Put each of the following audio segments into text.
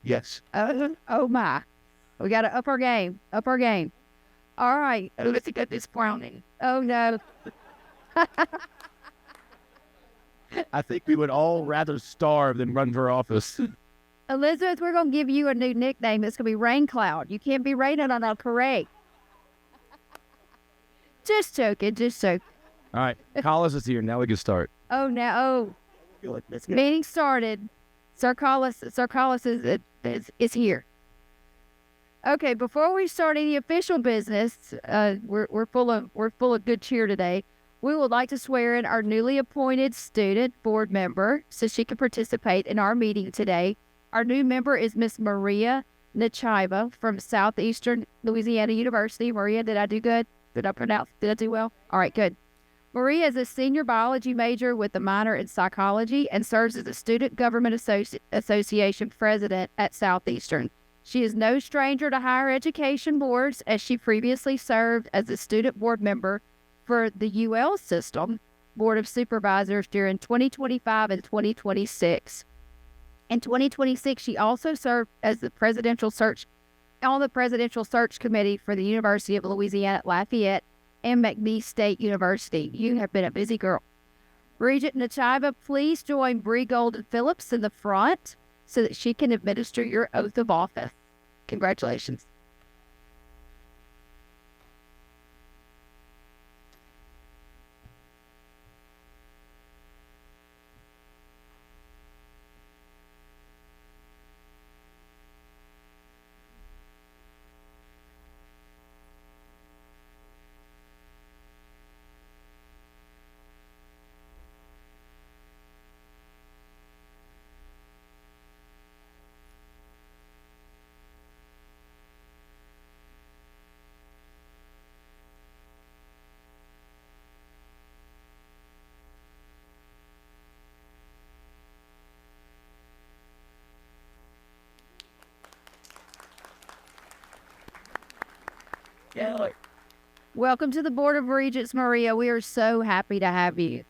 Yes. Oh my. We got to up our game. Up our game. All right. Let's get this browning. Oh, no. I think we would all rather starve than run for office. Elizabeth, we're going to give you a new nickname. It's going to be Rain Cloud. You can't be raining on a parade. Just joking. Just joking. All right. Collis is here. Now we can start. Oh, no. Oh. Meeting started. Sir Collis is here. Okay, before we start any official business, we're full of good cheer today. We would like to swear in our newly appointed student board member so she can participate in our meeting today. Our new member is Miss Maria Nechiva from Southeastern Louisiana University. Maria, did I do good? Did I do well? All right, good. Maria is a senior biology major with a minor in psychology and serves as a Student Government Association president at Southeastern. She is no stranger to higher education boards, as she previously served as a student board member for the UL System Board of Supervisors during 2025 and 2026. In 2026, she also served as the presidential search committee for the University of Louisiana at Lafayette and McNeese State University. You have been a busy girl. Regent Nechiva, please join Bree Golden Phillips in the front so that she can administer your oath of office. Congratulations. Yeah. Welcome to the Board of Regents, Maria. We are so happy to have you.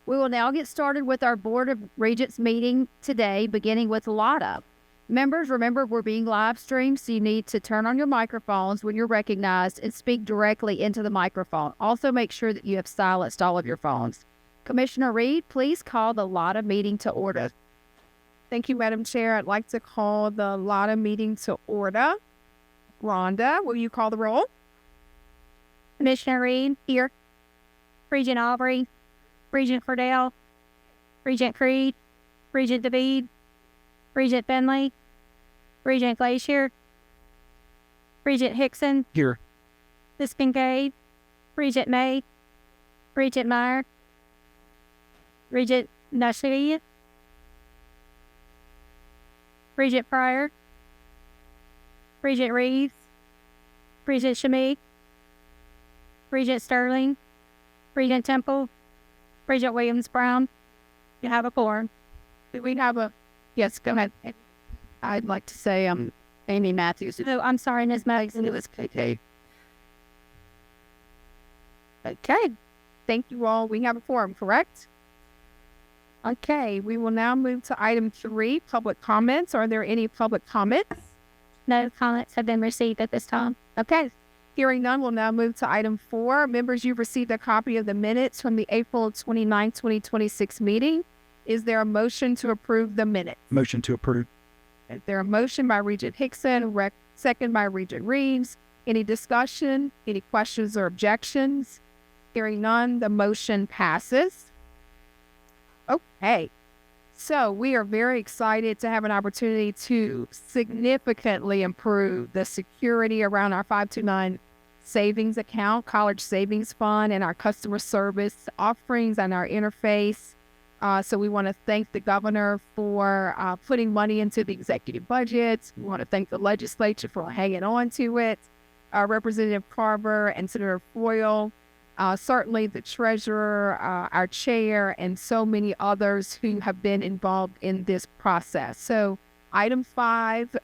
We will now get started with our Board of Regents meeting today, beginning with LATA. Members, remember we're being live streamed, so you need to turn on your microphones when you're recognized and speak directly into the microphone. Also, make sure that you have silenced all of your phones. Commissioner Reed, please call the LATA meeting to order. Thank you, Madam Chair. I'd like to call the LATA meeting to order. Rhonda, will you call the roll? Commissioner Reed, here. Regent Aubrey, Regent Cordell, Regent Creed, Regent David, Regent Finley, Regent Glacier, Regent Hickson, Here. Miss Kincaid, Regent May, Regent Meyer, Regent Nashville, Regent Pryor, Regent Reeves, Regent Shamik, Regent Sterling, Regent Temple, Regent Williams-Brown. You have a quorum. Do we have a... Yes, go ahead. I'd like to say Amy Matthews. Oh, I'm sorry, Ms. Muggs. It was KK. Okay. Thank you all. We have a quorum, correct? Okay. We will now move to item 3, public comments. Are there any public comments? No comments have been received at this time. Okay. Hearing none, we'll now move to item 4. Members, you've received a copy of the minutes from the April 29, 2026 meeting. Is there a motion to approve the minutes? Motion to approve. Is there a motion by Regent Hickson, second by Regent Reeves? Any discussion? Any questions or objections? Hearing none, the motion passes. Okay. So we are very excited to have an opportunity to significantly improve the security around our 529 savings account, college savings fund, and our customer service offerings and our interface. So we want to thank the governor for putting money into the executive budget. We want to thank the legislature for hanging on to it. Representative Carver and Senator Foyle, certainly the treasurer, our chair, and so many others who have been involved in this process. So item 5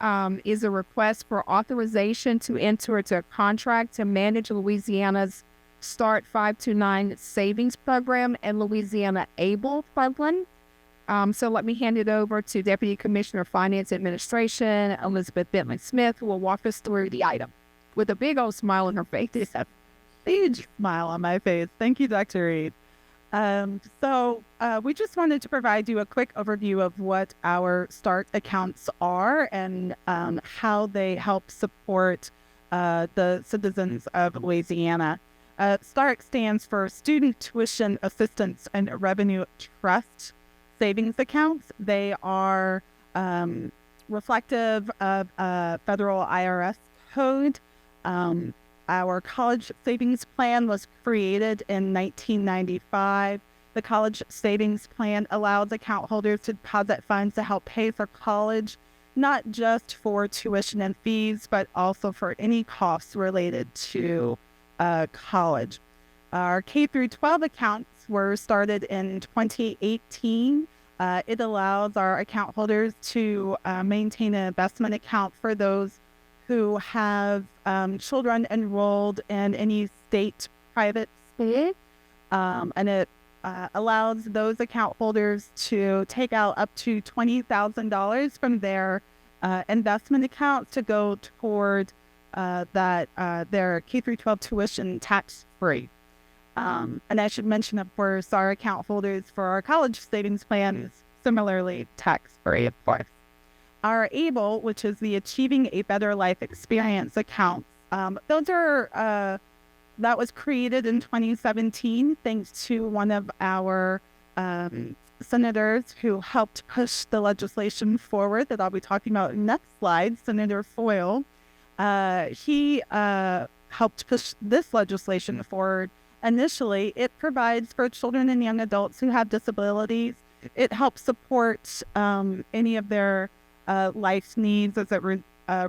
is a request for authorization to enter into a contract to manage Louisiana's Start 529 Savings Program and Louisiana ABLE Fund. So let me hand it over to Deputy Commissioner of Finance Administration, Elizabeth Bentley Smith, who will walk us through the item with a big old smile on her face. Huge smile on my face. Thank you, Dr. Reed. We just wanted to provide you a quick overview of what our START accounts are and how they help support the citizens of Louisiana. START stands for Student Tuition Assistance and Revenue Trust Savings Accounts. They are reflective of federal IRS code. Our college savings plan was created in 1995. The college savings plan allows account holders to deposit funds to help pay for college, not just for tuition and fees, but also for any costs related to college. Our K through 12 accounts were started in 2018. It allows our account holders to maintain an investment account for those who have children enrolled in any state private school. And it allows those account holders to take out up to $20,000 from their investment account to go toward their K through 12 tuition tax-free. And I should mention, of course, our account holders for our college savings plan is similarly tax-free, of course. Our ABLE, which is the Achieving a Better Life Experience account, those are that was created in 2017 thanks to one of our senators who helped push the legislation forward that I'll be talking about in the next slide, Senator Foyle. He helped push this legislation forward. Initially, it provides for children and young adults who have disabilities. It helps support any of their life needs as it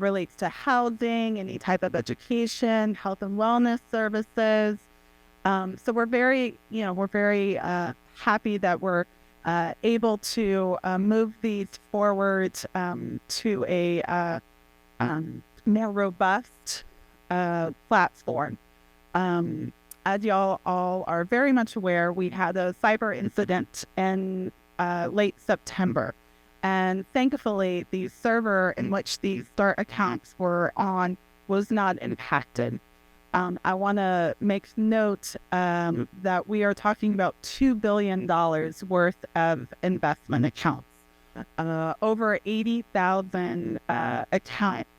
relates to housing, any type of education, health and wellness services. So we're very happy that we're able to move these forward to a more robust platform. As y'all all are very much aware, we had a cyber incident in late September. And thankfully, the server in which these START accounts were on was not impacted. I want to make note that we are talking about $2 billion worth of investment accounts, over 80,000 accounts,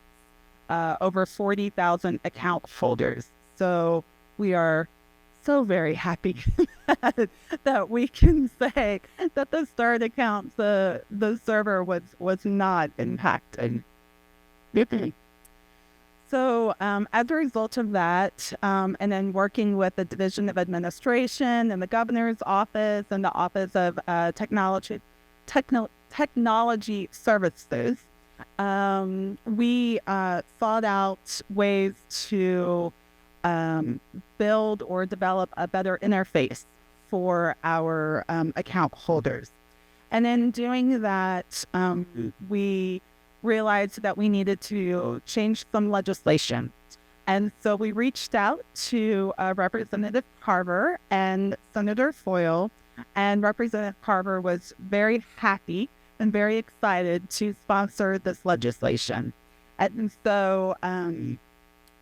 over 40,000 account holders. So we are so very happy that we can say that the START account, the server was not impacted. So as a result of that, and then working with the Division of Administration and the Governor's Office and the Office of Technology Services, we sought out ways to build or develop a better interface for our account holders. And in doing that, we realized that we needed to change some legislation. And so we reached out to Representative Carver and Senator Foyle, and Representative Carver was very happy and very excited to sponsor this legislation. And so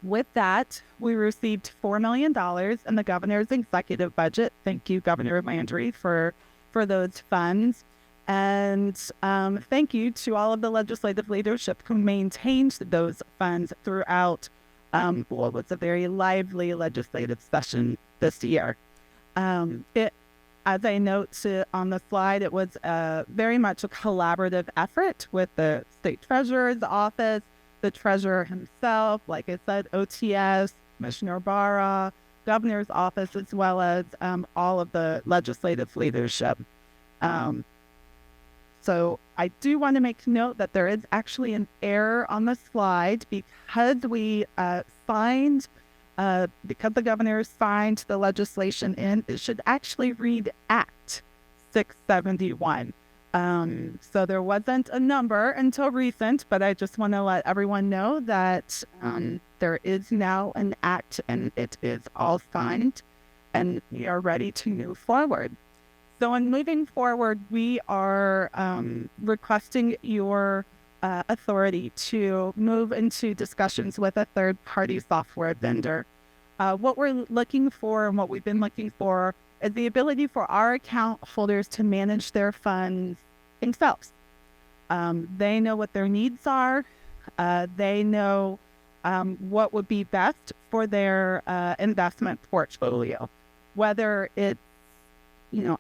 with that, we received $4 million in the governor's executive budget. Thank you, Governor Landry, for those funds. And thank you to all of the legislative leadership who maintained those funds throughout what was a very lively legislative session this year. As I note on the slide, it was very much a collaborative effort with the state treasurer's office, the treasurer himself, like I said, OTS, Commissioner Barra, governor's office, as well as all of the legislative leadership. So I do want to make note that there is actually an error on the slide because we because the governor signed the legislation in, it should actually read Act 671. So there wasn't a number until recent, but I just want to let everyone know that there is now an act and it is all signed and we are ready to move forward. So in moving forward, we are requesting your authority to move into discussions with a third-party software vendor. What we're looking for and what we've been looking for is the ability for our account holders to manage their funds themselves. They know what their needs are. They know what would be best for their investment portfolio, whether it's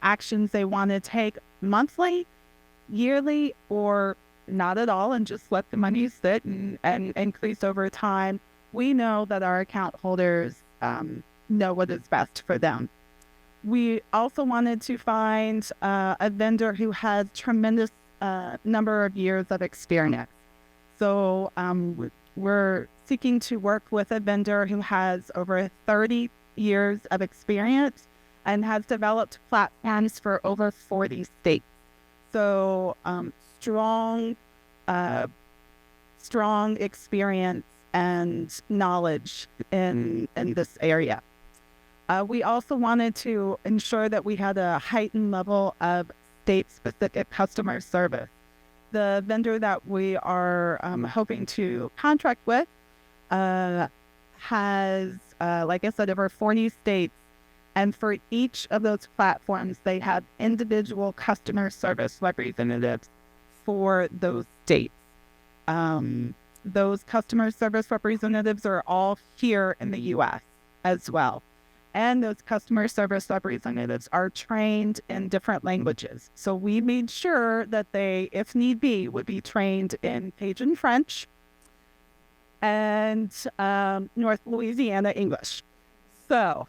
actions they want to take monthly, yearly, or not at all, and just let the money sit and increase over time. We know that our account holders know what is best for them. We also wanted to find a vendor who has tremendous number of years of experience. So we're seeking to work with a vendor who has over 30 years of experience and has developed platforms for over 40 states. So strong experience and knowledge in this area. We also wanted to ensure that we had a heightened level of state-specific customer service. The vendor that we are hoping to contract with has, like I said, over 40 states. And for each of those platforms, they have individual customer service representatives for those states. Those customer service representatives are all here in the U.S. as well. And those customer service representatives are trained in different languages. So we made sure that they, if need be, would be trained in Cajun French and North Louisiana English. So,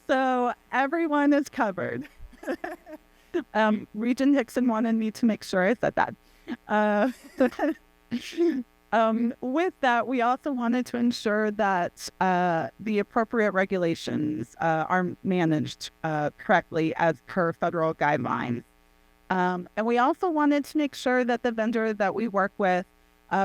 so everyone is covered. Regent Hickson wanted me to make sure I said that. With that, we also wanted to ensure that the appropriate regulations are managed correctly as per federal guidelines. And we also wanted to make sure that the vendor that we work with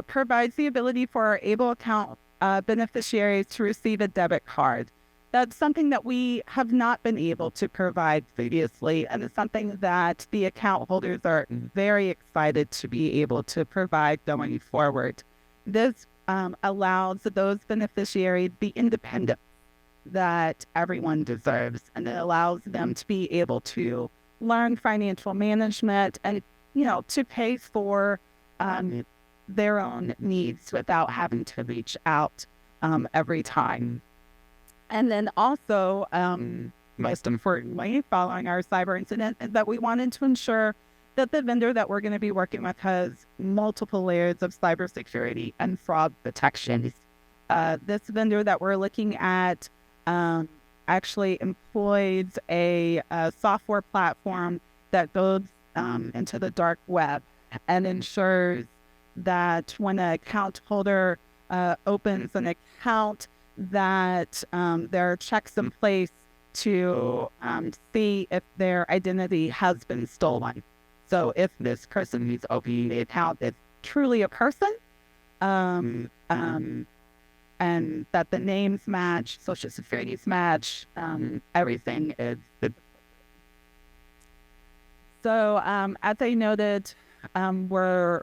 provides the ability for our ABLE account beneficiaries to receive a debit card. That's something that we have not been able to provide previously, and it's something that the account holders are very excited to be able to provide going forward. This allows those beneficiaries the independence that everyone deserves, and it allows them to be able to learn financial management and, to pay for their own needs without having to reach out every time. And then also, most importantly, following our cyber incident, is that we wanted to ensure that the vendor that we're going to be working with has multiple layers of cybersecurity and fraud protection. This vendor that we're looking at actually employs a software platform that goes into the dark web and ensures that when an account holder opens an account, that there are checks in place to see if their identity has been stolen. So if this person who's opening the account is truly a person, and that the names match, social securities match, everything is good. So as I noted, we're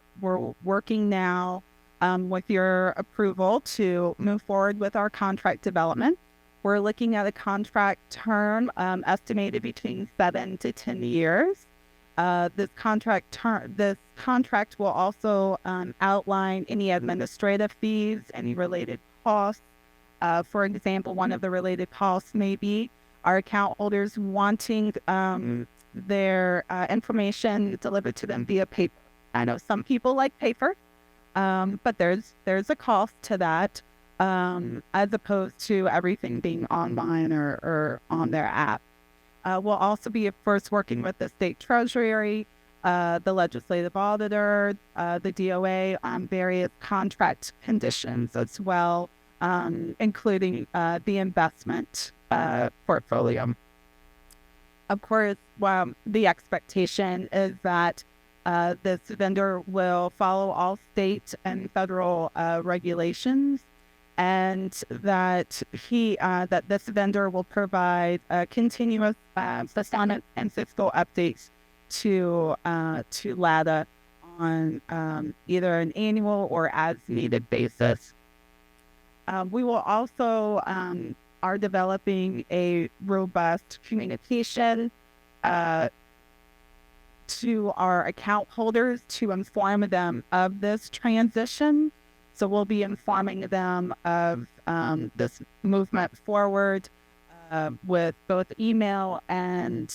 working now with your approval to move forward with our contract development. We're looking at a contract term estimated between 7 to 10 years. This contract will also outline any administrative fees, any related costs. For example, one of the related costs may be our account holders wanting their information delivered to them via paper. I know some people like paper, but there's a cost to that, as opposed to everything being online or on their app. We'll also be, of course, working with the state treasury, the legislative auditor, the DOA on various contract conditions as well, including the investment portfolio. Of course, the expectation is that this vendor will follow all state and federal regulations and that that this vendor will provide continuous systemic and fiscal updates to LADA on either an annual or as needed basis. We will also are developing a robust communication to our account holders to inform them of this transition. So we'll be informing them of this movement forward with both email and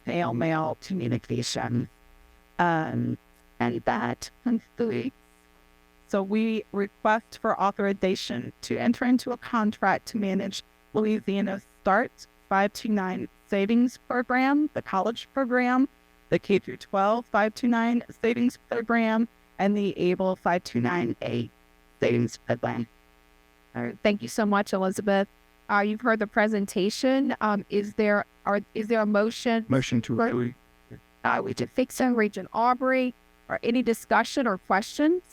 snail mail communication. And that concludes. So we request for authorization to enter into a contract to manage Louisiana's START 529 savings program, the college program, the K through 12 529 savings program, and the ABLE 529A savings program. All right, thank you so much, Elizabeth. You've heard the presentation. Is there a motion? Motion to approve. Regent Hickson, Regent Aubrey, or any discussion or questions?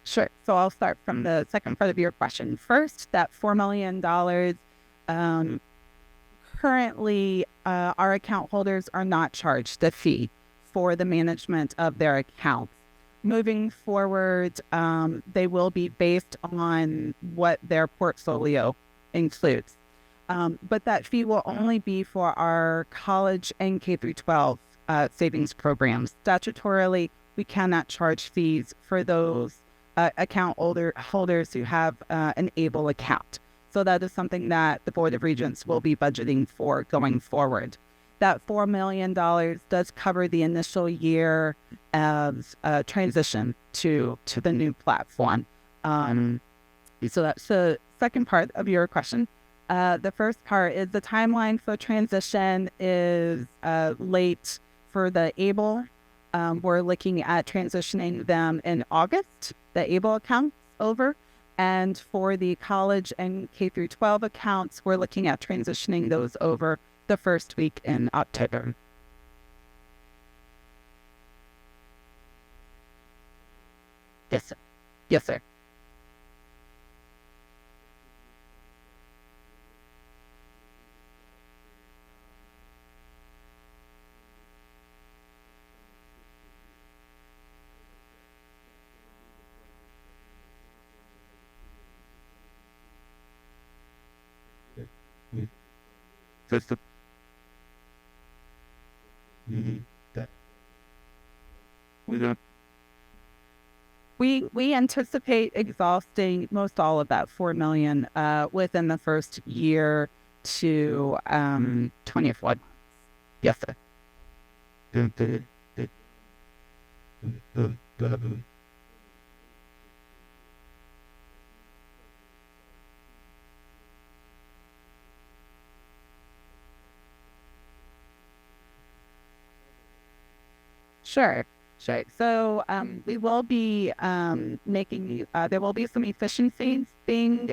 Sure. So I'll start from the second part of your question first. That $4 million, currently our account holders are not charged a fee for the management of their accounts. Moving forward, they will be based on what their portfolio includes. But that fee will only be for our college and K through 12 savings programs. Statutorily, we cannot charge fees for those account holders who have an ABLE account. So that is something that the Board of Regents will be budgeting for going forward. That $4 million does cover the initial year of transition to the new platform. So that's the second part of your question. The first part is the timeline for transition is late for the ABLE. We're looking at transitioning them in August, the ABLE accounts over. And for the college and K through 12 accounts, we're looking at transitioning those over the first week in October. Yes, sir. Yes, sir. System. We anticipate exhausting most all of that $4 million within the first year to 24 months. Yes, sir. Sure. So we will be making, there will be some efficiencies being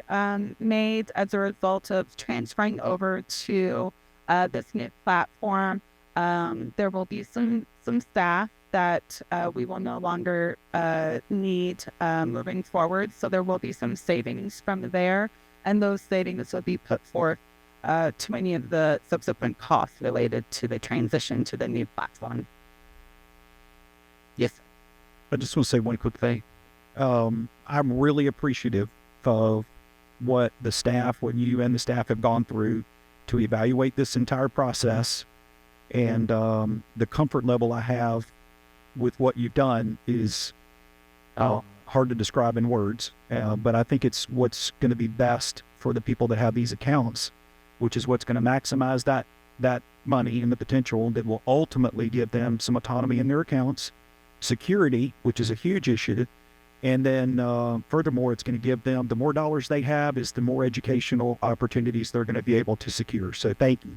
made as a result of transferring over to this new platform. There will be some staff that we will no longer need moving forward. So there will be some savings from there, and those savings will be put forth to any of the subsequent costs related to the transition to the new platform. Yes. I just want to say one quick thing. I'm really appreciative of what you and the staff have gone through to evaluate this entire process. And the comfort level I have with what you've done is hard to describe in words. But I think it's what's going to be best for the people that have these accounts, which is what's going to maximize that money and the potential that will ultimately give them some autonomy in their accounts. Security, which is a huge issue, and then furthermore, it's going to give them, the more dollars they have, is the more educational opportunities they're going to be able to secure. So thank you.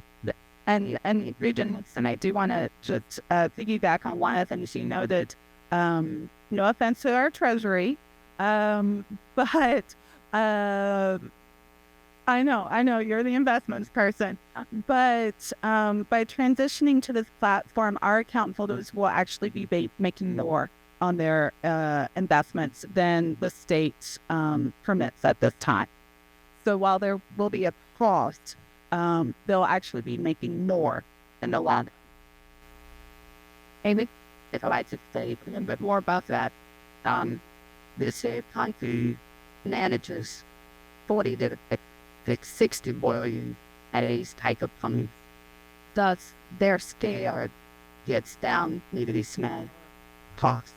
And Regents, and I do want to just piggyback on one of the things you noted. No offense to our Treasury, But I know you're the investments person, but by transitioning to this platform, our account holders will actually be making more on their investments than the state permits at this time. So while there will be a cost, they'll actually be making more in the long. Amy, if I'd like to say a little bit more about that, this country manages 40 to 60 billion at a type of company. Thus, their scale gets down to these small costs.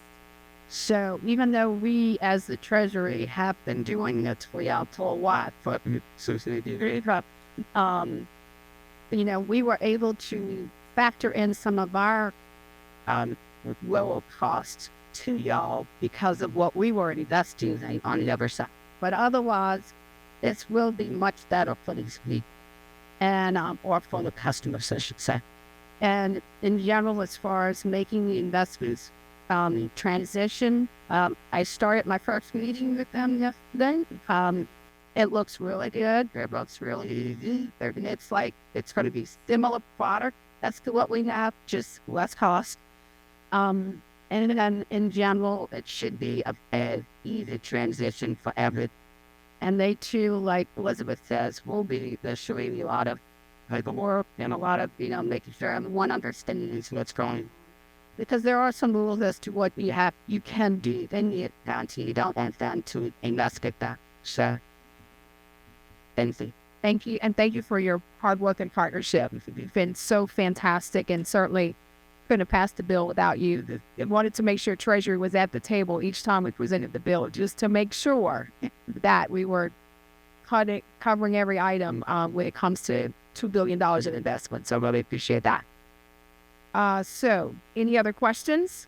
So even though we as the Treasury have been doing it for a while, for we were able to factor in some of our lower costs to y'all because of what we were investing on the other side. But otherwise, this will be much better for these people and or for the customers, I should say. And in general, as far as making the investments transition, I started my first meeting with them yesterday. It looks really good. It looks really easy. It's like it's going to be similar product. That's to what we have, just less cost. And then in general, it should be a easy transition for everyone. And they too, like Elizabeth says, will be showing a lot of paperwork and a lot of, making sure everyone understands what's going on. Because there are some rules as to what you can do. Then you don't want them to investigate that. So, thank you. Thank you. And thank you for your hard work and partnership. You've been so fantastic and certainly couldn't have passed the bill without you. I wanted to make sure Treasury was at the table each time we presented the bill, just to make sure that we were covering every item when it comes to $2 billion in investment. So I really appreciate that. So, any other questions?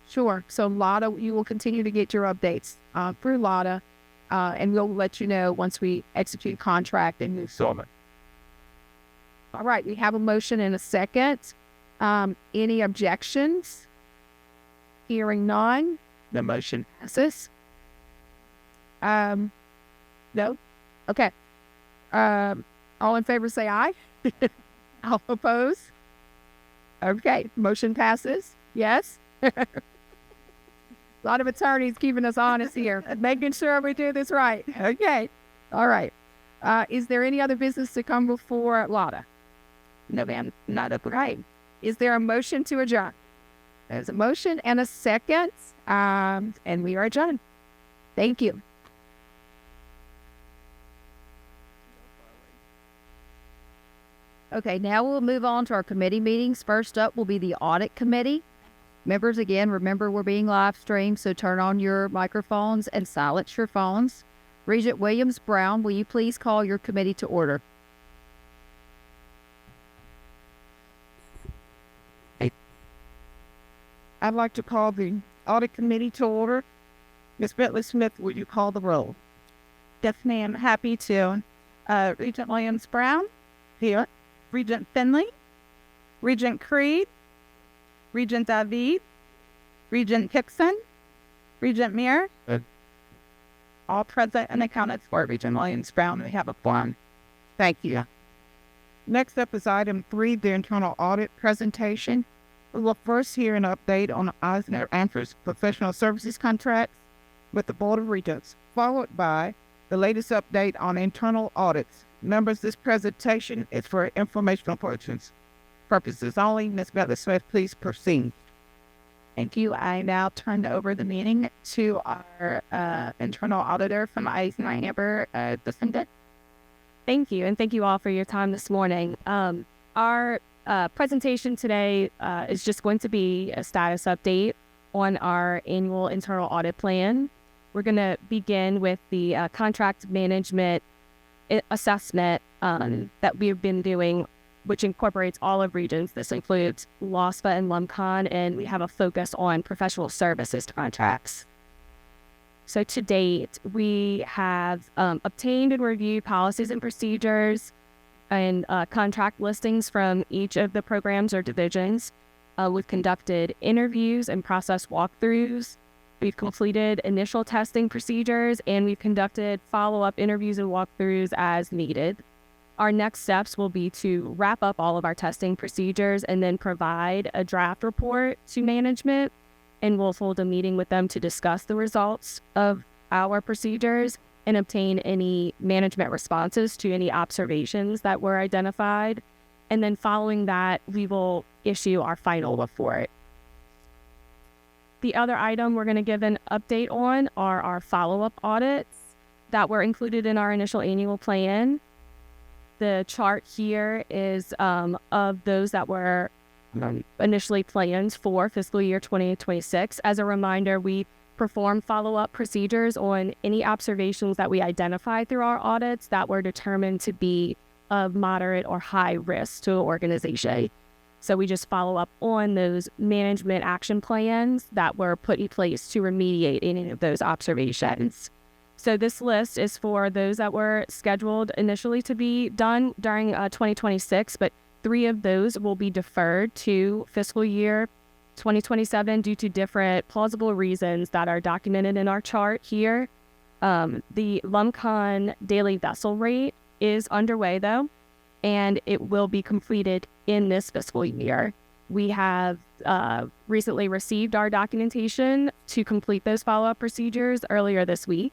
Sure. So, Lotta, you will continue to get your updates through Lotta, and we'll let you know once we execute contract and move forward. All right. We have a motion and a second. Any objections? Hearing none. The motion passes. No? Okay. All in favor say aye. All oppose? Okay. Motion passes. Yes? A lot of attorneys keeping us honest here, making sure we do this right. Okay. All right. Is there any other business to come before Lotta? No, ma'am. Not up right. Is there a motion to adjourn? There's a motion and a second, and we are adjourned. Thank you. Okay, now we'll move on to our committee meetings. First up will be the audit committee. Members, again, remember we're being live streamed, so turn on your microphones and silence your phones. Regent Williams Brown, will you please call your committee to order? I'd like to call the audit committee to order. Ms. Bentley Smith, will you call the roll? Yes, ma'am. Happy to. Regent Williams Brown. Here. Regent Finley. Regent Creed. Regent David. Regent Hickson. Regent Muir. All present and accounted for. Regent Williams Brown. We have a quorum. Thank you. Next up is item 3, the internal audit presentation. We will first hear an update on Eisner Andrews professional services contracts with the Board of Regents, followed by the latest update on internal audits. Members, this presentation is for informational purposes only. Ms. Bentley Smith, please proceed. Thank you. I now turn over the meeting to our internal auditor from Eisner Amber, Defendant. Thank you, and thank you all for your time this morning. Our presentation today is just going to be a status update on our annual internal audit plan. We're going to begin with the contract management assessment that we've been doing, which incorporates all of Regents. This includes LOSFA and LUMCON, and we have a focus on professional services contracts. So to date, we have obtained and reviewed policies and procedures and contract listings from each of the programs or divisions. We've conducted interviews and process walkthroughs. We've completed initial testing procedures, and we've conducted follow-up interviews and walkthroughs as needed. Our next steps will be to wrap up all of our testing procedures and then provide a draft report to management, and we'll hold a meeting with them to discuss the results of our procedures and obtain any management responses to any observations that were identified. And then following that, we will issue our final report. The other item we're going to give an update on are our follow-up audits that were included in our initial annual plan. The chart here is of those that were initially planned for fiscal year 2026. As a reminder, we perform follow-up procedures on any observations that we identify through our audits that were determined to be of moderate or high risk to an organization. So we just follow up on those management action plans that were put in place to remediate any of those observations. So this list is for those that were scheduled initially to be done during 2026, but 3 of those will be deferred to fiscal year 2027 due to different plausible reasons that are documented in our chart here. The LUMCON daily vessel rate is underway though, and it will be completed in this fiscal year. We have recently received our documentation to complete those follow-up procedures earlier this week,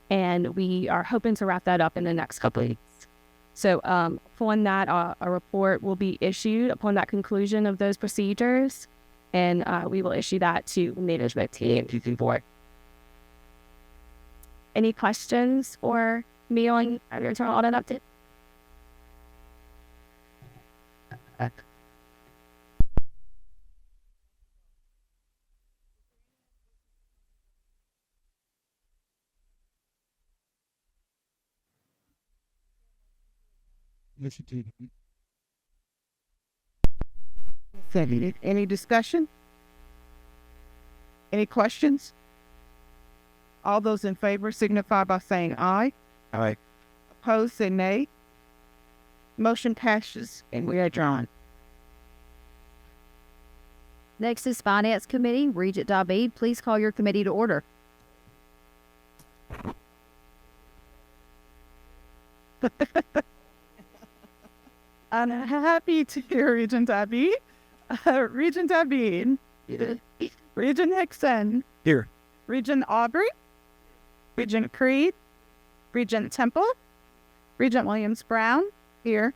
and we are hoping to wrap that up in the next couple of weeks. So upon that, a report will be issued upon that conclusion of those procedures, and we will issue that to management team to support. Any questions for me on your internal audit update? Any discussion? Any questions? All those in favor signify by saying aye. Aye. Opposed, say nay. Motion passes, and we are adjourned. Next is Finance Committee. Regent David, please call your committee to order. I'm happy to hear Regent David. Regent David. Regent Hickson. Here. Regent Aubrey. Regent Creed. Regent Temple. Regent Williams-Brown. Here.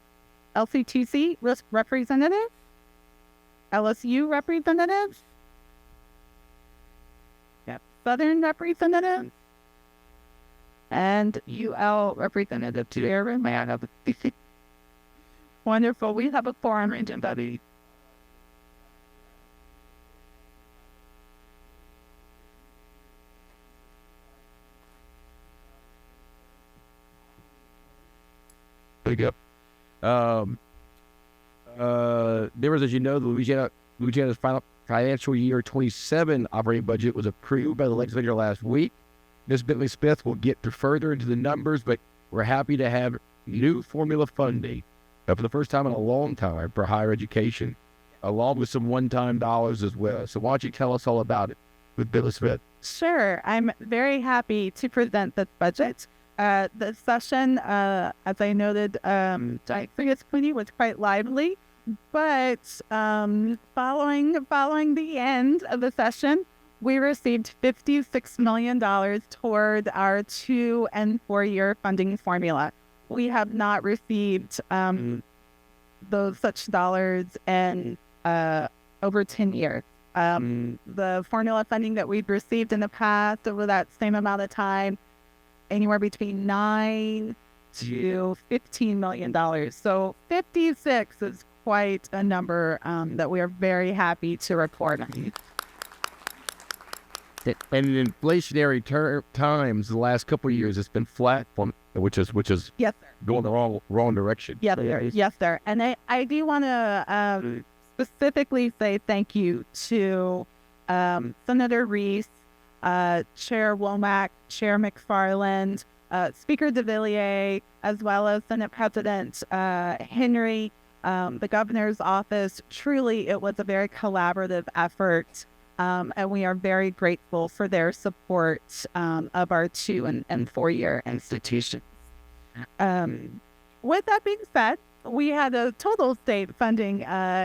LCTC representative. LSU representative. Yep. Southern representative. And UL representative to Aaron. Wonderful. We have a quorum, Regent David. There you go. There was, as you know, the Louisiana's final financial year 27 operating budget was approved by the legislature last week. Ms. Bentley Smith will get further into the numbers, but we're happy to have new formula funding for the first time in a long time for higher education, along with some one-time dollars as well. So why don't you tell us all about it with Bentley Smith? Sure. I'm very happy to present this budget. The session, as I noted, I think it's pretty was quite lively, but following the end of the session, we received $56 million toward our 2- and 4-year funding formula. We have not received those such dollars in over 10 years. The formula funding that we've received in the past over that same amount of time, anywhere between $9 to $15 million. So 56 is quite a number that we are very happy to report on. And in inflationary times, the last couple of years, it's been flat, which is Yes, sir. going the wrong direction. Yes, sir. Yes, sir. And I do want to specifically say thank you to Senator Rousse, Chair Womack, Chair McFarland, Speaker de Villiers, as well as Senate President Henry, the governor's office. Truly, it was a very collaborative effort, and we are very grateful for their support of our 2- and 4-year institutions. With that being said, we had a total state funding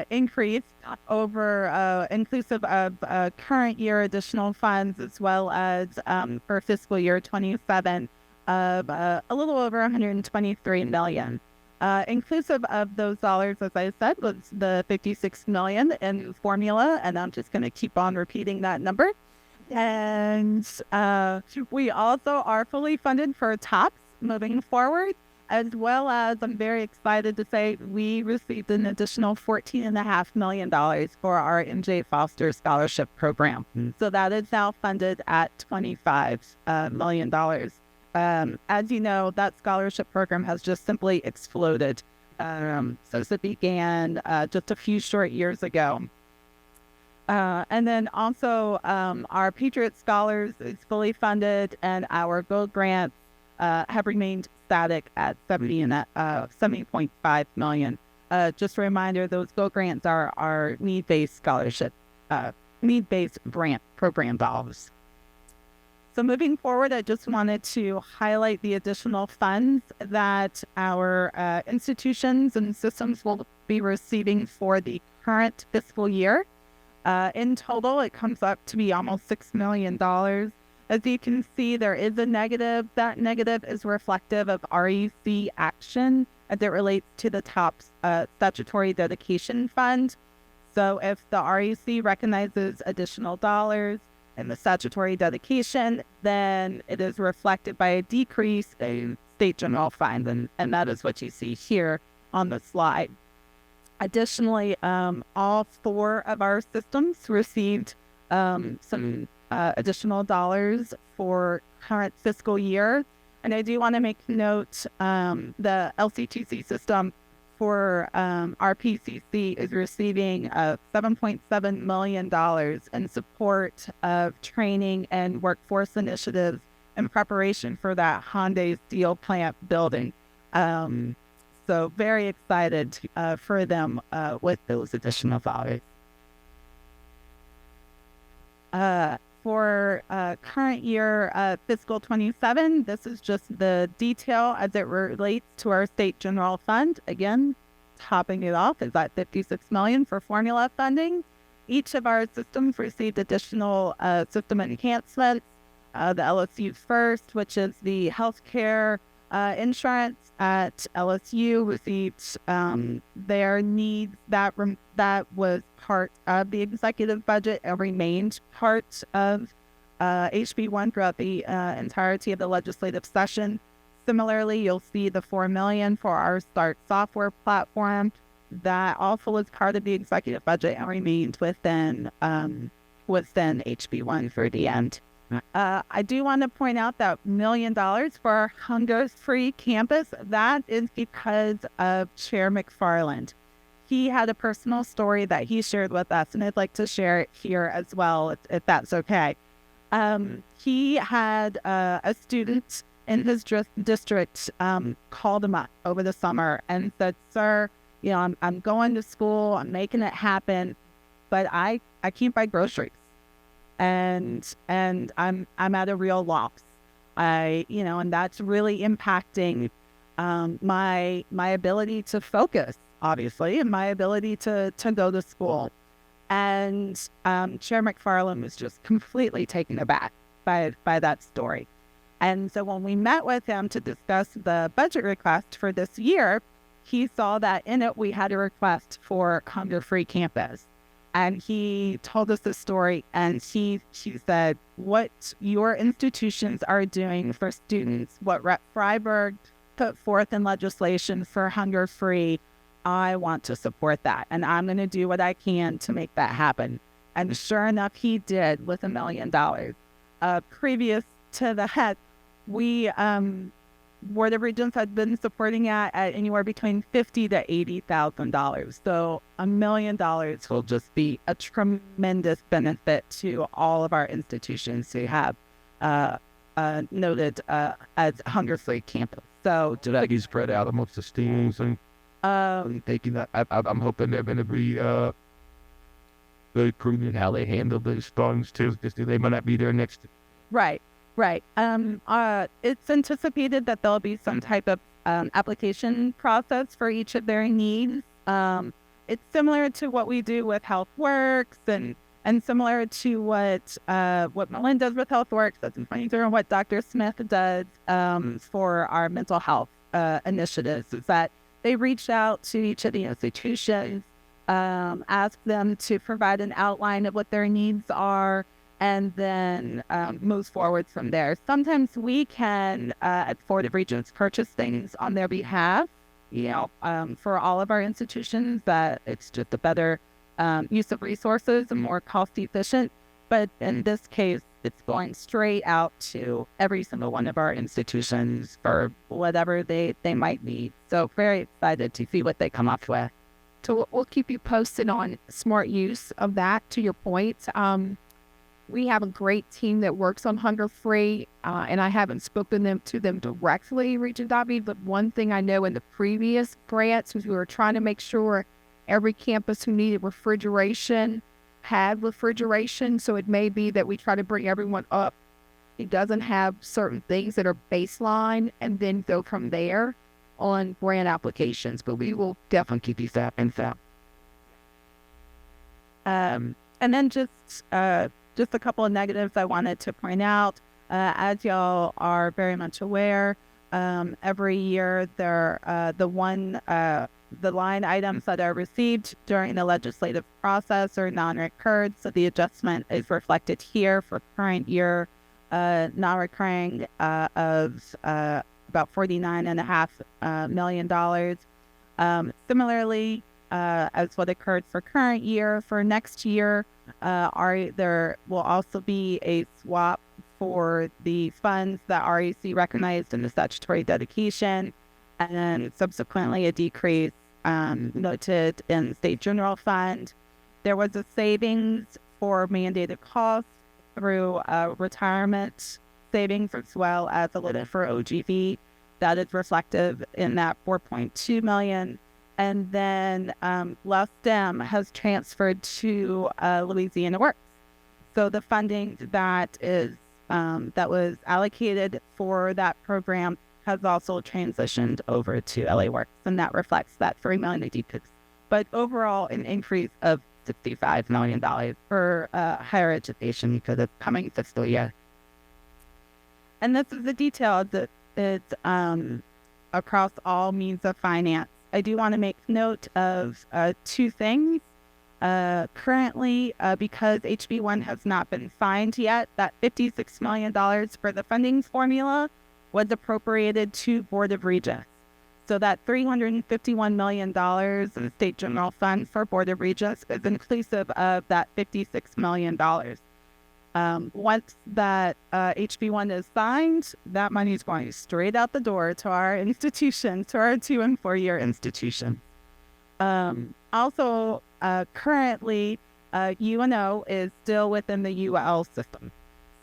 increase over inclusive of current year additional funds, as well as for fiscal year 27 of a little over $123 million. Inclusive of those dollars, as I said, was the $56 million in formula, and I'm just going to keep on repeating that number. And we also are fully funded for TOPS moving forward, as well as I'm very excited to say we received an additional $14.5 million for our MJ Foster Scholarship Program. So that is now funded at $25 million. As you know, that scholarship program has just simply exploded since it began just a few short years ago. And then also our Patriot Scholars is fully funded, and our Gold Grants have remained static at $70.5 million. Just a reminder, those Gold Grants are our need-based scholarship, need-based grant program dollars. So moving forward, I just wanted to highlight the additional funds that our institutions and systems will be receiving for the current fiscal year. In total, it comes up to be almost $6 million. As you can see, there is a negative. That negative is reflective of REC action as it relates to the TOPS statutory dedication fund. So if the REC recognizes additional dollars in the statutory dedication, then it is reflected by a decrease in state general fund, and that is what you see here on the slide. Additionally, all 4 of our systems received some additional dollars for current fiscal year. And I do want to make note, the LCTC system for our PCC is receiving $7.7 million in support of training and workforce initiatives in preparation for that Hyundai steel plant building. So very excited for them with those additional dollars. For current year fiscal 27, this is just the detail as it relates to our state general fund. Again, topping it off is at $56 million for formula funding. Each of our systems received additional system enhancements. The LSU First, which is the healthcare insurance at LSU, received their needs that was part of the executive budget and remained part of HB1 throughout the entirety of the legislative session. Similarly, you'll see the $4 million for our START software platform that also was part of the executive budget and remained within HB1 for the end. I do want to point out that $1 million for our hunger-free campus, that is because of Chair McFarland. He had a personal story that he shared with us, and I'd like to share it here as well, if that's okay. He had a student in his district called him up over the summer and said, "Sir, you know, I'm going to school, I'm making it happen, but I can't buy groceries. And I'm at a real loss. And that's really impacting my ability to focus, obviously, and my ability to go to school." And Chair McFarland was just completely taken aback by that story. And so when we met with him to discuss the budget request for this year, he saw that in it we had a request for hunger-free campus. And he told us the story, and he said, what your institutions are doing for students, what Rep. Freiberg put forth in legislation for hunger-free, I want to support that, and I'm going to do what I can to make that happen. And sure enough, he did with $1 million. Previous to that, we, Board of Regents had been supporting at anywhere between $50,000 to $80,000. So $1 million will just be a tremendous benefit to all of our institutions who have noted as hunger-free campus. So To that be spread out amongst the schools and taking that, I'm hoping they're going to be very prudent in how they handle those funds too, because they might not be there next. Right. It's anticipated that there'll be some type of application process for each of their needs. It's similar to what we do with HealthWorks and similar to what Melinda does with HealthWorks. That's similar to what Dr. Smith does for our mental health initiatives. Is that they reach out to each of the institutions, ask them to provide an outline of what their needs are, and then move forward from there. Sometimes we can, at Board of Regents, purchase things on their behalf, for all of our institutions, that it's just a better use of resources and more cost efficient. But in this case, it's going straight out to every single one of our institutions for whatever they might need. So very excited to see what they come up with. So we'll keep you posted on smart use of that, to your point. We have a great team that works on Hunger Free, and I haven't spoken to them directly, Regent Dobby, but one thing I know in the previous grants was we were trying to make sure every campus who needed refrigeration had refrigeration. So it may be that we try to bring everyone up. It doesn't have certain things that are baseline and then go from there on grant applications, but we will definitely keep you that. And then just a couple of negatives I wanted to point out. As y'all are very much aware, every year the line items that are received during the legislative process are non-recurred, so the adjustment is reflected here for current year, non-recurring of about $49.5 million. Similarly, as what occurred for current year, for next year, there will also be a swap for the funds that REC recognized in the statutory dedication, and then subsequently a decrease noted in the State General Fund. There was a savings for mandated costs through retirement savings, as well as a little for OGV. That is reflective in that $4.2 million. And then LSTEM has transferred to Louisiana Works. So the funding that was allocated for that program has also transitioned over to LA Works, and that reflects that $3 million decrease. But overall, an increase of $65 million for higher education for the coming fiscal year. And this is the detail that it's across all means of finance. I do want to make note of two things. Currently, because HB1 has not been signed yet, that $56 million for the funding formula was appropriated to Board of Regents. So that $351 million in the State General Fund for Board of Regents is inclusive of that $56 million. Once that HB1 is signed, that money is going straight out the door to our institutions, to our 2- and 4-year institutions. Also, currently, UNO is still within the UL system.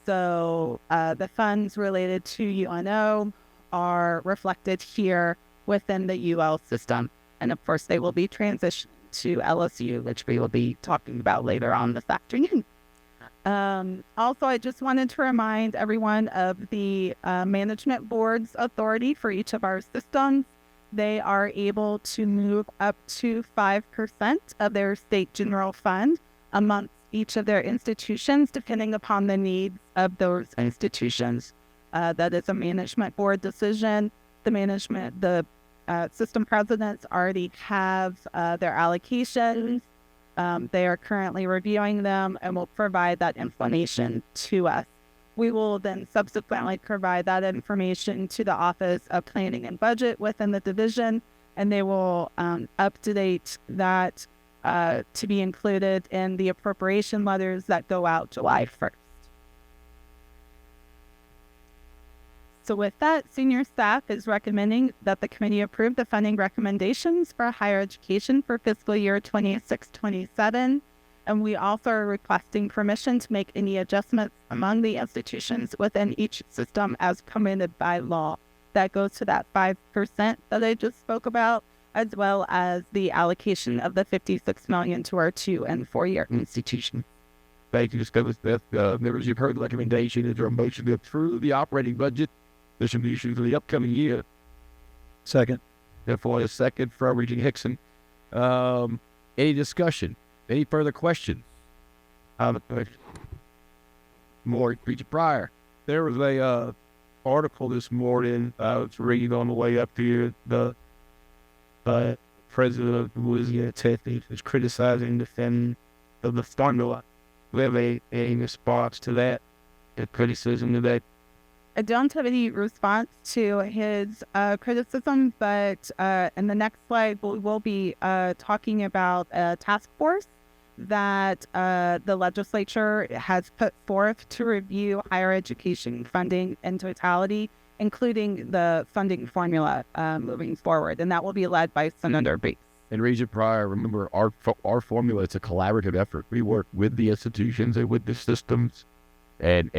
So the funds related to UNO are reflected here within the UL system. And of course, they will be transitioned to LSU, which we will be talking about later on this afternoon. Also, I just wanted to remind everyone of the management board's authority for each of our systems. They are able to move up to 5% of their state general fund amongst each of their institutions, depending upon the needs of those institutions. That is a management board decision. The system presidents already have their allocations. They are currently reviewing them and will provide that information to us. We will then subsequently provide that information to the Office of Planning and Budget within the division, and they will update that to be included in the appropriation letters that go out July 1st. So with that, senior staff is recommending that the committee approve the funding recommendations for higher education for fiscal year 26-27. And we also are requesting permission to make any adjustments among the institutions within each system as permitted by law. That goes to that 5% that I just spoke about, as well as the allocation of the $56 million to our 2- and 4-year institutions. Thank you, System Smith. Members, you've heard the recommendation. Is there a motion to approve the operating budget distribution for the upcoming year? Second. Therefore, a second from Regent Hickson. Any discussion? Any further questions? More, Regent Pryor. There was a article this morning I was reading on the way up here. The president of Louisiana Technique is criticizing the funding of the formula. We have a response to that, a criticism to that. I don't have any response to his criticism, but in the next slide, we will be talking about a task force that the legislature has put forth to review higher education funding in totality, including the funding formula moving forward. And that will be led by Senator Bates. And Regent Pryor, remember, our formula, it's a collaborative effort. We work with the institutions and with the systems and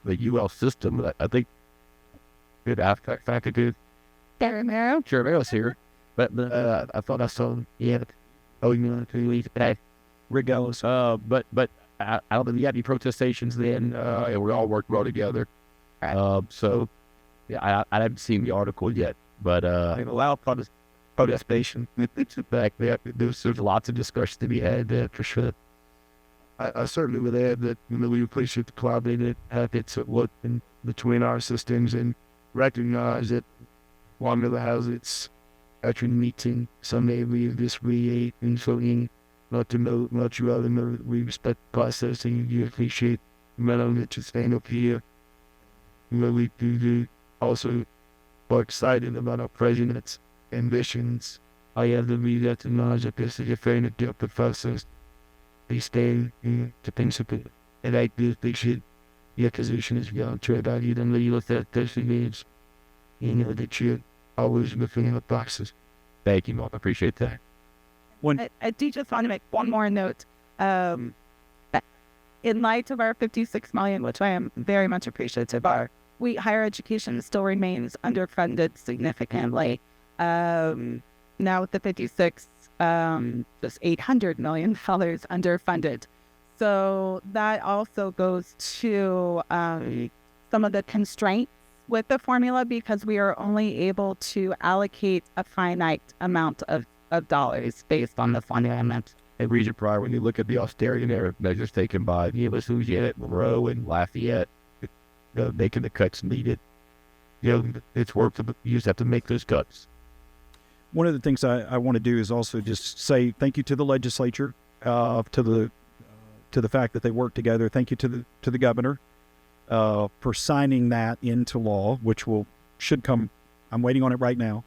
the UL system. I think good faculty. Chairman's here, but I thought I saw regardless. But I don't think we had any protestations then, and we all worked well together. So yeah, I haven't seen the article yet, but They allow protestation. it's a fact that there's lots of discussion to be had for sure. I certainly would add that we appreciate the collaborative efforts at work in between our systems and recognize that formula has its actual meeting some areas this week, including not you other know that we respect the process and you appreciate the manner that you stand up here. We do also are excited about our president's ambitions. I have to be recognized that this is a fair and adaptive process. They stand to principle, and I do appreciate your position as well. To about you, then you look at this image, that you're always looking at the boxes. Thank you, Mark. I appreciate that. I do just want to make one more note. In light of our $56 million, which I am very much appreciative of, higher education still remains underfunded significantly. Now with the 56, just $800 million underfunded. So that also goes to some of the constraints with the formula, because we are only able to allocate a finite amount of dollars based on the formula amount. And Regent Pryor, when you look at the austerity measures taken by Louisiana, Monroe, and Lafayette, making the cuts needed, it's work. You just have to make those cuts. One of the things I want to do is also just say thank you to the legislature, to the fact that they worked together. Thank you to the governor for signing that into law, which should come. I'm waiting on it right now,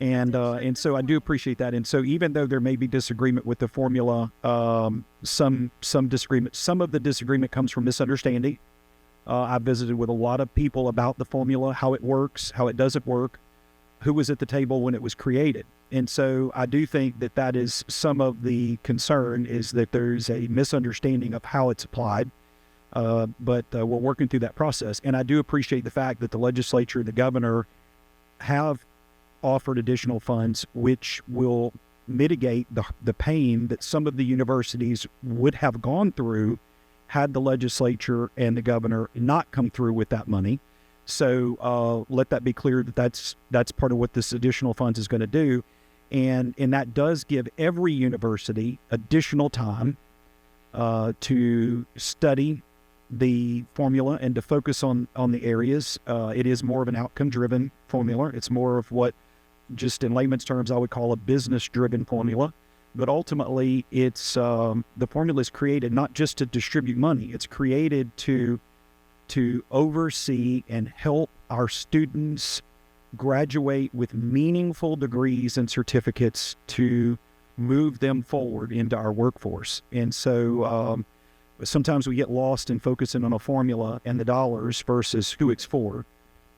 and so I do appreciate that. And so even though there may be disagreement with the formula, some disagreement, some of the disagreement comes from misunderstanding. I've visited with a lot of people about the formula, how it works, how it doesn't work, who was at the table when it was created. And so I do think that is some of the concern, is that there's a misunderstanding of how it's applied. But we're working through that process. And I do appreciate the fact that the legislature and the governor have offered additional funds, which will mitigate the pain that some of the universities would have gone through had the legislature and the governor not come through with that money. So let that be clear that's part of what this additional funds is going to do. And that does give every university additional time to study the formula and to focus on the areas. It is more of an outcome-driven formula. It's more of what, just in layman's terms, I would call a business-driven formula. But ultimately, it's the formula is created not just to distribute money. It's created to oversee and help our students graduate with meaningful degrees and certificates to move them forward into our workforce. And so sometimes we get lost in focusing on a formula and the dollars versus who it's for.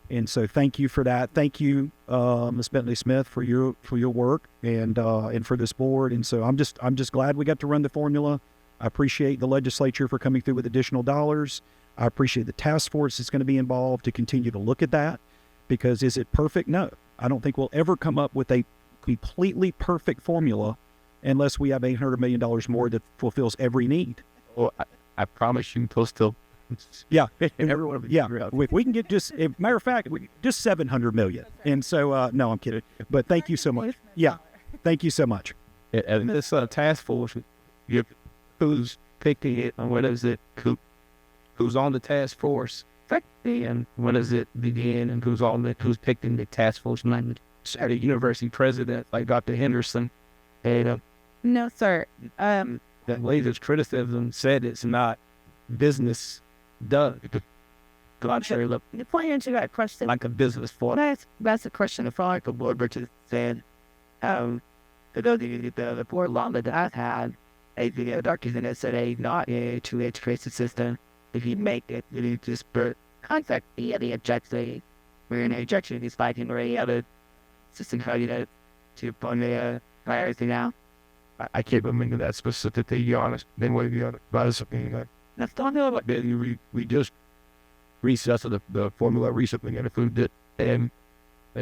And so thank you for that. Thank you, Ms. Bentley Smith, for your work and for this board. And so I'm just glad we got to run the formula. I appreciate the legislature for coming through with additional dollars. I appreciate the task force that's going to be involved to continue to look at that, because is it perfect? No. I don't think we'll ever come up with a completely perfect formula unless we have $800 million more that fulfills every need. Well, I promise you, they'll still. Yeah. Everyone. Yeah. If we can get matter of fact, just 700 million. And so, no, I'm kidding. But thank you so much. Yeah. Thank you so much. And this task force, who's picking it, and when is it? Who's on the task force? And when does it begin? And who's picking the task force? Saturday University president, like Dr. Henderson, and No, sir. that latest criticism said it's not business done. Contrary, look, Before I answer that question, like a business for. that's a question of like the board Richard said. The board law that I had, a document that said not a to education system. If you make it, you just contact the objection. Where an objection is fighting or any other system how you know to put the everything out. I can't remember that specifically, to be honest. Then what the other about something like That's not know what We just recessed the formula recently and approved it, and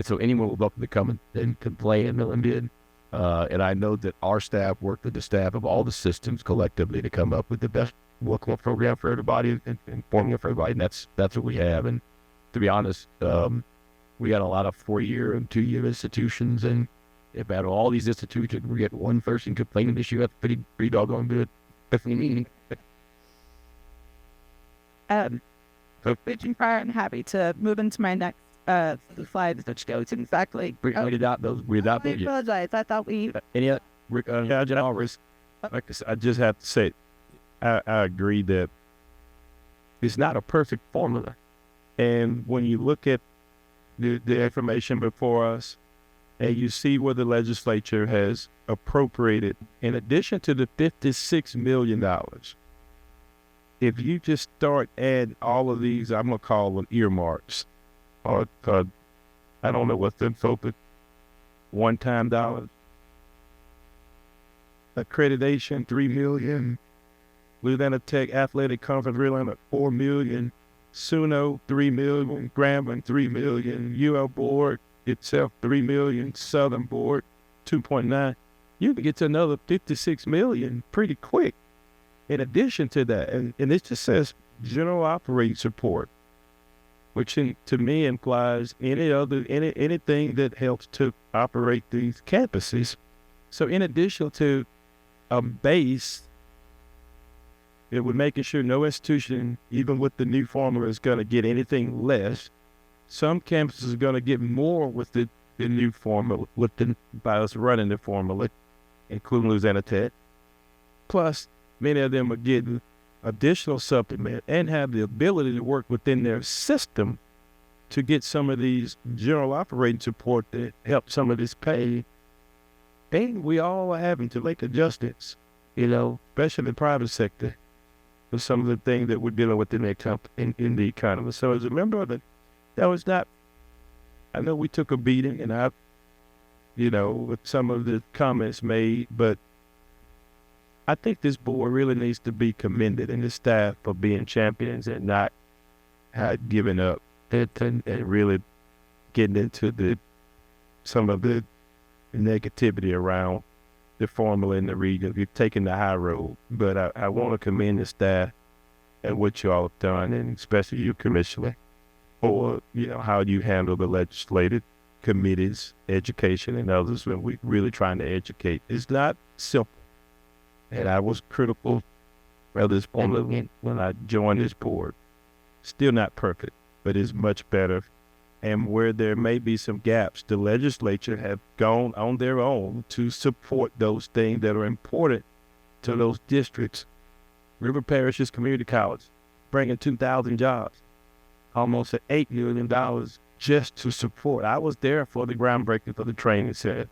so anyone will welcome to come and complain and did. And I know that our staff worked with the staff of all the systems collectively to come up with the best workable program for everybody and formula for everybody. And that's what we have. And to be honest, we got a lot of 4-year and 2-year institutions, and if out of all these institutions we get one person complaining this year, that's pretty doggone good. Richard Pryor, I'm happy to move into my next slide, which goes exactly. We adopt those. We adopt I those. apologize. I thought we. Any other? Like I said, I just have to say, I agree that it's not a perfect formula. And when you look at the information before us, and you see where the legislature has appropriated, in addition to the $56 million, if you just start adding all of these, I'm going to call them earmarks, or I don't know what's the focus, one-time dollars, accreditation, $3 million, Louisiana Tech Athletic Conference Realignment, $4 million, SUNO, $3 million, Grambling, $3 million, UL Board itself, $3 million, Southern Board, 2.9. You can get to another $56 million pretty quick. In addition to that, and it just says general operating support, which to me implies anything that helps to operate these campuses. So in addition to a base, it would making sure no institution, even with the new formula, is going to get anything less. Some campuses are going to get more with the new formula, by us running the formula, including Louisiana Tech. Plus, many of them are getting additional supplement and have the ability to work within their system to get some of these general operating support that help some of this pay. And we all are having to make adjustments, especially in the private sector, for some of the things that we're dealing with in the economy. So as a member of that was not, I know we took a beating, and with some of the comments made, but I think this board really needs to be commended, and the staff for being champions and not giving up and really getting into some of the negativity around the formula in the region. We've taken the high road, but I want to commend the staff and what you all have done, and especially you, Commissioner, for how you handle the legislative committees, education, and others when we're really trying to educate. It's not simple. And I was critical of this formula when I joined this board. Still not perfect, but it's much better. And where there may be some gaps, the legislature have gone on their own to support those things that are important to those districts. River Parish's community college, bringing 2,000 jobs, almost at $8 million just to support. I was there for the groundbreaking for the training center.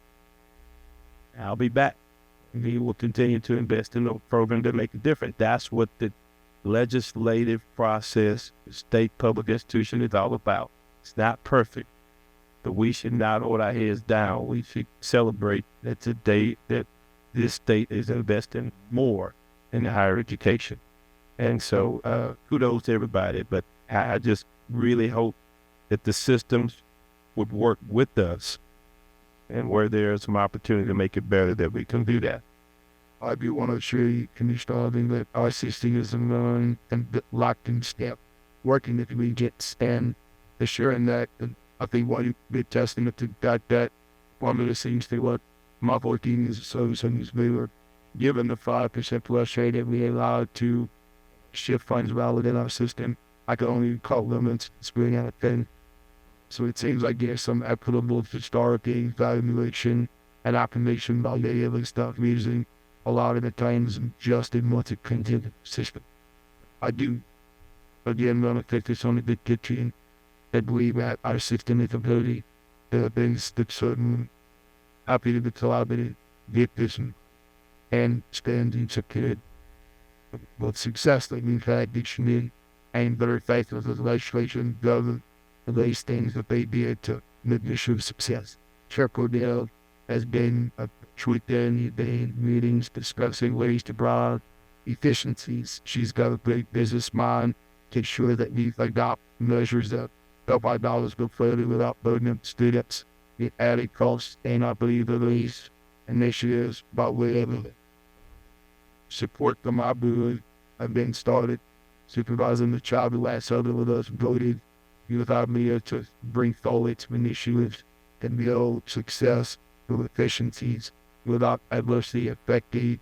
I'll be back. We will continue to invest in a program to make a difference. That's what the legislative process, state public institution is all about. It's not perfect, but we should not hold our heads down. We should celebrate that today that this state is investing more in higher education. And so kudos to everybody, but I just really hope that the systems would work with us, and where there's some opportunity to make it better, that we can do that. I do want to assure you, Commissioner, that our system is and locked in step, working with regents and assuring that. And I think what you've been testament to that formula seems to what my 14 years of service in this bill, given the 5% plus rate that we allowed to shift funds around within our system. I can only call them and spring out a thing. So it seems like there's some equitable historic evaluation and affirmation about the other stuff using a lot of the times just in what's a contingent system. I do, again, want to take this on a good kitchen that believe that our system is ability to things that certain happy to be collaborated, get this and stand in secured with success that we've had this year and better faith with the legislation, government, these things that they did to make issue success. Chair Cordell has been a truth there in the meetings discussing ways to drive efficiencies. She's got a great business mind to ensure that we adopt measures that help our dollars go further without burdening students, the added costs, and I believe these initiatives about whatever support them, I believe, have been started. Supervising the child who last other with us voted without me to bring forward some initiatives that build success through efficiencies without adversely affecting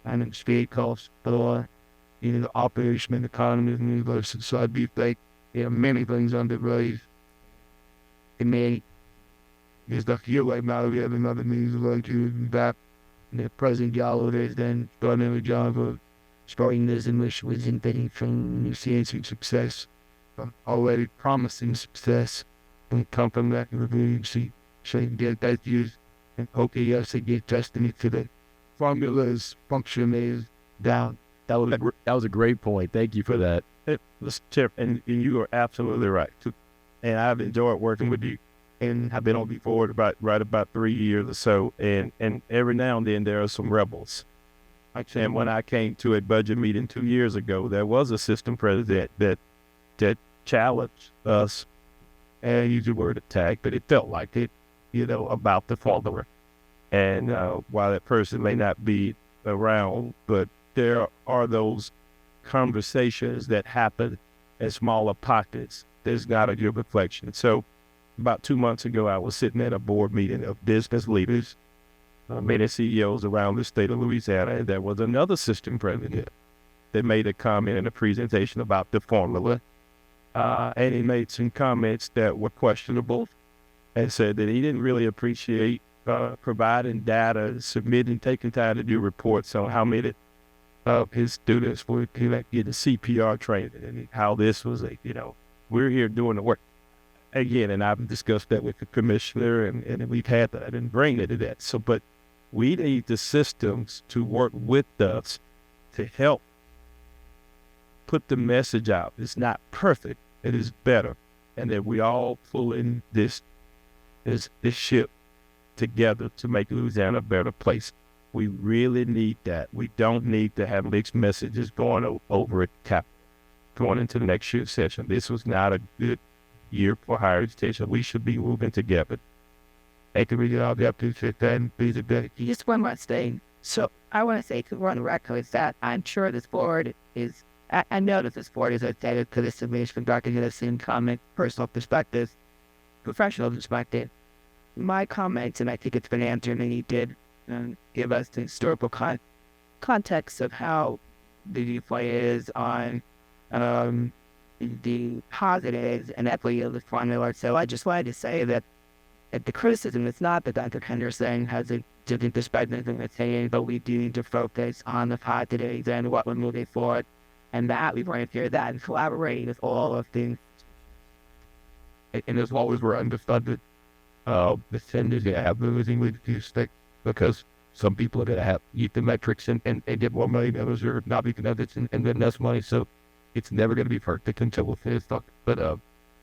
and state costs or the operation and economy of the university. So I do think there are many things underway. And me is the feel like now we have another means of like to back the President Gallo is then starting a job of starting this initiative in betting from seeing some success. Already promising success and come from that review. So you get that used and hope yes, they get testing to the formulas function is down. That was a great point. Thank you for that. And you are absolutely right. And I've enjoyed working with you, and I've been on before about 3 years or so. And every now and then there are some rebels. And when I came to a budget meeting 2 years ago, there was a system president that challenged us, and use the word attack, but it felt like it, about the follower. And while that person may not be around, but there are those conversations that happen in smaller pockets. There's got a good reflection. So about 2 months ago, I was sitting at a board meeting of business leaders, many CEOs around the state of Louisiana, and there was another system president that made a comment in a presentation about the formula. And he made some comments that were questionable and said that he didn't really appreciate providing data, submitting, taking time to do reports on how many of his students were getting CPR training and how this was we're here doing the work. Again, and I've discussed that with the commissioner and we've had that and bring it to that. So, but we need the systems to work with us to help put the message out. It's not perfect. It is better. And that we all pull in this ship together to make Louisiana a better place. We really need that. We don't need to have mixed messages going over at CAP going into the next year's session. This was not a good year for higher education. We should be moving together. They can really all get to fit that and be the better. Just one more thing. So I want to say to run the record that I'm sure this board is, I know that this board is attentive to this submission from Dr. Hennessy comment, personal perspective, professional perspective. My comments, and I think it's been answered, and he did give us the historical context of how the viewpoint is on the positives and equity of the formula. So I just wanted to say that the criticism is not that Dr. Henderson has a different perspective than it's saying, but we do need to focus on the positives and what we're moving forward, and that we want to hear that and collaborate with all of the. And as long as we're underfunded, the tenders have everything we do stick because some people are going to have eat the metrics and get more money than others are not making efforts and then less money. So it's never going to be perfect until we finish stuff. But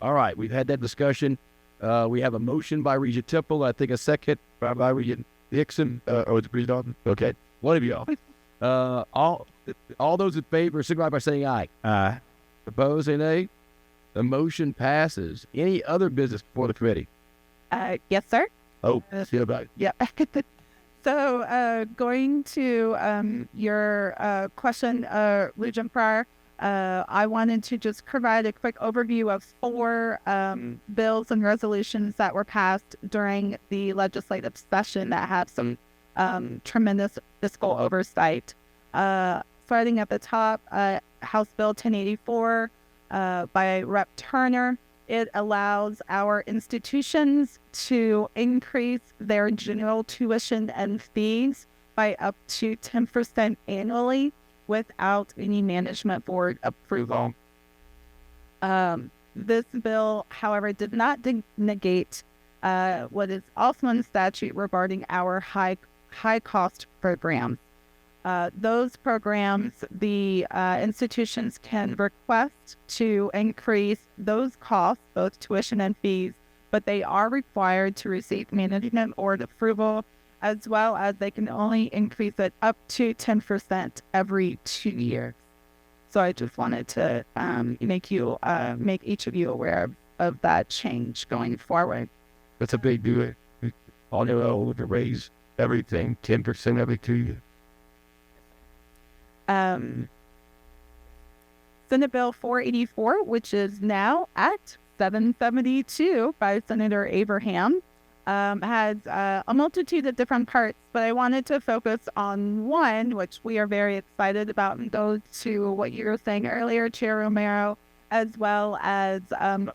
all right, we've had that discussion. We have a motion by Regent Temple. I think a second by Regent Dixon. It's Regent Dalton. Okay, one of y'all. All those in favor, signify by saying aye. Opposed, say nay. The motion passes. Any other business before the committee? Yes, sir. Oh, see about it. Yeah. So, going to your question, Regent Pryor, I wanted to just provide a quick overview of 4 bills and resolutions that were passed during the legislative session that have some tremendous fiscal oversight. Starting at the top, House Bill 1084 by Rep. Turner. It allows our institutions to increase their general tuition and fees by up to 10% annually without any management board approval. This bill, however, did not negate what is also in statute regarding our high cost programs. Those programs, the institutions can request to increase those costs, both tuition and fees, but they are required to receive management board approval, as well as they can only increase it up to 10% every 2 years. So I just wanted to make each of you aware of that change going forward. That's a big deal. All you know, to raise everything 10% every 2 years. Senate Bill 484, which is now at 772 by Senator Abraham, has a multitude of different parts, but I wanted to focus on one, which we are very excited about, and goes to what you were saying earlier, Chair Romero, as well as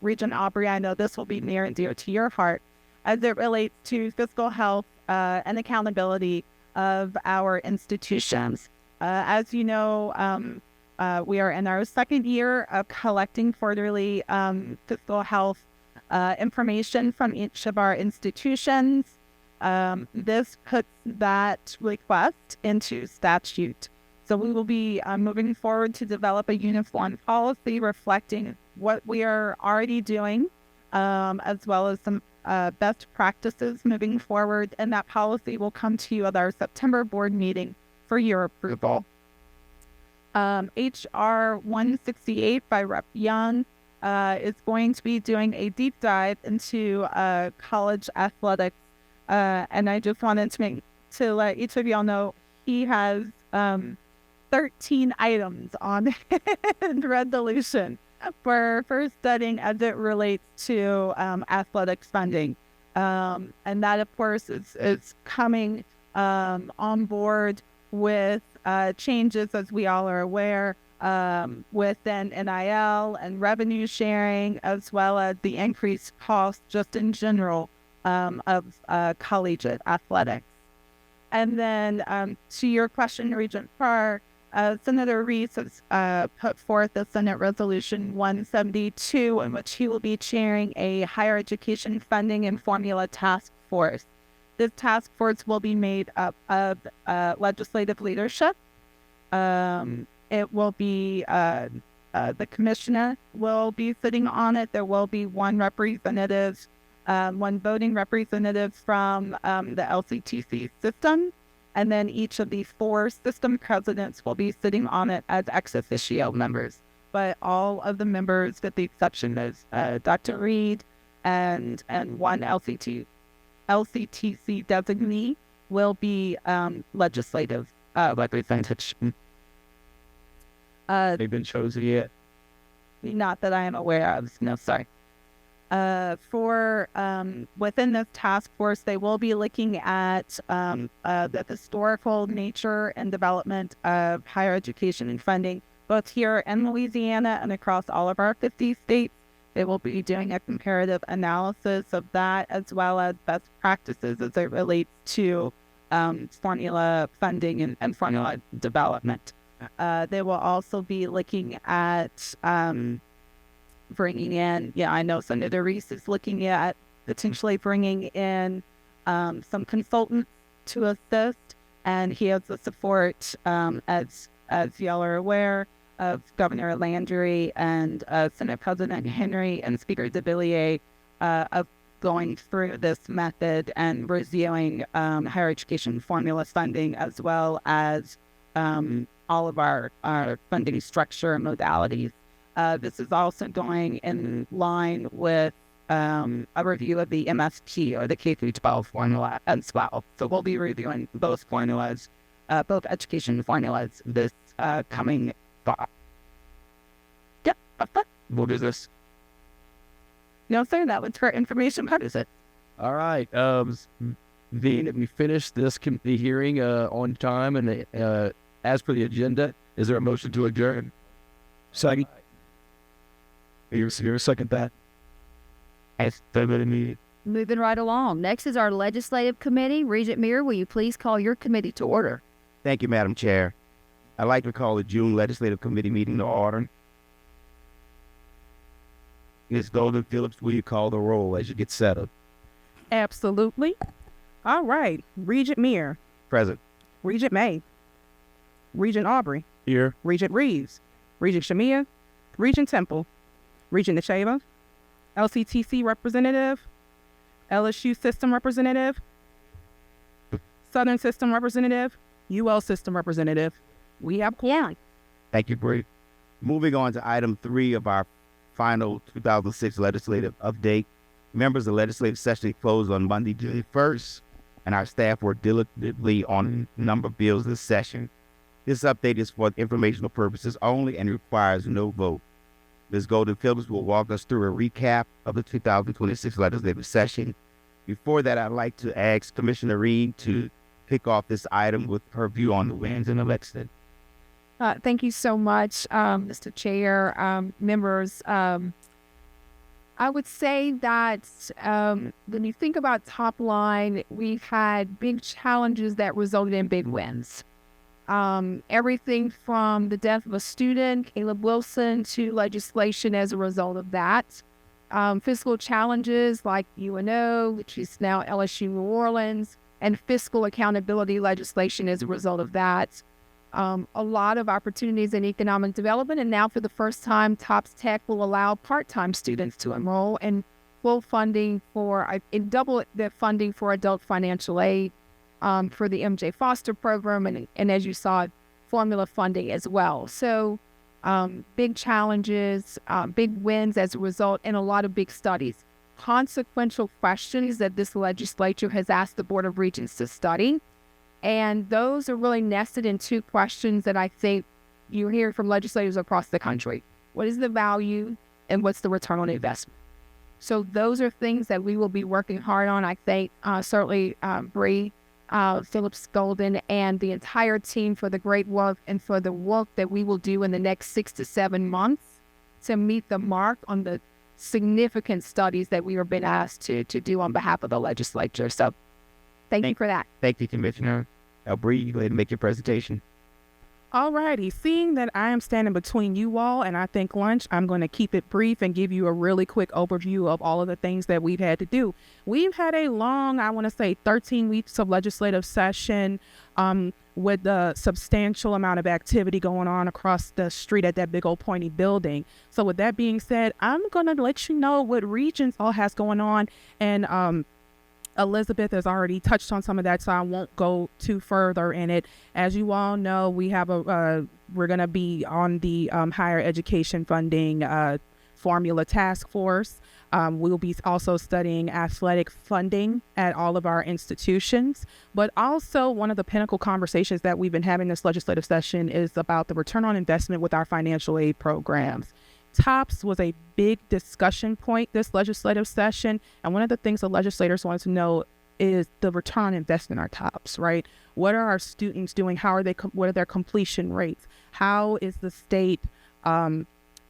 Regent Aubrey. I know this will be near and dear to your heart as it relates to fiscal health and accountability of our institutions. As you know, we are in our 2nd year of collecting quarterly fiscal health information from each of our institutions. This puts that request into statute. So we will be moving forward to develop a uniform policy reflecting what we are already doing, as well as some best practices moving forward. And that policy will come to you at our September board meeting for your approval. HR 168 by Rep. Young is going to be doing a deep dive into college athletics. And I just wanted to let each of y'all know he has 13 items on resolution for studying as it relates to athletics funding. And that, of course, is coming on board with changes, as we all are aware, within NIL and revenue sharing, as well as the increased cost just in general of collegiate athletics. And then to your question, Regent Pryor, Senator Rousse has put forth the Senate Resolution 172, in which he will be chairing a higher education funding and formula task force. This task force will be made up of legislative leadership. It will be, the commissioner will be sitting on it. There will be one representative, one voting representative from the LCTC system. And then each of the 4 system presidents will be sitting on it as ex officio members. But all of the members, with the exception of Dr. Reed and one LCTC designee, will be legislative representatives. They've been chosen yet? Not that I am aware of. No, sorry. For within this task force, they will be looking at the historical nature and development of higher education and funding, both here in Louisiana and across all of our 50 states. They will be doing a comparative analysis of that, as well as best practices as it relates to formula funding and formula development. They will also be looking at bringing in, I know Senator Rousse is looking at potentially bringing in some consultants to assist, and he has the support, as y'all are aware, of Governor Landry and Senate President Henry and Speaker DeVilliers of going through this method and reviewing higher education formula funding, as well as all of our funding structure and modalities. This is also going in line with a review of the MSP, or the K-12 formula as well. So we'll be reviewing those formulas, both education formulas, this coming fall. Yep, we'll do this. No, sir, that was for information purposes. All right. Dean, we finished this committee hearing on time and as per the agenda. Is there a motion to adjourn? Second. You're second that. Moving right along. Next is our legislative committee. Regent Muir, will you please call your committee to order? Thank you, Madam Chair. I'd like to call the June Legislative Committee meeting to order. Ms. Golden Phillips, will you call the roll as you get settled? Absolutely. All right. Regent Muir. Present. Regent May. Regent Aubrey. Here. Regent Reeves. Regent Shamia. Regent Temple. Regent Nesheva. LCTC Representative. LSU System Representative. Southern System Representative. UL System Representative. We have quorum. Thank you, Bree. Moving on to item 3 of our final 2006 legislative update. Members of the legislative session closed on Monday, June 1st, and our staff worked diligently on a number of bills this session. This update is for informational purposes only and requires no vote. Ms. Golden Phillips will walk us through a recap of the 2026 legislative session. Before that, I'd like to ask Commissioner Reed to kick off this item with her view on the wins and elections. Thank you so much, Mr. Chair, members. I would say that when you think about top line, we've had big challenges that resulted in big wins. Everything from the death of a student, Caleb Wilson, to legislation as a result of that. Fiscal challenges like UNO, which is now LSU New Orleans, and fiscal accountability legislation as a result of that. A lot of opportunities in economic development, and now for the first time, TOPS Tech will allow part-time students to enroll, and full funding double the funding for adult financial aid for the MJ Foster program, and as you saw, formula funding as well. So big challenges, big wins as a result, and a lot of big studies. Consequential questions that this legislature has asked the Board of Regents to study. And those are really nested in 2 questions that I think you hear from legislators across the country. What is the value and what's the return on investment? So those are things that we will be working hard on. I think certainly Bree, Phillips Golden, and the entire team for the great work and for the work that we will do in the next 6 to 7 months to meet the mark on the significant studies that we have been asked to do on behalf of the legislature. So thank you for that. Thank you, Commissioner. Bree, you go ahead and make your presentation. All righty. Seeing that I am standing between you all and I think lunch, I'm going to keep it brief and give you a really quick overview of all of the things that we've had to do. We've had a long, 13 weeks of legislative session with a substantial amount of activity going on across the street at that big old pointy building. So with that being said, I'm going to let you know what Regents all has going on, and Elizabeth has already touched on some of that, so I won't go too further in it. As you all know, we have we're going to be on the higher education funding formula task force. We'll be also studying athletic funding at all of our institutions. But also one of the pinnacle conversations that we've been having this legislative session is about the return on investment with our financial aid programs. TOPS was a big discussion point this legislative session, and one of the things the legislators wanted to know is the return on investment in our TOPS, right? What are our students doing? How are they? What are their completion rates? How is the state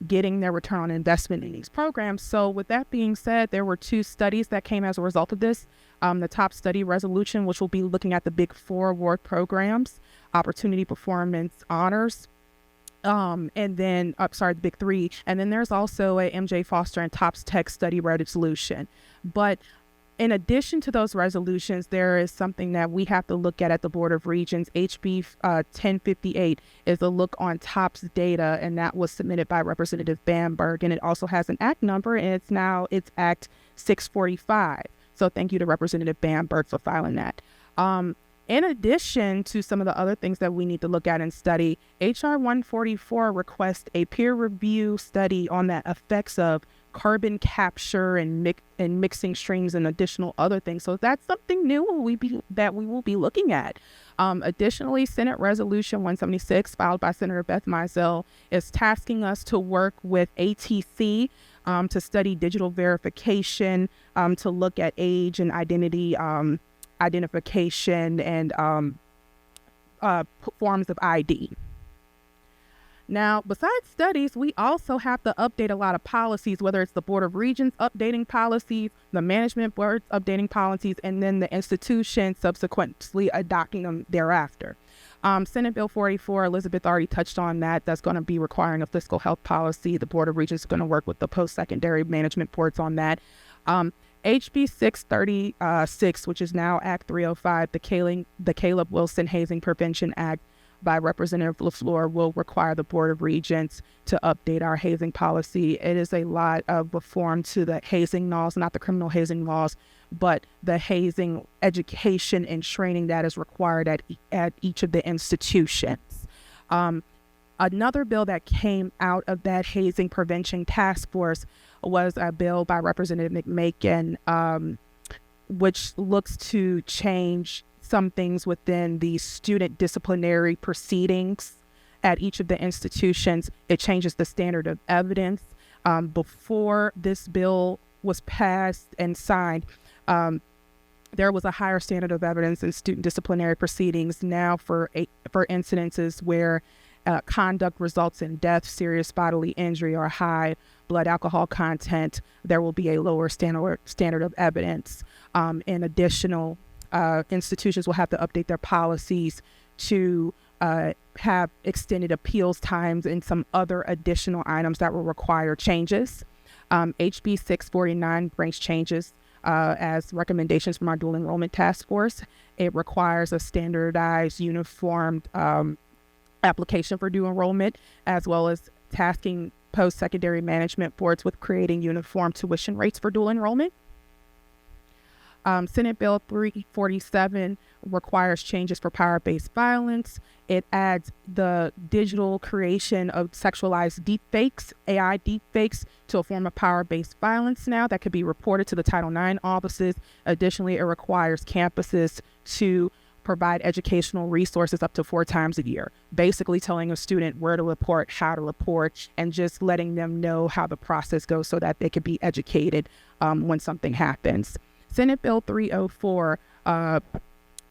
getting their return on investment in these programs? So with that being said, there were 2 studies that came as a result of this. The top study resolution, which will be looking at the Big 4 award programs, Opportunity Performance Honors, and then, the Big 3. And then there's also a MJ Foster and TOPS Tech study resolution. But in addition to those resolutions, there is something that we have to look at the Board of Regents. HB 1058 is a look on TOPS data, and that was submitted by Representative Bamberg. And it also has an act number, and it's Act 645. So thank you to Representative Bamberg for filing that. In addition to some of the other things that we need to look at and study, HR 144 requests a peer review study on the effects of carbon capture and mixing streams and additional other things. So that's something new that we will be looking at. Additionally, Senate Resolution 176, filed by Senator Beth Mizell, is tasking us to work with ATC to study digital verification, to look at age and identity identification and forms of ID. Now, besides studies, we also have to update a lot of policies, whether it's the Board of Regents updating policies, the management board updating policies, and then the institution subsequently adopting them thereafter. Senate Bill 44, Elizabeth already touched on that. That's going to be requiring a fiscal health policy. The Board of Regents is going to work with the post-secondary management boards on that. HB 636, which is now Act 305, the Caleb Wilson Hazing Prevention Act, by Representative LaFleur, will require the Board of Regents to update our hazing policy. It is a lot of reform to the hazing laws, not the criminal hazing laws, but the hazing education and training that is required at each of the institutions. Another bill that came out of that hazing prevention task force was a bill by Representative McMakin, which looks to change some things within the student disciplinary proceedings at each of the institutions. It changes the standard of evidence. Before this bill was passed and signed, there was a higher standard of evidence in student disciplinary proceedings. Now for incidences where conduct results in death, serious bodily injury, or high blood alcohol content, there will be a lower standard of evidence. And additional institutions will have to update their policies to have extended appeals times and some other additional items that will require changes. HB 649 brings changes as recommendations from our dual enrollment task force. It requires a standardized, uniformed application for dual enrollment, as well as tasking post-secondary management boards with creating uniform tuition rates for dual enrollment. Senate Bill 347 requires changes for power-based violence. It adds the digital creation of sexualized deepfakes, AI deepfakes, to a form of power-based violence now that could be reported to the Title IX offices. Additionally, it requires campuses to provide educational resources up to 4 times a year, basically telling a student where to report, how to report, and just letting them know how the process goes so that they can be educated when something happens. Senate Bill 304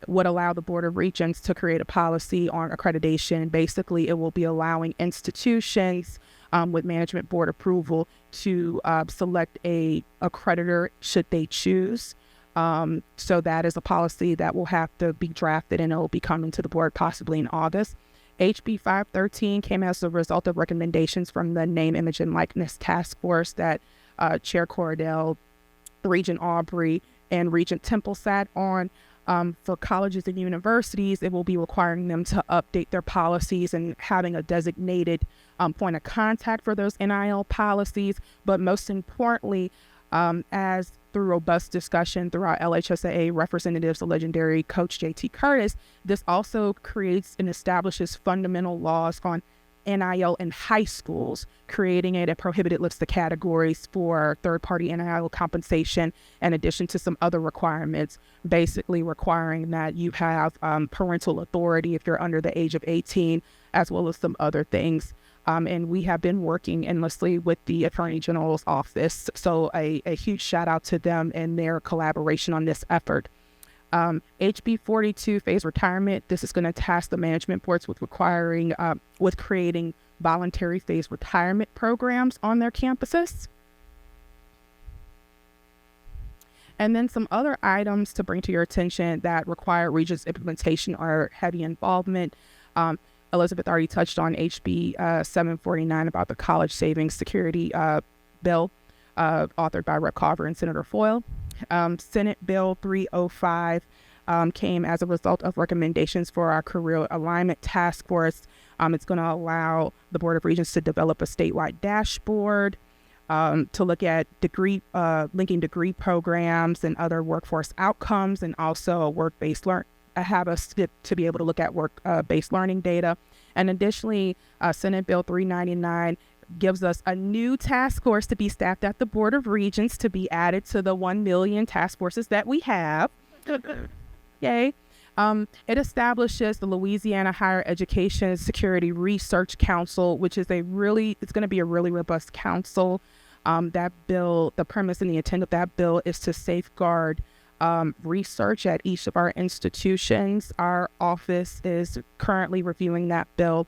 would allow the Board of Regents to create a policy on accreditation. Basically, it will be allowing institutions with management board approval to select a accreditor should they choose. So that is a policy that will have to be drafted, and it will be coming to the board possibly in August. HB 513 came as a result of recommendations from the Name, Image, and Likeness Task Force that Chair Cordell, Regent Aubrey, and Regent Temple sat on. For colleges and universities, it will be requiring them to update their policies and having a designated point of contact for those NIL policies. But most importantly, as through robust discussion through our LHSAA representatives, the legendary Coach J.T. Curtis, this also creates and establishes fundamental laws on NIL in high schools, creating a prohibited list of categories for third-party NIL compensation, in addition to some other requirements, basically requiring that you have parental authority if you're under the age of 18, as well as some other things. And we have been working endlessly with the Attorney General's office. So a huge shout out to them and their collaboration on this effort. HB 42 phase retirement. This is going to task the management boards with creating voluntary phase retirement programs on their campuses. And then some other items to bring to your attention that require Regents implementation or heavy involvement. Elizabeth already touched on HB 749 about the college savings security bill authored by Rep. Carver and Senator Foyle. Senate Bill 305 came as a result of recommendations for our career alignment task force. It's going to allow the Board of Regents to develop a statewide dashboard to look at linking degree programs and other workforce outcomes, and also a work-based have us to be able to look at work-based learning data. And additionally, Senate Bill 399 gives us a new task force to be staffed at the Board of Regents to be added to the 1 million task forces that we have. Yay. It establishes the Louisiana Higher Education Security Research Council, which is it's going to be a really robust council. That bill, the premise and the intent of that bill is to safeguard research at each of our institutions. Our office is currently reviewing that bill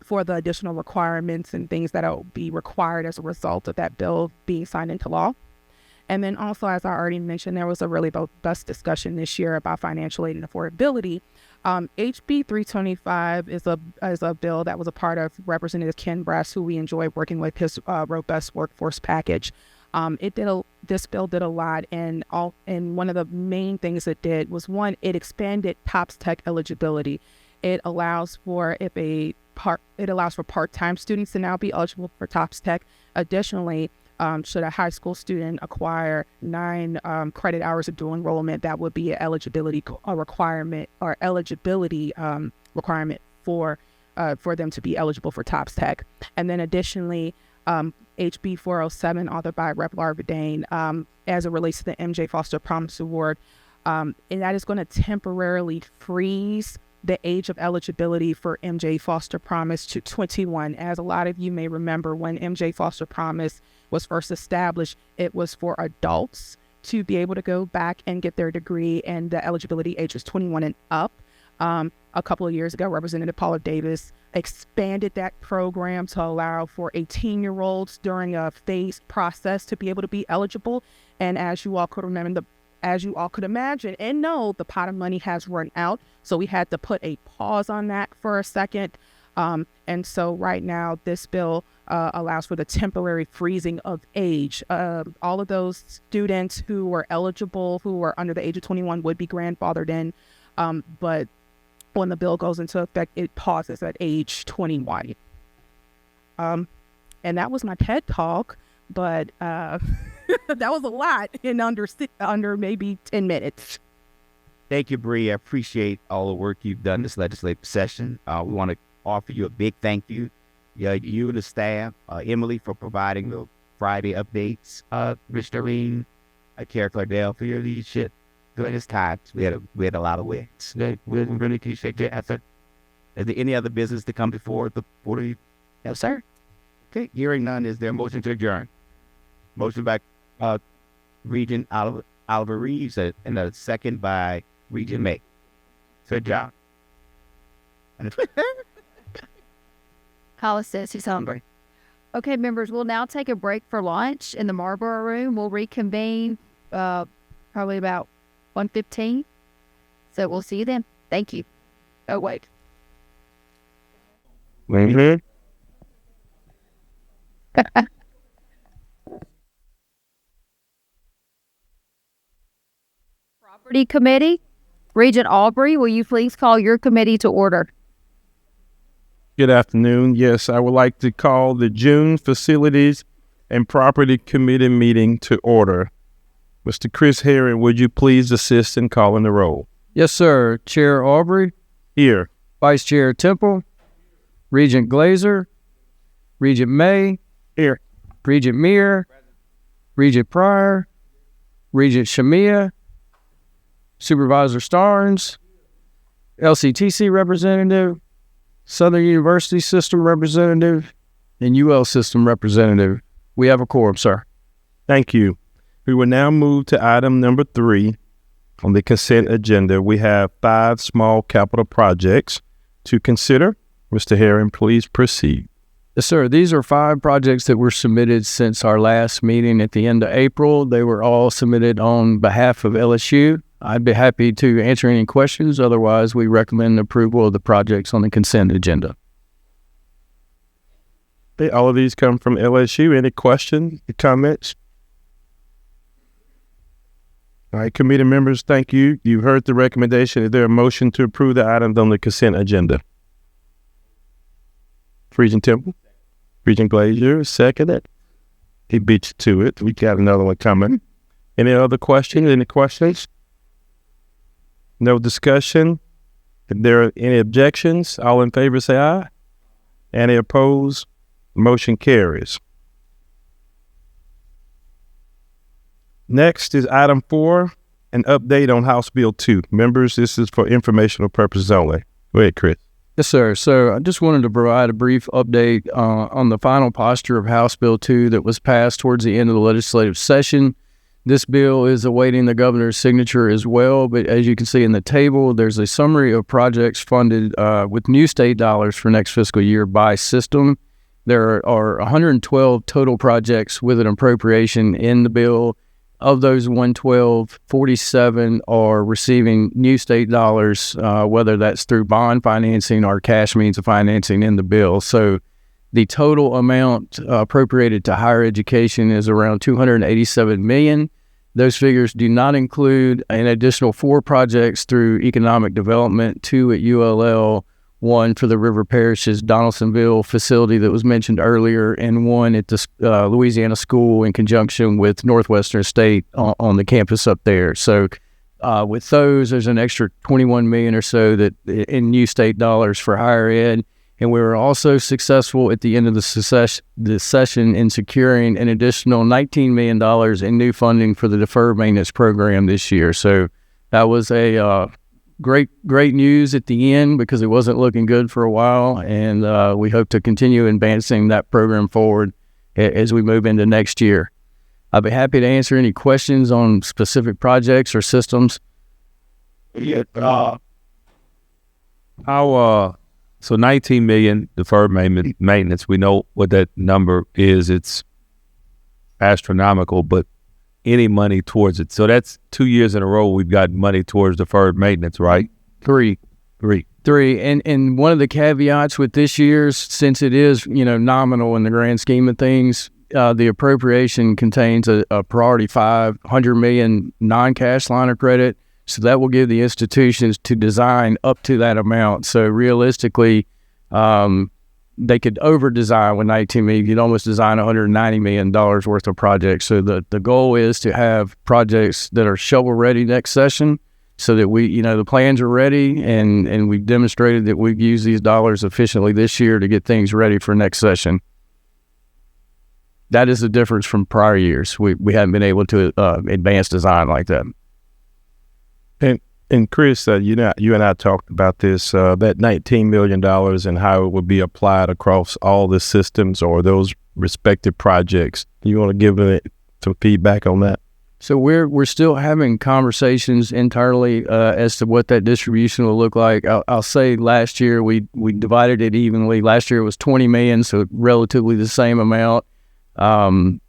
for the additional requirements and things that will be required as a result of that bill being signed into law. And then also, as I already mentioned, there was a really robust discussion this year about financial aid and affordability. HB 325 is a bill that was a part of Representative Ken Brass, who we enjoy working with, his robust workforce package. This bill did a lot, and one of the main things it did was, one, it expanded TOPS Tech eligibility. It allows for part-time students to now be eligible for TOPS Tech. Additionally, should a high school student acquire 9 credit hours of dual enrollment, that would be an eligibility requirement for them to be eligible for TOPS Tech. And then additionally, HB 407, authored by Rep. Larvadain, as it relates to the MJ Foster Promise Award, and that is going to temporarily freeze the age of eligibility for MJ Foster Promise to 21. As a lot of you may remember, when MJ Foster Promise was first established, it was for adults to be able to go back and get their degree, and the eligibility age was 21 and up. A couple of years ago, Representative Paula Davis expanded that program to allow for 18-year-olds during a phased process to be able to be eligible. And as you all could imagine and know, the pot of money has run out. So we had to put a pause on that for a second. And so right now, this bill allows for the temporary freezing of age. All of those students who were eligible, who were under the age of 21, would be grandfathered in. But when the bill goes into effect, it pauses at age 21. And that was my TED Talk, but that was a lot in under maybe 10 minutes. Thank you, Bree. I appreciate all the work you've done this legislative session. We want to offer you a big thank you. You and the staff, Emily for providing the Friday updates, Mr. Reed, Kara Clardell for your leadership during this time. We had a lot of wins. We really appreciate your effort. Is there any other business to come before the board of you? No, sir. Okay, hearing none, is there a motion to adjourn? Motion by Regent Oliver Reeves and a second by Regent May. Good job. Hollis says he's hungry. Okay, members, we'll now take a break for lunch in the Marlboro Room. We'll reconvene probably about 1:15. So we'll see you then. Thank you. Oh, wait. Mm-hmm. Property Committee. Regent Aubrey, will you please call your committee to order? Good afternoon. Yes, I would like to call the June Facilities and Property Committee meeting to order. Mr. Chris Herring, would you please assist in calling the roll? Yes, sir. Chair Aubrey. Here. Vice Chair Temple. Regent Glazer. Regent May. Here. Regent Meir. Regent Pryor. Regent Shamia. Supervisor Starnes. LCTC Representative. Southern University System Representative. And UL System Representative. We have a quorum, sir. Thank you. We will now move to item number 3 on the consent agenda. We have 5 small capital projects to consider. Mr. Herring, please proceed. Yes, sir. These are 5 projects that were submitted since our last meeting at the end of April. They were all submitted on behalf of LSU. I'd be happy to answer any questions. Otherwise, we recommend approval of the projects on the consent agenda. Okay, all of these come from LSU. Any questions, comments? All right, committee members, thank you. You've heard the recommendation. Is there a motion to approve the items on the consent agenda? Regent Temple? Regent Glazer, second it. He beat you to it. We got another one coming. Any other questions? Any questions? No discussion. If there are any objections, all in favor say aye. Any opposed? Motion carries. Next is item 4, an update on House Bill 2. Members, this is for informational purposes only. Go ahead, Chris. Yes, sir. So I just wanted to provide a brief update on the final posture of House Bill 2 that was passed towards the end of the legislative session. This bill is awaiting the governor's signature as well, but as you can see in the table, there's a summary of projects funded with new state dollars for next fiscal year by system. There are 112 total projects with an appropriation in the bill. Of those 112, 47 are receiving new state dollars, whether that's through bond financing or cash means of financing in the bill. So the total amount appropriated to higher education is around $287 million. Those figures do not include an additional 4 projects through economic development, 2 at ULL, 1 for the River Parish's Donaldsonville facility that was mentioned earlier, and 1 at the Louisiana School in conjunction with Northwestern State on the campus up there. So with those, there's an extra $21 million or so that in new state dollars for higher ed. And we were also successful at the end of the session in securing an additional $19 million in new funding for the deferred maintenance program this year. So that was a great news at the end because it wasn't looking good for a while. And we hope to continue advancing that program forward as we move into next year. I'll be happy to answer any questions on specific projects or systems. So $19 million deferred maintenance, we know what that number is. It's astronomical, but any money towards it. So that's 2 years in a row we've got money towards deferred maintenance, right? Three. And one of the caveats with this year's, since it is, nominal in the grand scheme of things, the appropriation contains a priority $500 million non-cash line of credit. So that will give the institutions to design up to that amount. So realistically, they could over-design with $19 million. You'd almost design $190 million worth of projects. So the goal is to have projects that are shovel-ready next session so that we, the plans are ready and we've demonstrated that we've used these dollars efficiently this year to get things ready for next session. That is the difference from prior years. We haven't been able to advance design like that. And Chris, you and I talked about this, that $19 million and how it would be applied across all the systems or those respective projects. You want to give some feedback on that? So we're still having conversations internally as to what that distribution will look like. I'll say last year we divided it evenly. Last year it was $20 million, so relatively the same amount. And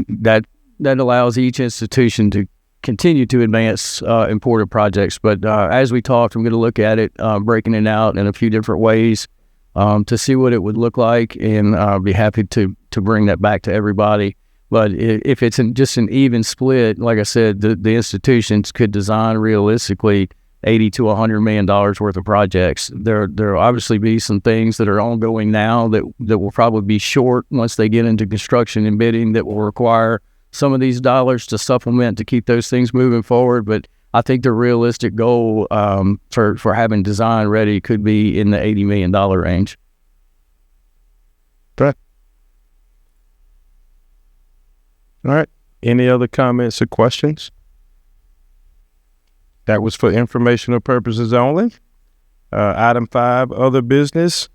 that allows each institution to continue to advance important projects. But as we talked, I'm going to look at it, breaking it out in a few different ways to see what it would look like, and I'll be happy to bring that back to everybody. But if it's just an even split, like I said, the institutions could design realistically $80 to $100 million worth of projects. There will obviously be some things that are ongoing now that will probably be short once they get into construction and bidding that will require some of these dollars to supplement to keep those things moving forward. But I think the realistic goal for having design ready could be in the $80 million range. Okay. All right. Any other comments or questions? That was for informational purposes only. Item 5, other business.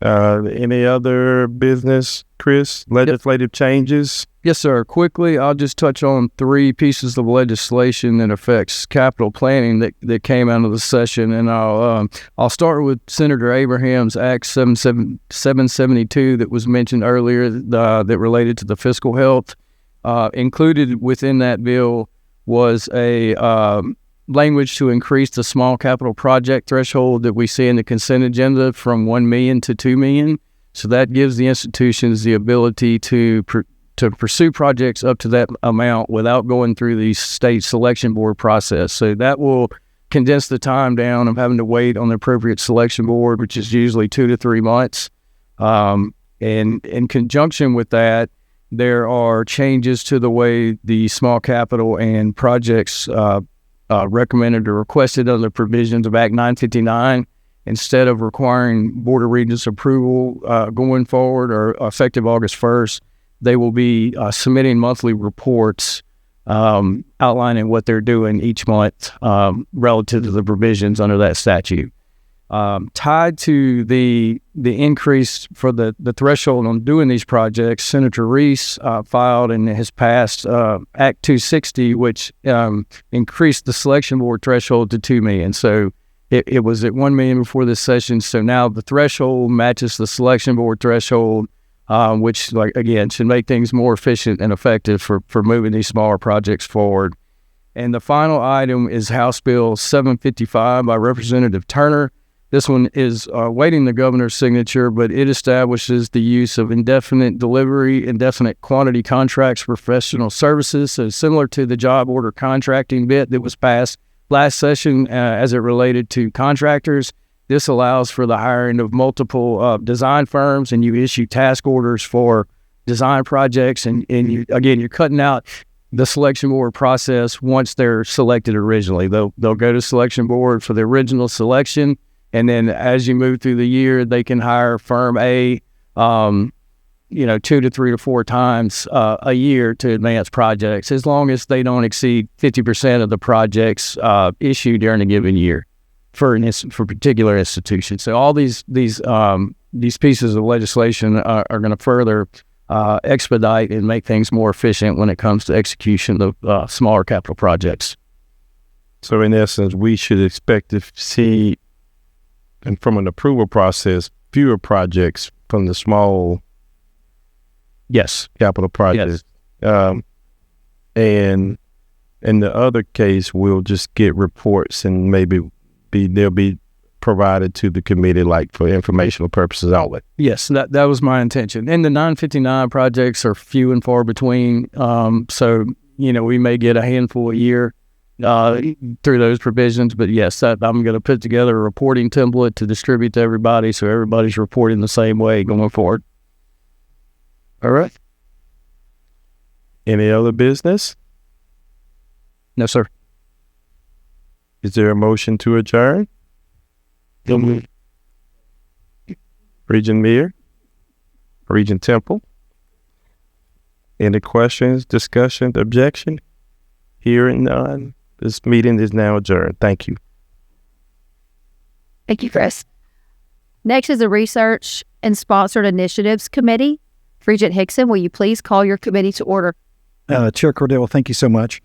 Any other business, Chris? Legislative changes? Yes, sir. Quickly, I'll just touch on 3 pieces of legislation that affects capital planning that came out of the session, and I'll start with Senator Abraham's Act 772 that was mentioned earlier that related to the fiscal health. Included within that bill was a language to increase the small capital project threshold that we see in the consent agenda from $1 million to $2 million. So that gives the institutions the ability to pursue projects up to that amount without going through the state selection board process. So that will condense the time down of having to wait on the appropriate selection board, which is usually 2 to 3 months. And in conjunction with that, there are changes to the way the small capital and projects recommended or requested under the provisions of Act 959. Instead of requiring Board of Regents approval going forward or effective August 1st, they will be submitting monthly reports outlining what they're doing each month relative to the provisions under that statute. Tied to the increase for the threshold on doing these projects, Senator Rousse filed and has passed Act 260, which increased the selection board threshold to $2 million. So it was at $1 million before this session. So now the threshold matches the selection board threshold, which, like, again, should make things more efficient and effective for moving these smaller projects forward. And the final item is House Bill 755 by Representative Turner. This one is awaiting the governor's signature, but it establishes the use of indefinite delivery, indefinite quantity contracts for professional services. So similar to the job order contracting bit that was passed last session as it related to contractors, this allows for the hiring of multiple design firms, and you issue task orders for design projects. And you, again, you're cutting out the selection board process once they're selected originally. They'll go to selection board for the original selection. And then as you move through the year, they can hire firm A, 2 to 3 to 4 times a year to advance projects, as long as they don't exceed 50% of the projects issued during a given year for particular institutions. So all these pieces of legislation are going to further expedite and make things more efficient when it comes to execution of smaller capital projects. So in essence, we should expect to see, and from an approval process, fewer projects from the small capital projects. Yes. And in the other case, we'll just get reports and maybe they'll be provided to the committee, like for informational purposes only. Yes, that was my intention. And the 959 projects are few and far between. So, we may get a handful a year through those provisions. But yes, I'm going to put together a reporting template to distribute to everybody, so everybody's reporting the same way going forward. All right. Any other business? No, sir. Is there a motion to adjourn? Regent Meir? Regent Temple? Any questions, discussion, objection? Hearing none. This meeting is now adjourned. Thank you. Thank you, Chris. Next is the Research and Sponsored Initiatives Committee. Regent Hickson, will you please call your committee to order? Chair Cordell, thank you so much.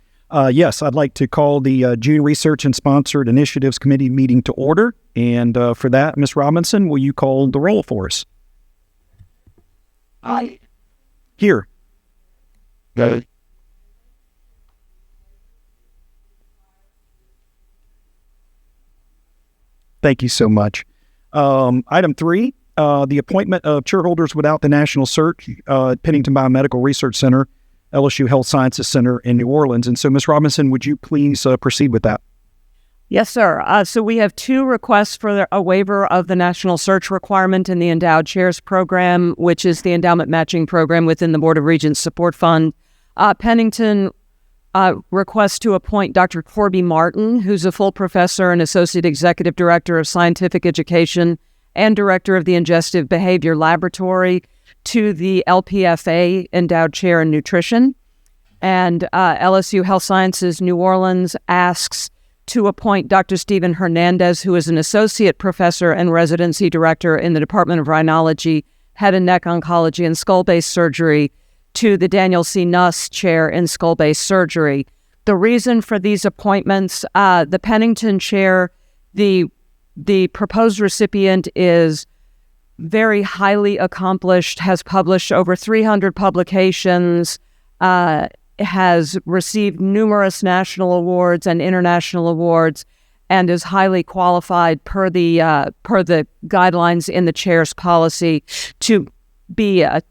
Yes, I'd like to call the June Research and Sponsored Initiatives Committee meeting to order. And for that, Ms. Robinson, will you call the roll for us? Aye. Here. Got it. Thank you so much. Item 3, the appointment of chairholders without the national cert at Pennington Biomedical Research Center, LSU Health Sciences Center in New Orleans. And so, Ms. Robinson, would you please proceed with that? Yes, sir. So we have 2 requests for a waiver of the national search requirement in the Endowed Chairs Program, which is the endowment matching program within the Board of Regents Support Fund. Pennington requests to appoint Dr. Corby Martin, who's a full professor and associate executive director of scientific education and director of the Ingestive Behavior Laboratory, to the LPFA Endowed Chair in Nutrition. And LSU Health Sciences New Orleans asks to appoint Dr. Stephen Hernandez, who is an associate professor and residency director in the Department of Rhinology, Head and Neck Oncology and Skull-Based Surgery, to the Daniel C. Nuss Chair in Skull-Based Surgery. The reason for these appointments, the Pennington Chair, the proposed recipient is very highly accomplished, has published over 300 publications, has received numerous national awards and international awards, and is highly qualified per the guidelines in the chair's policy to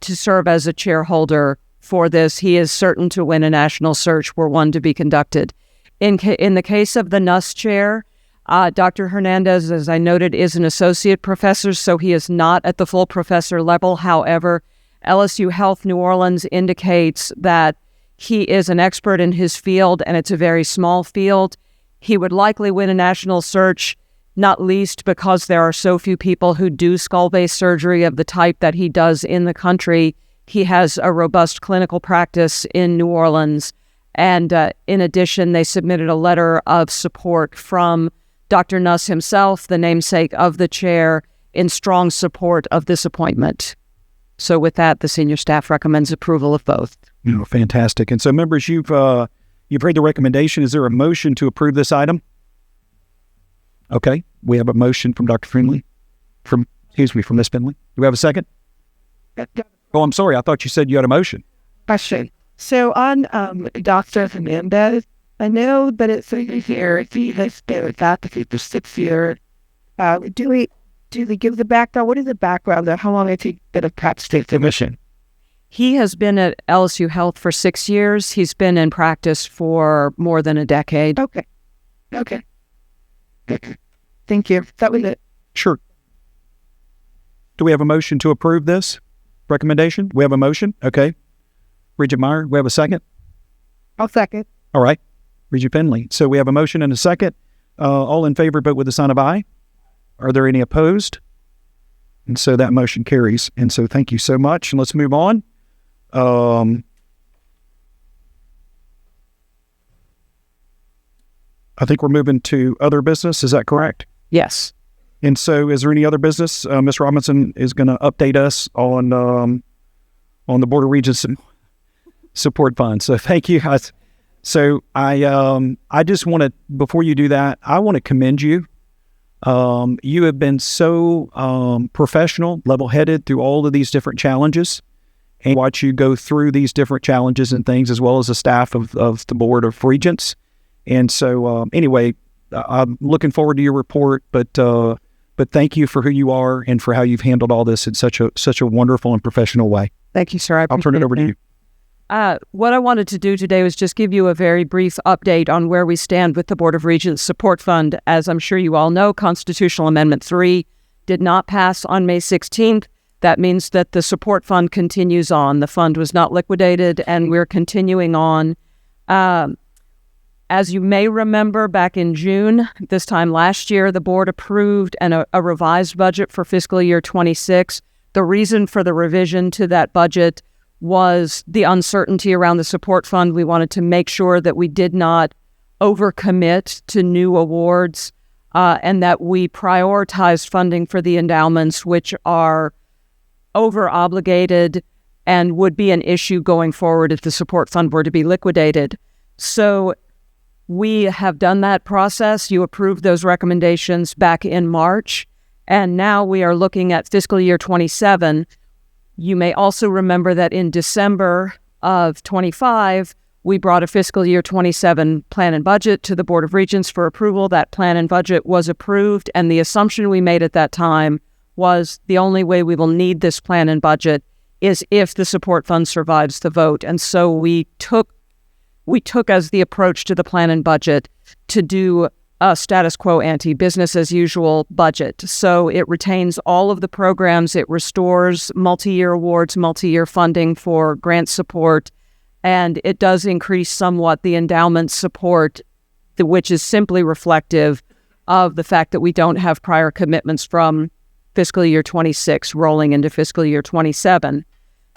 serve as a chairholder for this. He is certain to win a national search were one to be conducted. In the case of the Nuss Chair, Dr. Hernandez, as I noted, is an associate professor, so he is not at the full professor level. However, LSU Health New Orleans indicates that he is an expert in his field, and it's a very small field. He would likely win a national search, not least because there are so few people who do skull-based surgery of the type that he does in the country. He has a robust clinical practice in New Orleans. And in addition, they submitted a letter of support from Dr. Nuss himself, the namesake of the chair, in strong support of this appointment. So with that, the senior staff recommends approval of both. Fantastic. And so, members, you've heard the recommendation. Is there a motion to approve this item? Okay, we have a motion from Dr. Finley, from Ms. Finley. Do we have a second? Oh, I'm sorry. I thought you said you had a motion. Question. So on Dr. Hernandez, I know that it's here. He has been a faculty for 6 years. Do we give the background? What is the background? How long has he been a practice state physician? He has been at LSU Health for 6 years. He's been in practice for more than a decade. Okay. Thank you. That was it. Sure. Do we have a motion to approve this recommendation? We have a motion? Okay. Regent Meyer, we have a second? I'll second. All right. Regent Finley. So we have a motion and a second. All in favor, vote with the sign of aye. Are there any opposed? And so that motion carries. And so thank you so much. And let's move on. I think we're moving to other business. Is that correct? Yes. And so is there any other business? Ms. Robinson is going to update us on the Board of Regents support fund. So thank you. So I just want to, before you do that, I want to commend you. You have been so professional, level-headed through all of these different challenges, and watch you go through these different challenges and things, as well as the staff of the Board of Regents. And so anyway, I'm looking forward to your report, but thank you for who you are and for how you've handled all this in such a wonderful and professional way. Thank you, sir. I'll turn it over to you. What I wanted to do today was just give you a very brief update on where we stand with the Board of Regents Support Fund. As I'm sure you all know, Constitutional Amendment 3 did not pass on May 16th. That means that the support fund continues on. The fund was not liquidated, and we're continuing on. As you may remember, back in June, this time last year, the board approved a revised budget for fiscal year 26. The reason for the revision to that budget was the uncertainty around the support fund. We wanted to make sure that we did not overcommit to new awards and that we prioritized funding for the endowments, which are over-obligated and would be an issue going forward if the support fund were to be liquidated. So we have done that process. You approved those recommendations back in March, and now we are looking at fiscal year 27. You may also remember that in December of 25, we brought a fiscal year 27 plan and budget to the Board of Regents for approval. That plan and budget was approved, and the assumption we made at that time was the only way we will need this plan and budget is if the support fund survives the vote. And so we took as the approach to the plan and budget to do a status quo ante, business as usual budget. So it retains all of the programs, it restores multi-year awards, multi-year funding for grant support, and it does increase somewhat the endowment support, which is simply reflective of the fact that we don't have prior commitments from fiscal year 26 rolling into fiscal year 27.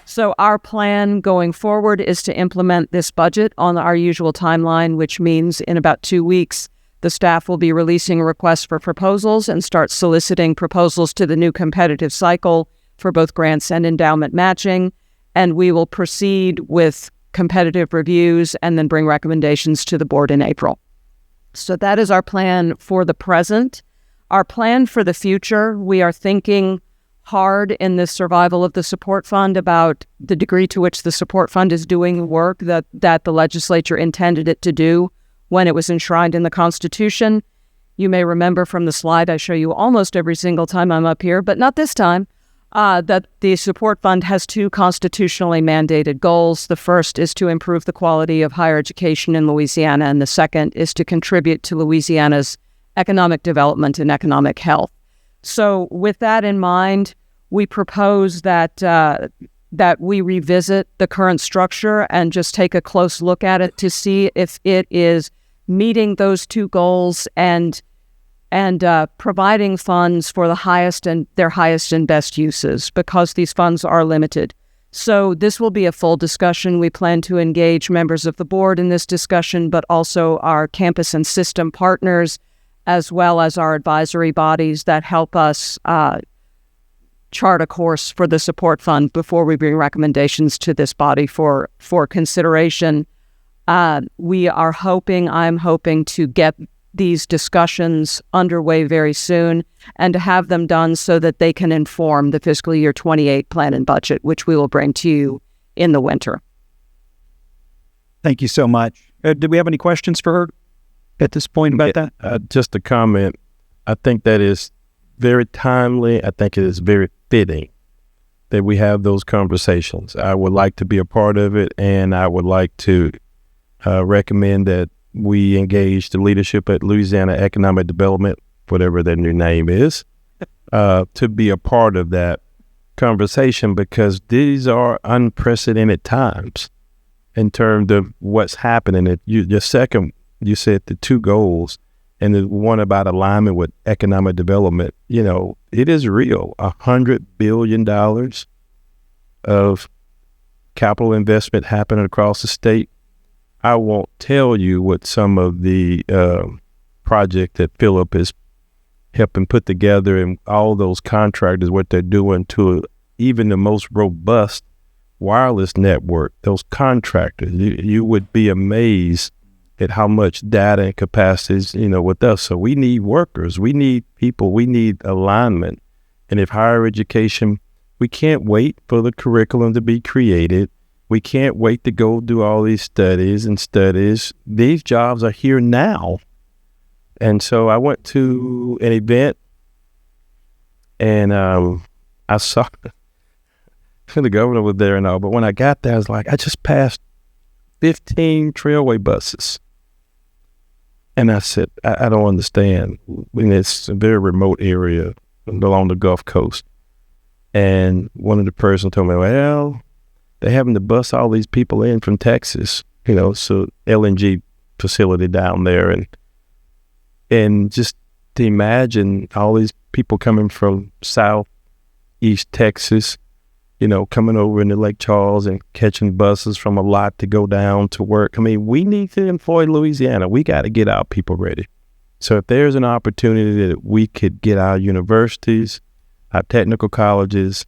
So our plan going forward is to implement this budget on our usual timeline, which means in about 2 weeks, the staff will be releasing a request for proposals and start soliciting proposals to the new competitive cycle for both grants and endowment matching. And we will proceed with competitive reviews and then bring recommendations to the board in April. So that is our plan for the present. Our plan for the future, we are thinking hard in this survival of the support fund about the degree to which the support fund is doing the work that the legislature intended it to do when it was enshrined in the Constitution. You may remember from the slide I show you almost every single time I'm up here, but not this time, that the support fund has 2 constitutionally mandated goals. The first is to improve the quality of higher education in Louisiana, and the second is to contribute to Louisiana's economic development and economic health. So with that in mind, we propose that we revisit the current structure and just take a close look at it to see if it is meeting those two goals and providing funds for their highest and best uses, because these funds are limited. So this will be a full discussion. We plan to engage members of the board in this discussion, but also our campus and system partners, as well as our advisory bodies that help us chart a course for the support fund before we bring recommendations to this body for consideration. I'm hoping to get these discussions underway very soon and to have them done so that they can inform the fiscal year 28 plan and budget, which we will bring to you in the winter. Thank you so much. Do we have any questions for her at this point about that? Just a comment. I think that is very timely. I think it is very fitting that we have those conversations. I would like to be a part of it, and I would like to recommend that we engage the leadership at Louisiana Economic Development, whatever their new name is, to be a part of that conversation, because these are unprecedented times in terms of what's happening. You said the two goals, and the one about alignment with economic development. It is real. $100 billion of capital investment happening across the state. I won't tell you what some of the project that Philip is helping put together, and all those contractors, what they're doing to even the most robust wireless network. Those contractors, you would be amazed at how much data and capacities, with us. So we need workers, we need people, we need alignment. And if higher education, we can't wait for the curriculum to be created. We can't wait to go do all these studies. These jobs are here now. And so I went to an event, and I saw the governor was there and all, but when I got there, I was like, I just passed 15 trailway buses. And I said, I don't understand. It's a very remote area along the Gulf Coast. And one of the persons told me, well, they're having to bus all these people in from Texas, so LNG facility down there. And just to imagine all these people coming from southeast Texas, coming over into Lake Charles and catching buses from a lot to go down to work. I mean, we need to employ Louisiana. We got to get our people ready. So if there's an opportunity that we could get our universities, our technical colleges,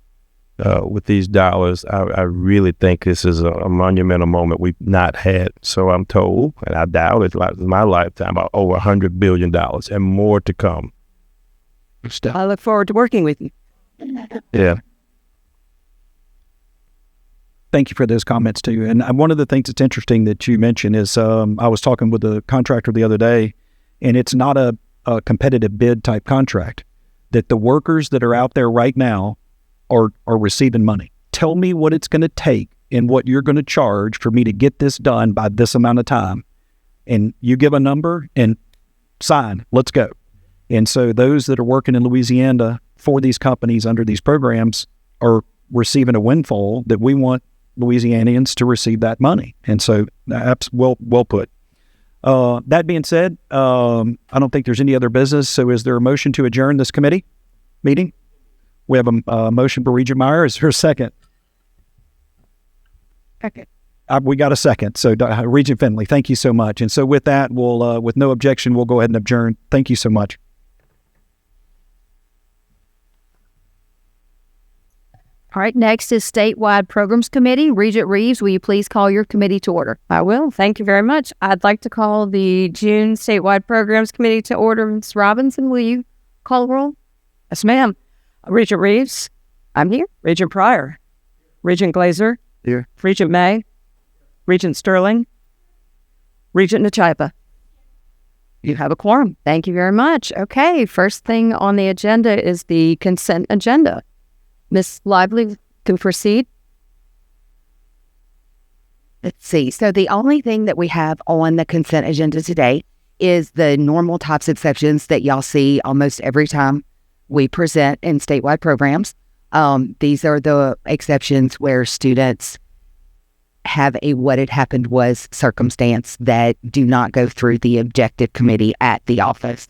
with these dollars, I really think this is a monumental moment we've not had. So I'm told, and I doubt it, like in my lifetime, about over $100 billion and more to come. I look forward to working with you. Yeah. Thank you for those comments too. And one of the things that's interesting that you mentioned is I was talking with a contractor the other day, and it's not a competitive bid type contract, that the workers that are out there right now are receiving money. Tell me what it's going to take and what you're going to charge for me to get this done by this amount of time. And you give a number and sign, let's go. And so those that are working in Louisiana for these companies under these programs are receiving a windfall that we want Louisianians to receive that money. And so that's well put. That being said, I don't think there's any other business. So is there a motion to adjourn this committee meeting? We have a motion for Regent Meyer. Is there a second? Second. We got a second. So Regent Finley, thank you so much. And so with that, we'll, with no objection, we'll go ahead and adjourn. Thank you so much. All right, next is Statewide Programs Committee. Regent Reeves, will you please call your committee to order? I will. Thank you very much. I'd like to call the June Statewide Programs Committee to order. Ms. Robinson, will you call the roll? Yes, ma'am. Regent Reeves? I'm here. Regent Pryor? Regent Glazer? Here. Regent May? Regent Sterling? Regent Nachipa? You have a quorum. Thank you very much. Okay, first thing on the agenda is the consent agenda. Ms. Lively can proceed. Let's see. So the only thing that we have on the consent agenda today is the normal types of exceptions that y'all see almost every time we present in statewide programs. These are the exceptions where students have a what had happened was circumstance that do not go through the objective committee at the office.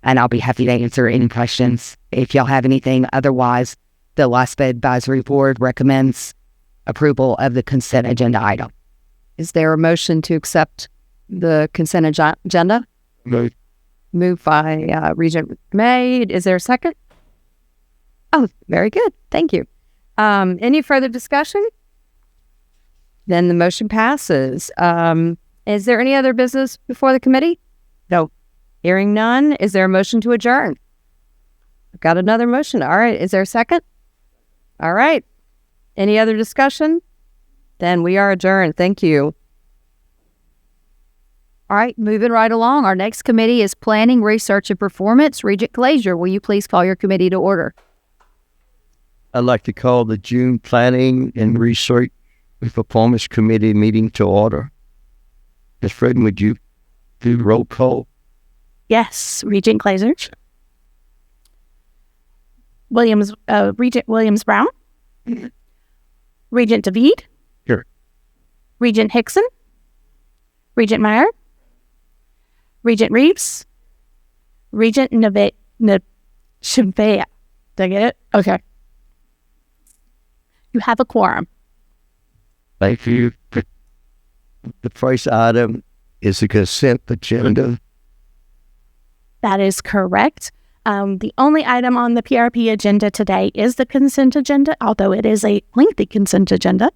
And I'll be happy to answer any questions if y'all have anything. Otherwise, the LSPA Advisory Board recommends approval of the consent agenda item. Is there a motion to accept the consent agenda? No. Moved by Regent May. Is there a second? Oh, very good. Thank you. Any further discussion? Then the motion passes. Is there any other business before the committee? No. Hearing none. Is there a motion to adjourn? I've got another motion. All right. Is there a second? All right. Any other discussion? Then we are adjourned. Thank you. All right, moving right along. Our next committee is Planning, Research, and Performance. Regent Glazier, will you please call your committee to order? I'd like to call the June Planning and Research and Performance Committee meeting to order. Ms. Fred, would you do roll call? Yes, Regent Glazier. Regent Williams Brown. Regent David. Here. Regent Hickson. Regent Meyer. Regent Reeves. Regent Shavea. Did I get it? Okay. You have a quorum. Thank you. The first item is the consent agenda. That is correct. The only item on the PRP agenda today is the consent agenda, although it is a lengthy consent agenda.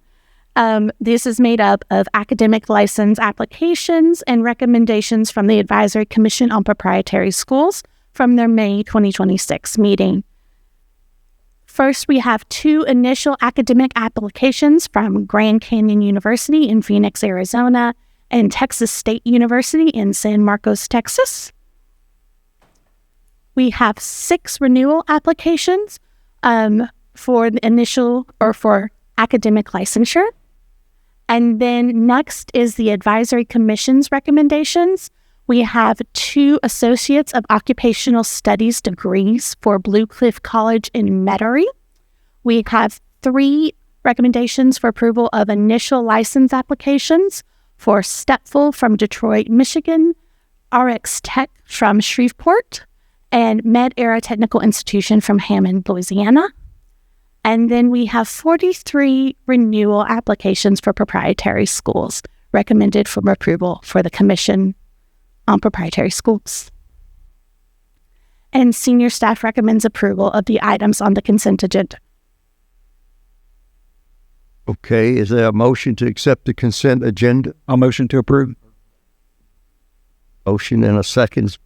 This is made up of academic license applications and recommendations from the Advisory Commission on Proprietary Schools from their May 2026 meeting. First, we have 2 initial academic applications from Grand Canyon University in Phoenix, Arizona, and Texas State University in San Marcos, Texas. We have 6 renewal applications for the initial or for academic licensure. And then next is the Advisory Commission's recommendations. We have 2 Associates of Occupational Studies degrees for Blue Cliff College in Metairie. We have 3 recommendations for approval of initial license applications for Stepful from Detroit, Michigan, RX Tech from Shreveport, and Med-Era Technical Institution from Hammond, Louisiana. And then we have 43 renewal applications for proprietary schools recommended for approval for the Commission on Proprietary Schools. And senior staff recommends approval of the items on the consent agenda. Okay, is there a motion to accept the consent agenda? I'll motion to approve. Motion and a second.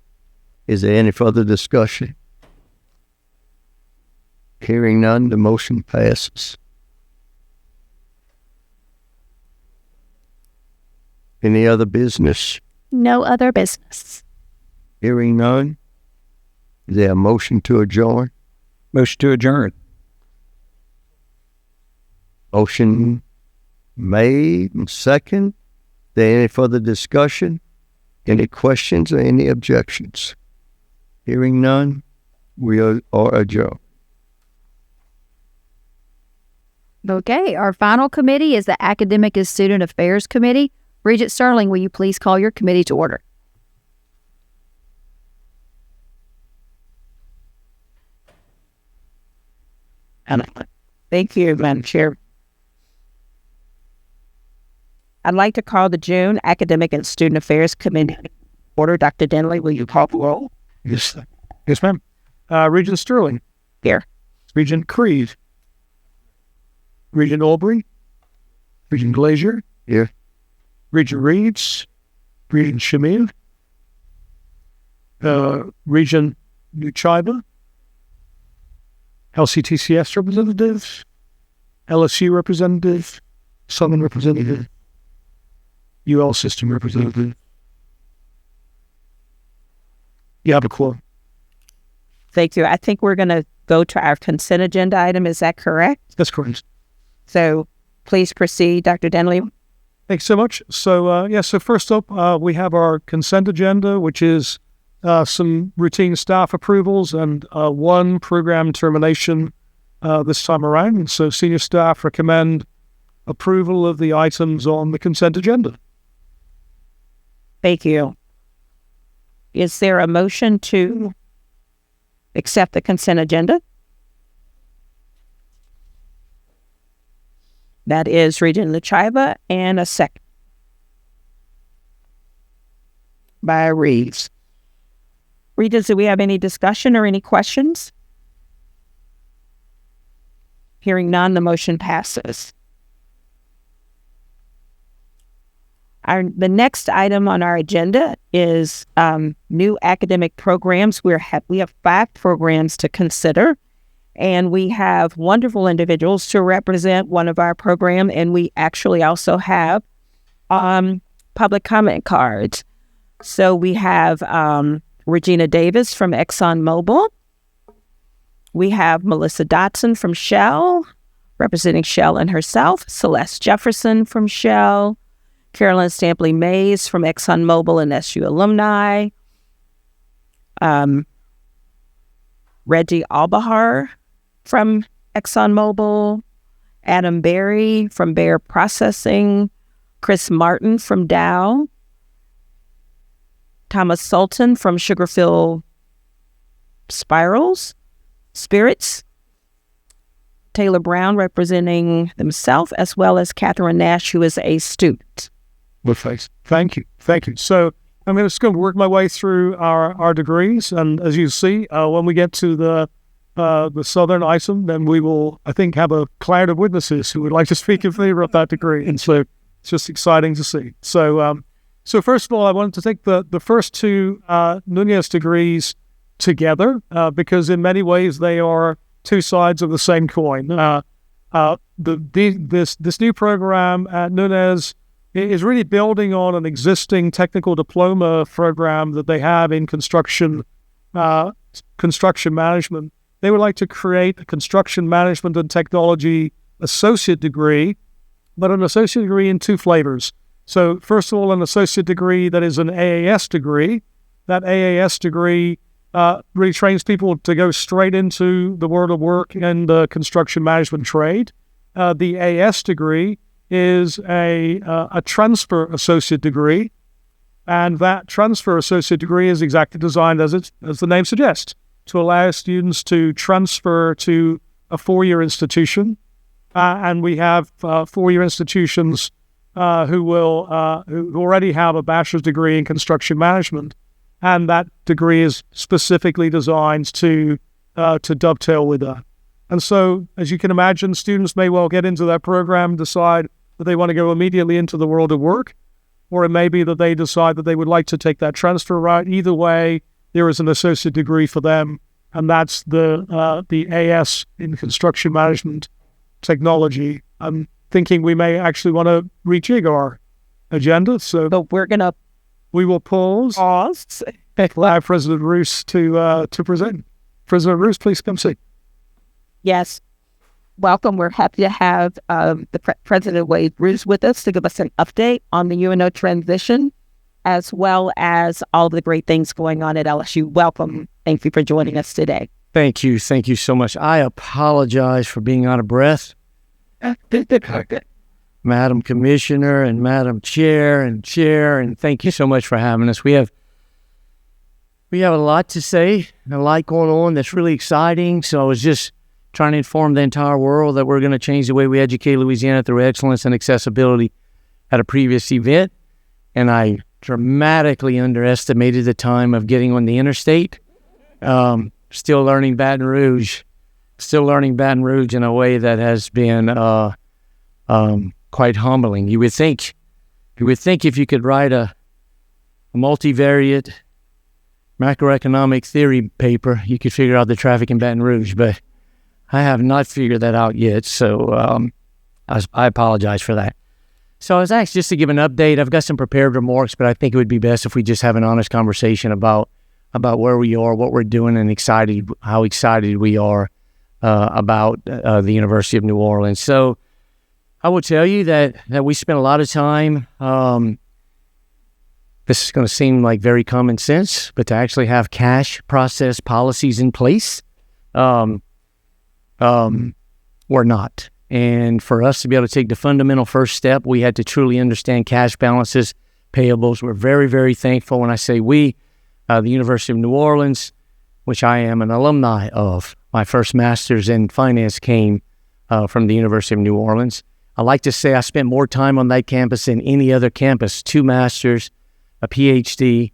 Is there any further discussion? Hearing none, the motion passes. Any other business? No other business. Hearing none. Is there a motion to adjourn? Motion to adjourn. Motion made and second. Is there any further discussion? Any questions or any objections? Hearing none, we are adjourned. Okay, our final committee is the Academic and Student Affairs Committee. Regent Sterling, will you please call your committee to order? Thank you, Madam Chair. I'd like to call the June Academic and Student Affairs Committee order. Dr. Denley, will you call the roll? Yes, yes, ma'am. Regent Sterling. Here. Regent Creed. Regent Aubrey. Regent Glazier. Here. Regent Reeves. Regent Shamil. Regent Nuchiba. LCTCS representative. LSU representative. Southern representative. UL system representative. You have a quorum. Thank you. I think we're going to go to our consent agenda item. Is that correct? That's correct. So please proceed, Dr. Denley. Thanks so much. So, so first up, we have our consent agenda, which is some routine staff approvals and 1 program termination this time around. And so senior staff recommend approval of the items on the consent agenda. Thank you. Is there a motion to accept the consent agenda? That is Regent Luchaiva, and a second by Reeves. Regents, do we have any discussion or any questions? Hearing none, the motion passes. The next item on our agenda is new academic programs. We have 5 programs to consider, and we have wonderful individuals to represent one of our program, and we actually also have public comment cards. So we have Regina Davis from ExxonMobil. We have Melissa Dotson from Shell, representing Shell and herself. Celeste Jefferson from Shell. Carolyn Stampley Mays from ExxonMobil and SU alumni. Reggie Albahar from ExxonMobil. Adam Berry from Bayer Processing. Chris Martin from Dow. Thomas Sultan from Sugarfield Spirits. Taylor Brown representing themselves, as well as Catherine Nash, who is a student. Thank you. So I'm just going to work my way through our degrees, and as you see, when we get to the southern item, then we will, I think, have a cloud of witnesses who would like to speak in favor of that degree, and so it's just exciting to see. So first of all, I wanted to take the first 2 Nunez degrees together because in many ways they are 2 sides of the same coin. This new program at Nunez is really building on an existing technical diploma program that they have in construction management. They would like to create a construction management and technology associate degree, but an associate degree in 2 flavors. So first of all, an associate degree that is an AAS degree. That AAS degree really trains people to go straight into the world of work and the construction management trade. The AS degree is a transfer associate degree, and that transfer associate degree is exactly designed as the name suggests, to allow students to transfer to a 4-year institution. And we have 4-year institutions who already have a bachelor's degree in construction management, and that degree is specifically designed to dovetail with that. And so, as you can imagine, students may well get into that program, decide that they want to go immediately into the world of work, or it may be that they decide that they would like to take that transfer route. Either way, there is an associate degree for them, and that's the AS in construction management technology. I'm thinking we may actually want to rejig our agenda, so we will pause. Allow President Rousse to present. President Rousse, please come see. Yes. Welcome. We're happy to have the President Wade Rousse with us to give us an update on the UNO transition, as well as all the great things going on at LSU. Welcome. Thank you for joining us today. Thank you. Thank you so much. I apologize for being out of breath. Madam Commissioner and Madam Chair, and thank you so much for having us. We have a lot to say and a lot going on that's really exciting. So I was just trying to inform the entire world that we're going to change the way we educate Louisiana through excellence and accessibility at a previous event. And I dramatically underestimated the time of getting on the interstate. Still learning Baton Rouge in a way that has been quite humbling. You would think if you could write a multivariate macroeconomic theory paper, you could figure out the traffic in Baton Rouge, but I have not figured that out yet, so I apologize for that. So I was asked just to give an update. I've got some prepared remarks, but I think it would be best if we just have an honest conversation about where we are, what we're doing, and how excited we are about the University of New Orleans. So I will tell you that we spent a lot of time, this is going to seem like very common sense, but to actually have cash process policies in place, we're not. And for us to be able to take the fundamental first step, we had to truly understand cash balances, payables. We're very, very thankful. When I say we, the University of New Orleans, which I am an alumni of. My first master's in finance came from the University of New Orleans. I like to say I spent more time on that campus than any other campus, 2 masters, a PhD.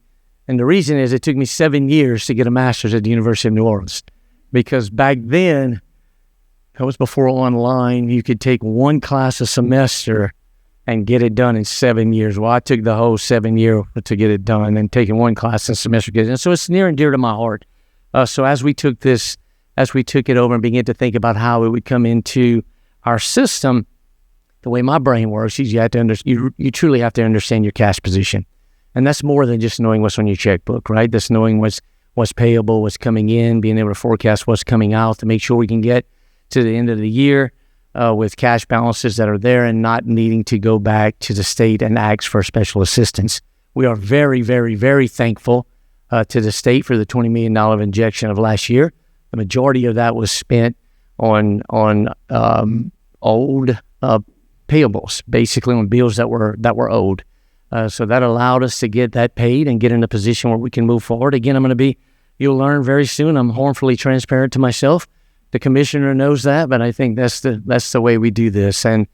And the reason is it took me 7 years to get a master's at the University of New Orleans, because back then, that was before online, you could take 1 class a semester and get it done in 7 years. Well, I took the whole 7 year to get it done, and taking 1 class a semester. And so it's near and dear to my heart. So as we took it over and began to think about how it would come into our system, the way my brain works is you truly have to understand your cash position. And that's more than just knowing what's on your checkbook, right? That's knowing what's payable, what's coming in, being able to forecast what's coming out to make sure we can get to the end of the year with cash balances that are there and not needing to go back to the state and ask for special assistance. We are very, very, very thankful to the state for the $20 million injection of last year. The majority of that was spent on old payables, basically on bills that were owed. So that allowed us to get that paid and get in a position where we can move forward. Again, you'll learn very soon, I'm harmfully transparent to myself. The commissioner knows that, but I think that's the way we do this. And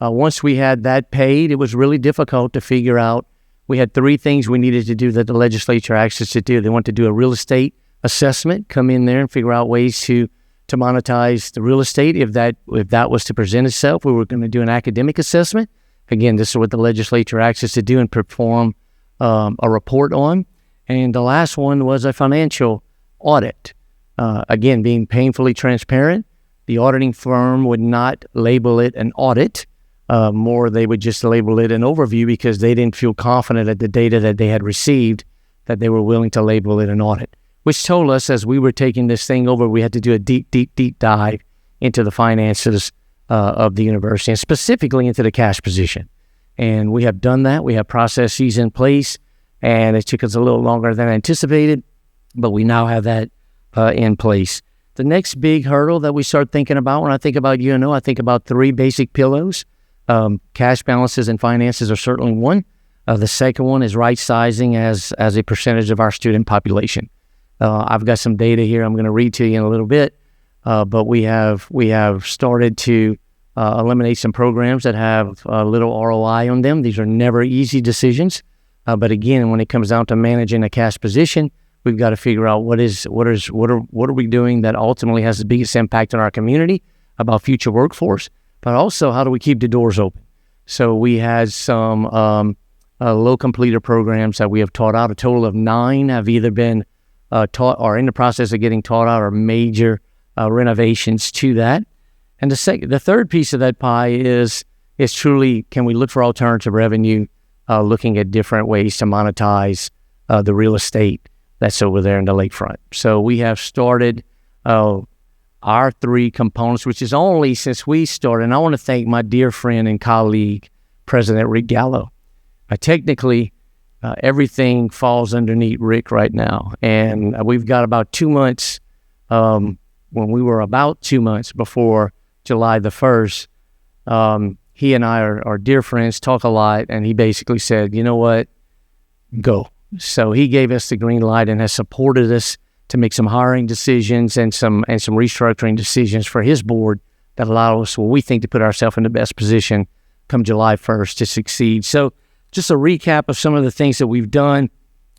once we had that paid, it was really difficult to figure out. We had 3 things we needed to do that the legislature asked us to do. They want to do a real estate assessment, come in there and figure out ways to monetize the real estate. If that was to present itself, we were going to do an academic assessment. Again, this is what the legislature asked us to do and perform a report on. And the last one was a financial audit. Again, being painfully transparent, the auditing firm would not label it an audit. More, they would just label it an overview because they didn't feel confident at the data that they had received that they were willing to label it an audit, which told us as we were taking this thing over, we had to do a deep, deep, deep dive into the finances of the university and specifically into the cash position. And we have done that. We have processes in place, and it took us a little longer than anticipated, but we now have that in place. The next big hurdle that we start thinking about, when I think about UNO, I think about 3 basic pillars. Cash balances and finances are certainly one. The second one is right sizing as a percentage of our student population. I've got some data here I'm going to read to you in a little bit, but we have started to eliminate some programs that have little ROI on them. These are never easy decisions, but again, when it comes down to managing a cash position, we've got to figure out what are we doing that ultimately has the biggest impact on our community about future workforce, but also how do we keep the doors open. So we had some low completer programs that we have taught out. A total of 9 have either been taught or in the process of getting taught out, or major renovations to that. And the third piece of that pie is truly, can we look for alternative revenue, looking at different ways to monetize the real estate that's over there in the lakefront. So we have started our 3 components, which is only since we started. And I want to thank my dear friend and colleague, President Rick Gallo. Technically, everything falls underneath Rick right now. And we've got about 2 months, when we were about 2 months before July the 1st, he and I are dear friends, talk a lot, and he basically said, you know what, go. So he gave us the green light and has supported us to make some hiring decisions and some restructuring decisions for his board that allow us, what we think, to put ourselves in the best position come July 1st to succeed. So just a recap of some of the things that we've done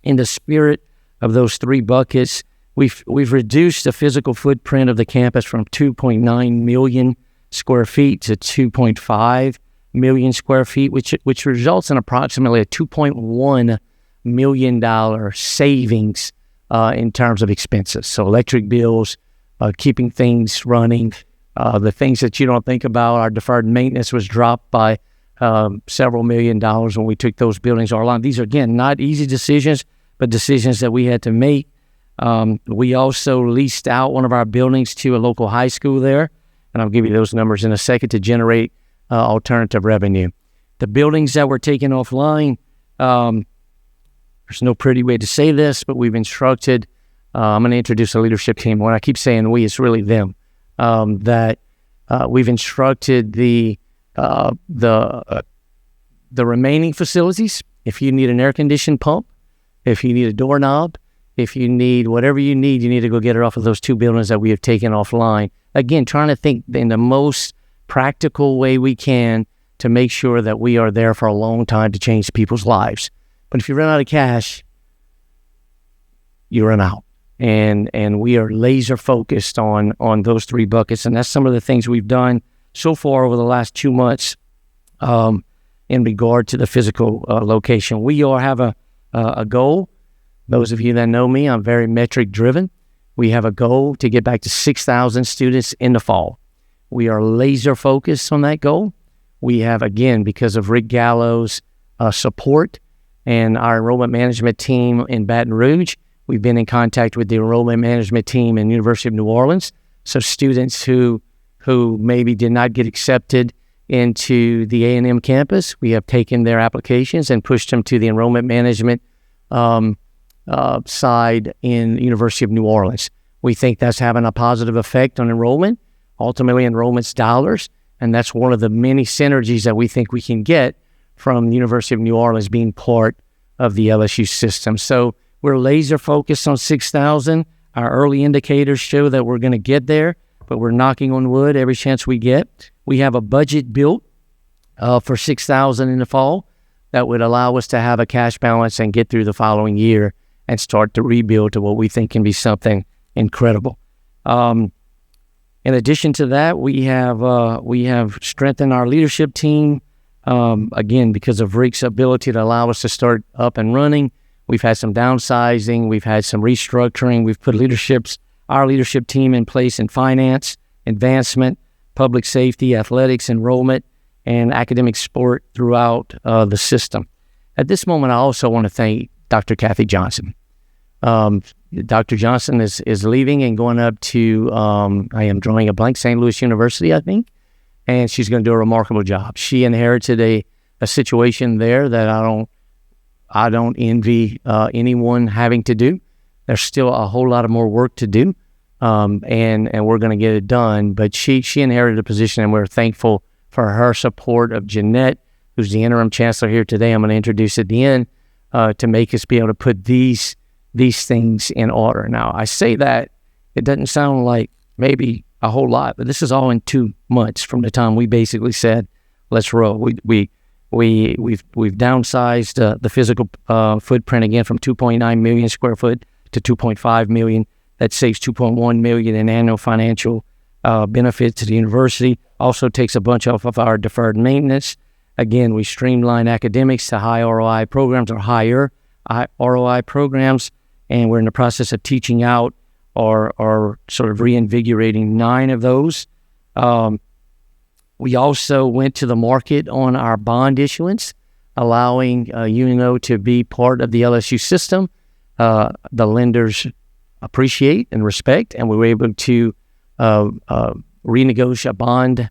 in the spirit of those 3 buckets. We've reduced the physical footprint of the campus from 2.9 million square feet to 2.5 million square feet, which results in approximately a $2.1 million savings in terms of expenses. So electric bills, keeping things running, the things that you don't think about. Our deferred maintenance was dropped by several $1 million when we took those buildings online. These are, again, not easy decisions, but decisions that we had to make. We also leased out one of our buildings to a local high school there, and I'll give you those numbers in a second, to generate alternative revenue. The buildings that were taken offline, there's no pretty way to say this, but we've instructed, I'm going to introduce a leadership team. When I keep saying we, it's really them, that We've instructed the remaining facilities. If you need an air conditioned pump, if you need a doorknob, if you need whatever you need to go get it off of those 2 buildings that we have taken offline. Again, trying to think in the most practical way we can to make sure that we are there for a long time to change people's lives. But if you run out of cash, you run out. And we are laser focused on those 3 buckets. And that's some of the things we've done so far over the last 2 months in regard to the physical location. We all have a goal. Those of you that know me, I'm very metric driven. We have a goal to get back to 6,000 students in the fall. We are laser focused on that goal. We have, again, because of Rick Gallo's support and our enrollment management team in Baton Rouge, we've been in contact with the enrollment management team in University of New Orleans. So students who maybe did not get accepted into the A&M campus, we have taken their applications and pushed them to the enrollment management side in University of New Orleans. We think that's having a positive effect on enrollment. Ultimately, enrollment's dollars, and that's one of the many synergies that we think we can get from the University of New Orleans being part of the LSU system. So we're laser focused on 6,000. Our early indicators show that we're going to get there, but we're knocking on wood every chance we get. We have a budget built for 6,000 in the fall that would allow us to have a cash balance and get through the following year and start to rebuild to what we think can be something incredible. In addition to that, we have strengthened our leadership team, again, because of Rick's ability to allow us to start up and running. We've had some downsizing. We've had some restructuring. We've put our leadership team in place in finance, advancement, public safety, athletics, enrollment, and academic support throughout the system. At this moment, I also want to thank Dr. Kathy Johnson. Dr. Johnson is leaving and going up to, I am drawing a blank, St. Louis University, I think, and she's going to do a remarkable job. She inherited a situation there that I don't envy anyone having to do. There's still a whole lot of more work to do, and we're going to get it done. But she inherited a position, and we're thankful for her support of Jeanette, who's the interim chancellor here today. I'm going to introduce at the end to make us be able to put these things in order. Now, I say that, it doesn't sound like maybe a whole lot, but this is all in 2 months from the time we basically said, let's roll. We've downsized the physical footprint again from 2.9 million square foot to 2.5 million. That saves 2.1 million in annual financial benefits to the university. Also takes a bunch off of our deferred maintenance. Again, we streamline academics to high ROI programs or higher ROI programs, and we're in the process of teaching out or sort of reinvigorating 9 of those. We also went to the market on our bond issuance, allowing UNO to be part of the LSU system. The lenders appreciate and respect, and we were able to renegotiate a bond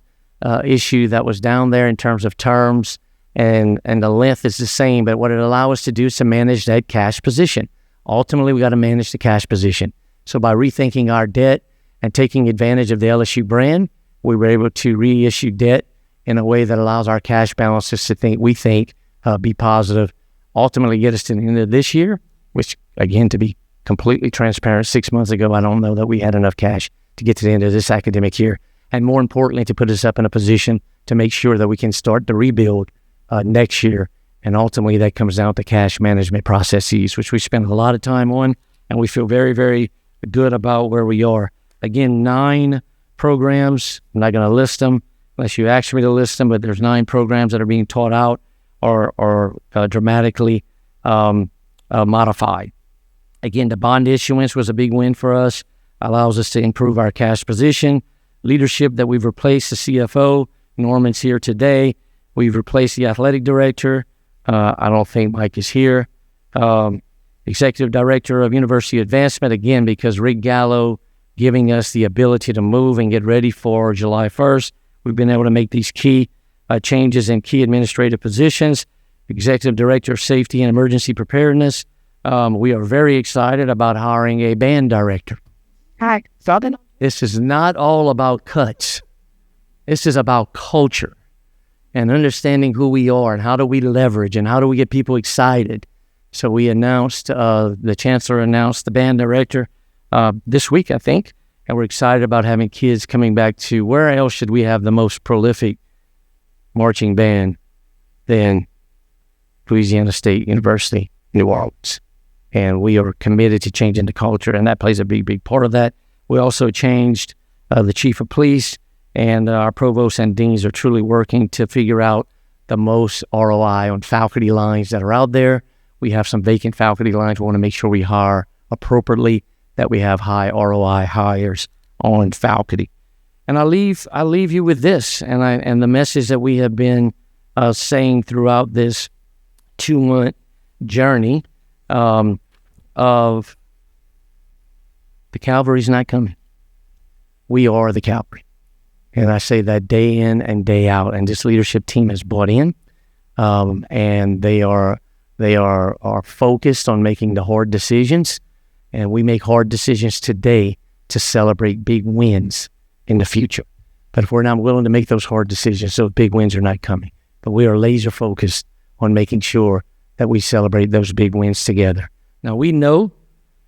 issue that was down there in terms of terms, and the length is the same, but what it allowed us to do is to manage that cash position. Ultimately, we got to manage the cash position. So by rethinking our debt and taking advantage of the LSU brand, we were able to reissue debt in a way that allows our cash balances to be positive, ultimately get us to the end of this year, which, again, to be completely transparent, 6 months ago, I don't know that we had enough cash to get to the end of this academic year. And more importantly, to put us up in a position to make sure that we can start the rebuild next year. And ultimately, that comes down to cash management processes, which we spend a lot of time on, and we feel very, very good about where we are. Again, 9 programs. I'm not going to list them unless you ask me to list them, but there's 9 programs that are being taught out or dramatically modified. Again, the bond issuance was a big win for us, allows us to improve our cash position. Leadership that we've replaced the CFO, Norman's here today. We've replaced the athletic director. I don't think Mike is here. Executive Director of University Advancement, again, because Rick Gallo giving us the ability to move and get ready for July 1st. We've been able to make these key changes in key administrative positions. Executive Director of Safety and Emergency Preparedness. We are very excited about hiring a band director. This is not all about cuts. This is about culture and understanding who we are and how do we leverage and how do we get people excited. So we announced, the chancellor announced the band director this week, I think, and we're excited about having kids coming back to where else should we have the most prolific marching band than Louisiana State University, New Orleans. And we are committed to changing the culture, and that plays a big, big part of that. We also changed the chief of police, and our provosts and deans are truly working to figure out the most ROI on faculty lines that are out there. We have some vacant faculty lines. We want to make sure we hire appropriately, that we have high ROI hires on faculty. And I leave you with this, and the message that we have been saying throughout this 2-month journey of the cavalry's not coming. We are the cavalry. And I say that day in and day out. And this leadership team has bought in, and they are focused on making the hard decisions. And we make hard decisions today to celebrate big wins in the future. But if we're not willing to make those hard decisions, those big wins are not coming. But we are laser focused on making sure that we celebrate those big wins together. Now, we know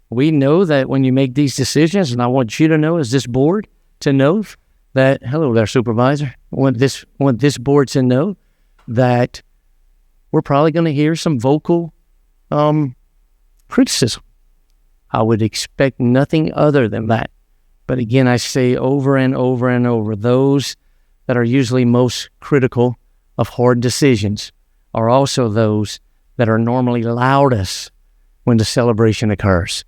that when you make these decisions, and I want you to know, as this board, to know that, hello there, supervisor, I want this board to know that we're probably going to hear some vocal criticism. I would expect nothing other than that. But again, I say over and over and over, those that are usually most critical of hard decisions are also those that are normally loudest when the celebration occurs.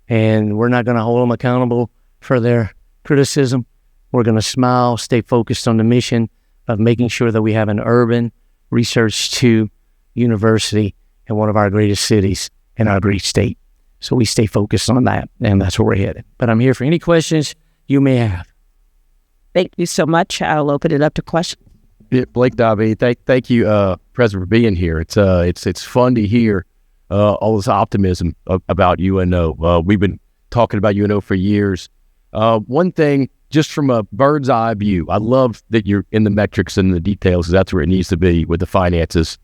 And we're not going to hold them accountable for their criticism. We're going to smile, stay focused on the mission of making sure that we have an urban Research 2 university in one of our greatest cities in our great state. So we stay focused on that, and that's where we're headed. But I'm here for any questions you may have. Thank you so much. I'll open it up to questions. Yeah, Blake Dobby, thank you, President, for being here. It's fun to hear all this optimism about UNO. We've been talking about UNO for years. One thing, just from a bird's eye view, I love that you're in the metrics and the details. That's where it needs to be with the finances.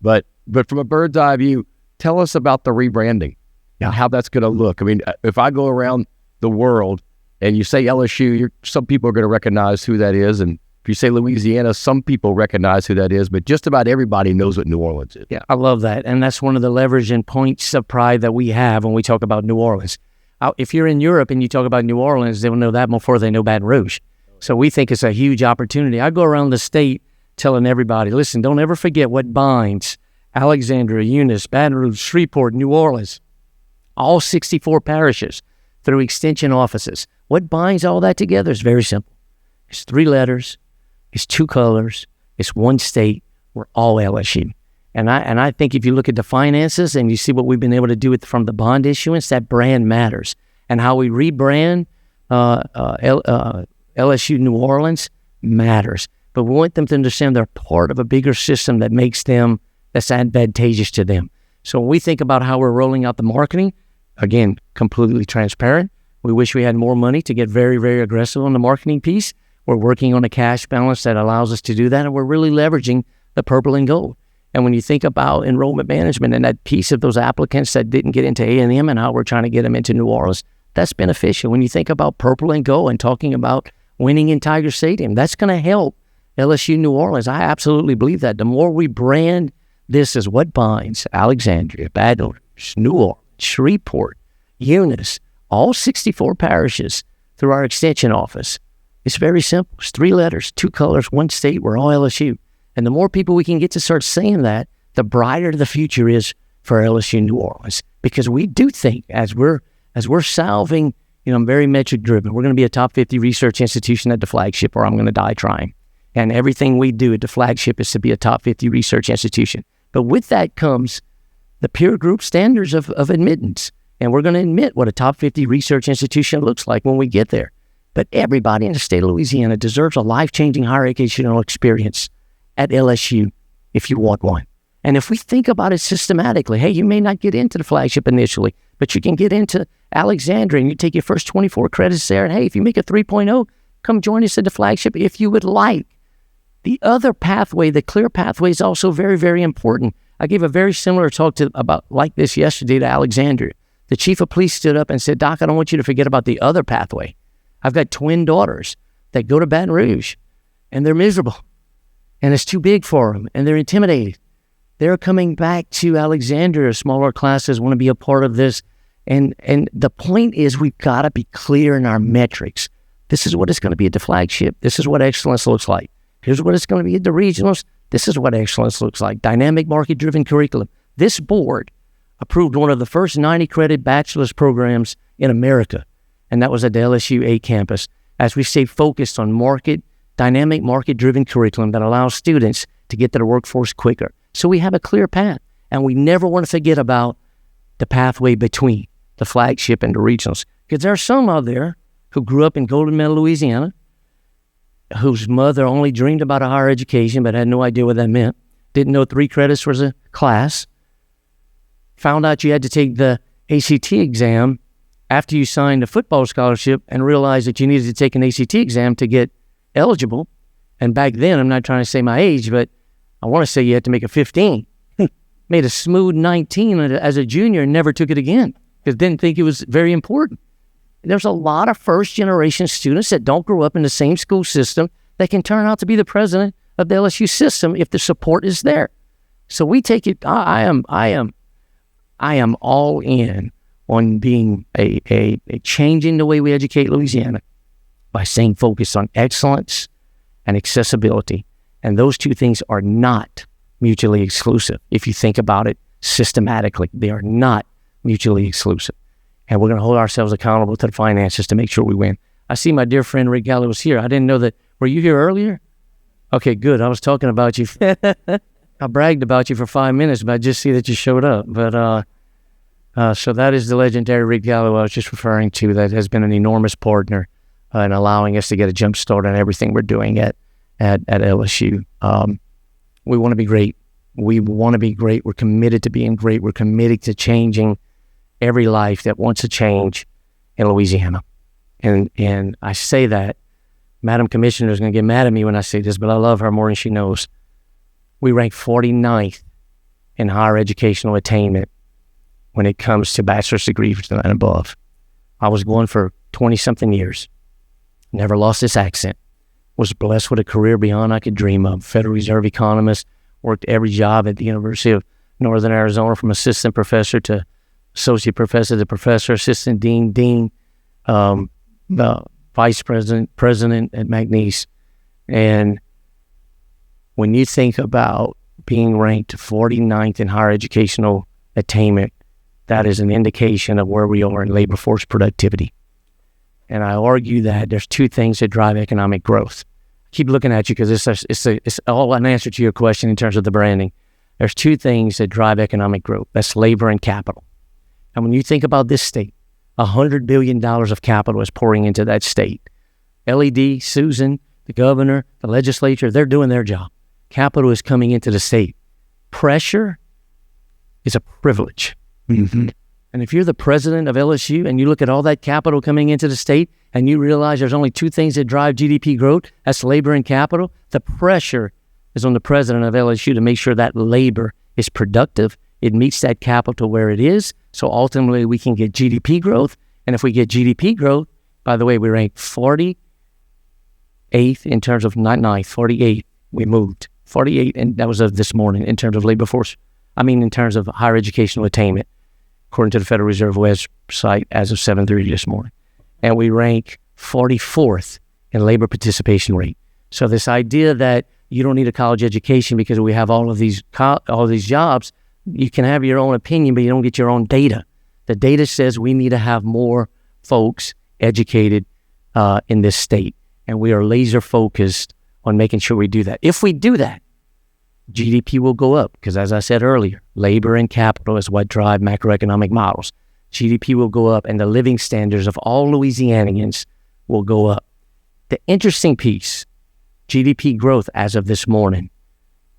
But from a bird's eye view, tell us about the rebranding and how that's going to look. I mean, if I go around the world and you say LSU, some people are going to recognize who that is, and if you say Louisiana, some people recognize who that is, but just about everybody knows what New Orleans is. Yeah, I love that. And that's one of the leverage and points of pride that we have when we talk about New Orleans. If you're in Europe and you talk about New Orleans, they will know that before they know Baton Rouge. So we think it's a huge opportunity. I go around the state telling everybody, listen, don't ever forget what binds Alexandria, Eunice, Baton Rouge, Shreveport, New Orleans, all 64 parishes through extension offices. What binds all that together is very simple. It's 3 letters. It's 2 colors. It's 1 state. We're all LSU. And I think if you look at the finances and you see what we've been able to do from the bond issuance, that brand matters. And how we rebrand LSU New Orleans matters. But we want them to understand they're part of a bigger system that's advantageous to them. So when we think about how we're rolling out the marketing, again, completely transparent. We wish we had more money to get very, very aggressive on the marketing piece. We're working on a cash balance that allows us to do that, and we're really leveraging the purple and gold. And when you think about enrollment management and that piece of those applicants that didn't get into A&M and how we're trying to get them into New Orleans, that's beneficial. When you think about purple and gold and talking about winning in Tiger Stadium, that's going to help LSU New Orleans. I absolutely believe that. The more we brand this as what binds Alexandria, Baton Rouge, New Orleans, Shreveport, Eunice, all 64 parishes through our extension office, it's very simple. It's 3 letters, 2 colors, 1 state. We're all LSU. And the more people we can get to start saying that, the brighter the future is for LSU New Orleans. Because we do think as we're solving, I'm very metric driven. We're going to be a top 50 research institution at the flagship, or I'm going to die trying. And everything we do at the flagship is to be a top 50 research institution. But with that comes the peer group standards of admittance. And we're going to admit what a top 50 research institution looks like when we get there. But everybody in the state of Louisiana deserves a life-changing higher educational experience at LSU if you want one. And if we think about it systematically, hey, you may not get into the flagship initially, but you can get into Alexandria and you take your first 24 credits there. And hey, if you make a 3.0, come join us at the flagship if you would like. The other pathway, the clear pathway, is also very, very important. I gave a very similar talk about like this yesterday to Alexandria. The chief of police stood up and said, Doc, I don't want you to forget about the other pathway. I've got twin daughters that go to Baton Rouge, and they're miserable, and it's too big for them, and they're intimidated. They're coming back to Alexandria. Smaller classes want to be a part of this. And the point is, we've got to be clear in our metrics. This is what it's going to be at the flagship. This is what excellence looks like. Here's what it's going to be at the regionals. This is what excellence looks like. Dynamic market-driven curriculum. This board approved one of the first 90-credit bachelor's programs in America, and that was at the LSU A campus, as we stay focused on dynamic market-driven curriculum that allows students to get to the workforce quicker. So we have a clear path, and we never want to forget about the pathway between the flagship and the regionals. Because there are some out there who grew up in Golden Mill, Louisiana, whose mother only dreamed about a higher education but had no idea what that meant, didn't know 3 credits was a class, found out you had to take the ACT exam after you signed a football scholarship and realized that you needed to take an ACT exam to get eligible. And back then, I'm not trying to say my age, but I want to say you had to make a 15. Made a smooth 19 as a junior and never took it again because didn't think it was very important. There's a lot of first-generation students that don't grow up in the same school system that can turn out to be the president of the LSU system if the support is there. So we take it. I am all in on being a changing the way we educate Louisiana by staying focused on excellence and accessibility. And those two things are not mutually exclusive. If you think about it systematically, they are not mutually exclusive. And we're going to hold ourselves accountable to the finances to make sure we win. I see my dear friend Rick Gallo was here. I didn't know that. Were you here earlier? Okay, good. I was talking about you. I bragged about you for 5 minutes, but I just see that you showed up. But so that is the legendary Rick Gallo I was just referring to, that has been an enormous partner in allowing us to get a jump start on everything we're doing at LSU. We want to be great. We want to be great. We're committed to being great. We're committed to changing every life that wants to change in Louisiana. And I say that, Madam Commissioner is going to get mad at me when I say this, but I love her more than she knows. We rank 49th in higher educational attainment when it comes to bachelor's degrees and above. I was going for 20-something years. Never lost this accent. Was blessed with a career beyond I could dream of. Federal Reserve economist, worked every job at the University of Northern Arizona, from assistant professor to associate professor to professor, assistant dean, vice president at McNeese. And when you think about being ranked 49th in higher educational attainment, that is an indication of where we are in labor force productivity. And I argue that there's two things that drive economic growth. I keep looking at you because it's all an answer to your question in terms of the branding. There's two things that drive economic growth. That's labor and capital. And when you think about this state, $100 billion of capital is pouring into that state. LED, Susan, the governor, the legislature, they're doing their job. Capital is coming into the state. Pressure is a privilege. Mm-hmm. And if you're the president of LSU and you look at all that capital coming into the state and you realize there's only two things that drive GDP growth, that's labor and capital, the pressure is on the president of LSU to make sure that labor is productive. It meets that capital where it is. So ultimately we can get GDP growth. And if we get GDP growth, by the way, we rank 48th in terms of, not 9th, 48. We moved 48, and that was of this morning in terms of labor force. In terms of higher educational attainment, according to the Federal Reserve website as of 7:30 this morning. And we rank 44th in labor participation rate. So this idea that you don't need a college education because we have all of these jobs, you can have your own opinion, but you don't get your own data. The data says we need to have more folks educated in this state. And we are laser focused on making sure we do that. If we do that, GDP will go up because, as I said earlier, labor and capital is what drive macroeconomic models. GDP will go up and the living standards of all Louisianians will go up. The interesting piece, GDP growth as of this morning,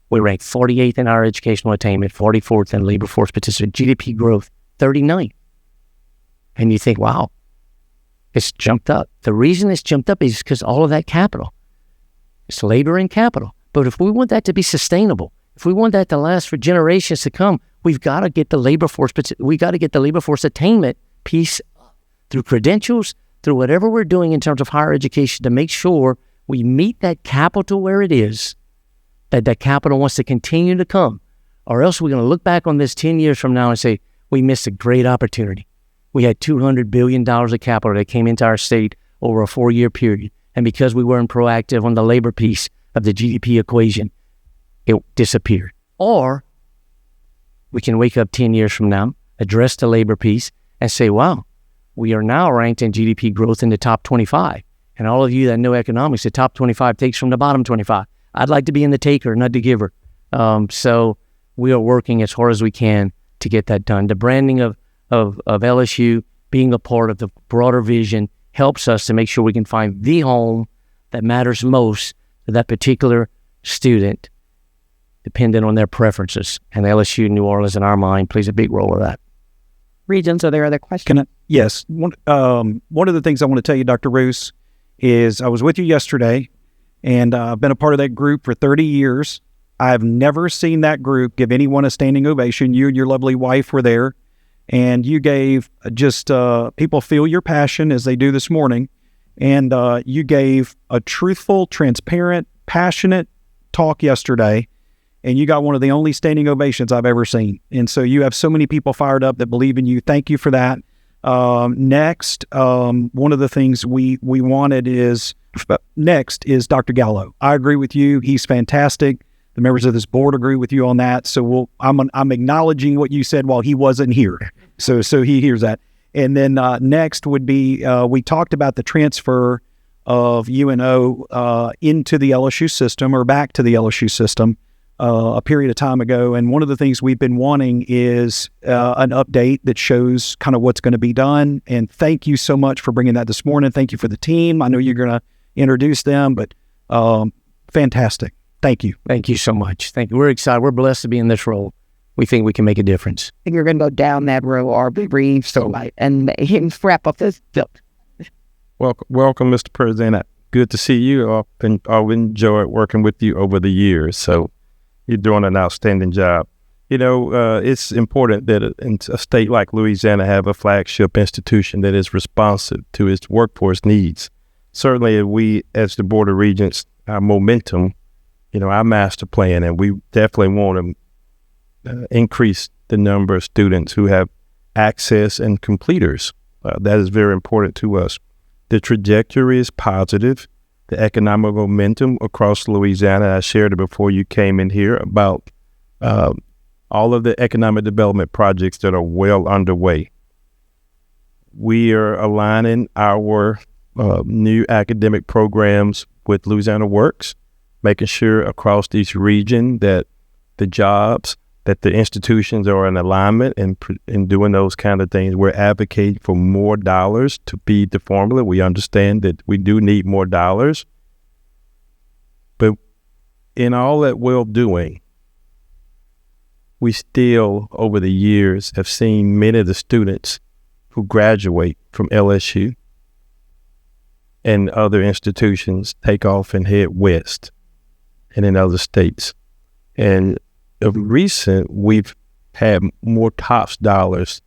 we rank 48th in our educational attainment, 44th in labor force participation. GDP growth, 39th. And you think, wow, It's jumped up. The reason it's jumped up is because all of that capital. It's labor and capital. But if we want that to be sustainable, if we want that to last for generations to come, we've got to get the labor force, we got to get the labor force attainment piece up through credentials, through whatever we're doing in terms of higher education to make sure we meet that capital where it is, that capital wants to continue to come. Or else we're going to look back on this 10 years from now and say, we missed a great opportunity. We had $200 billion of capital that came into our state over a 4-year period. And because we weren't proactive on the labor piece of the GDP equation, it disappeared. Or we can wake up 10 years from now, address the labor piece, and say, wow, we are now ranked in GDP growth in the top 25. And all of you that know economics, the top 25 takes from the bottom 25. I'd like to be in the taker, not the giver. So we are working as hard as we can to get that done. The branding of LSU, being a part of the broader vision, helps us to make sure we can find the home that matters most to that particular student, depending on their preferences. And LSU New Orleans, in our mind, plays a big role in that. Regents, are there other questions? Yes. One of the things I want to tell you, Dr. Rousse, is I was with you yesterday, and I've been a part of that group for 30 years. I've never seen that group give anyone a standing ovation. You and your lovely wife were there, and you gave just people feel your passion as they do this morning, and you gave a truthful, transparent, passionate talk yesterday, and you got one of the only standing ovations I've ever seen. And so you have so many people fired up that believe in you. Thank you for that. Next, one of the things we wanted is, next is Dr. Gallo. I agree with you. He's fantastic. The members of this board agree with you on that. So I'm acknowledging what you said while he wasn't here. So he hears that. And then next would be, we talked about the transfer of UNO into the LSU system, or back to the LSU system, a period of time ago. And one of the things we've been wanting is an update that shows kind of what's going to be done. And thank you so much for bringing that this morning. Thank you for the team. I know you're going to introduce them, but fantastic. Thank you. Thank you so much. Thank you. We're excited. We're blessed to be in this role. We think we can make a difference. I think you're going to go down that road, Arby Reeves, and wrap up this bill. Welcome, Mr. President. Good to see you. I've enjoyed working with you over the years. So you're doing an outstanding job. You know, it's important that a state like Louisiana have a flagship institution that is responsive to its workforce needs. Certainly, we, as the Board of Regents, our momentum, our master plan, and we definitely want to increase the number of students who have access and completers. That is very important to us. The trajectory is positive. The economic momentum across Louisiana, I shared it before you came in here, about all of the economic development projects that are well underway. We are aligning our new academic programs with Louisiana Works, making sure across each region that the jobs, that the institutions are in alignment and doing those kind of things. We're advocating for more dollars to feed the formula. We understand that we do need more dollars. But in all that well-doing, we still, over the years, have seen many of the students who graduate from LSU and other institutions take off and head west and in other states. And of recent, we've had more TOPS dollars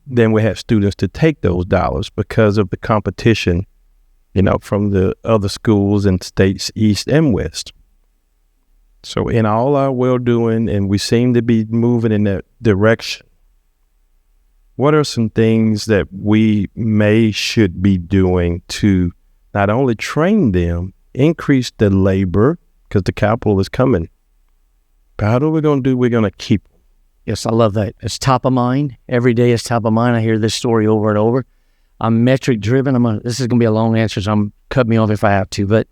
than we have students to take those dollars because of the competition, from the other schools and states east and west. So in all our well-doing, and we seem to be moving in that direction, what are some things that we should be doing to not only train them, increase the labor, because the capital is coming, but how are we going to do? We're going to keep them. Yes, I love that. It's top of mind. Every day it's top of mind. I hear this story over and over. I'm metric driven. This is going to be a long answer, so cut me off if I have to. But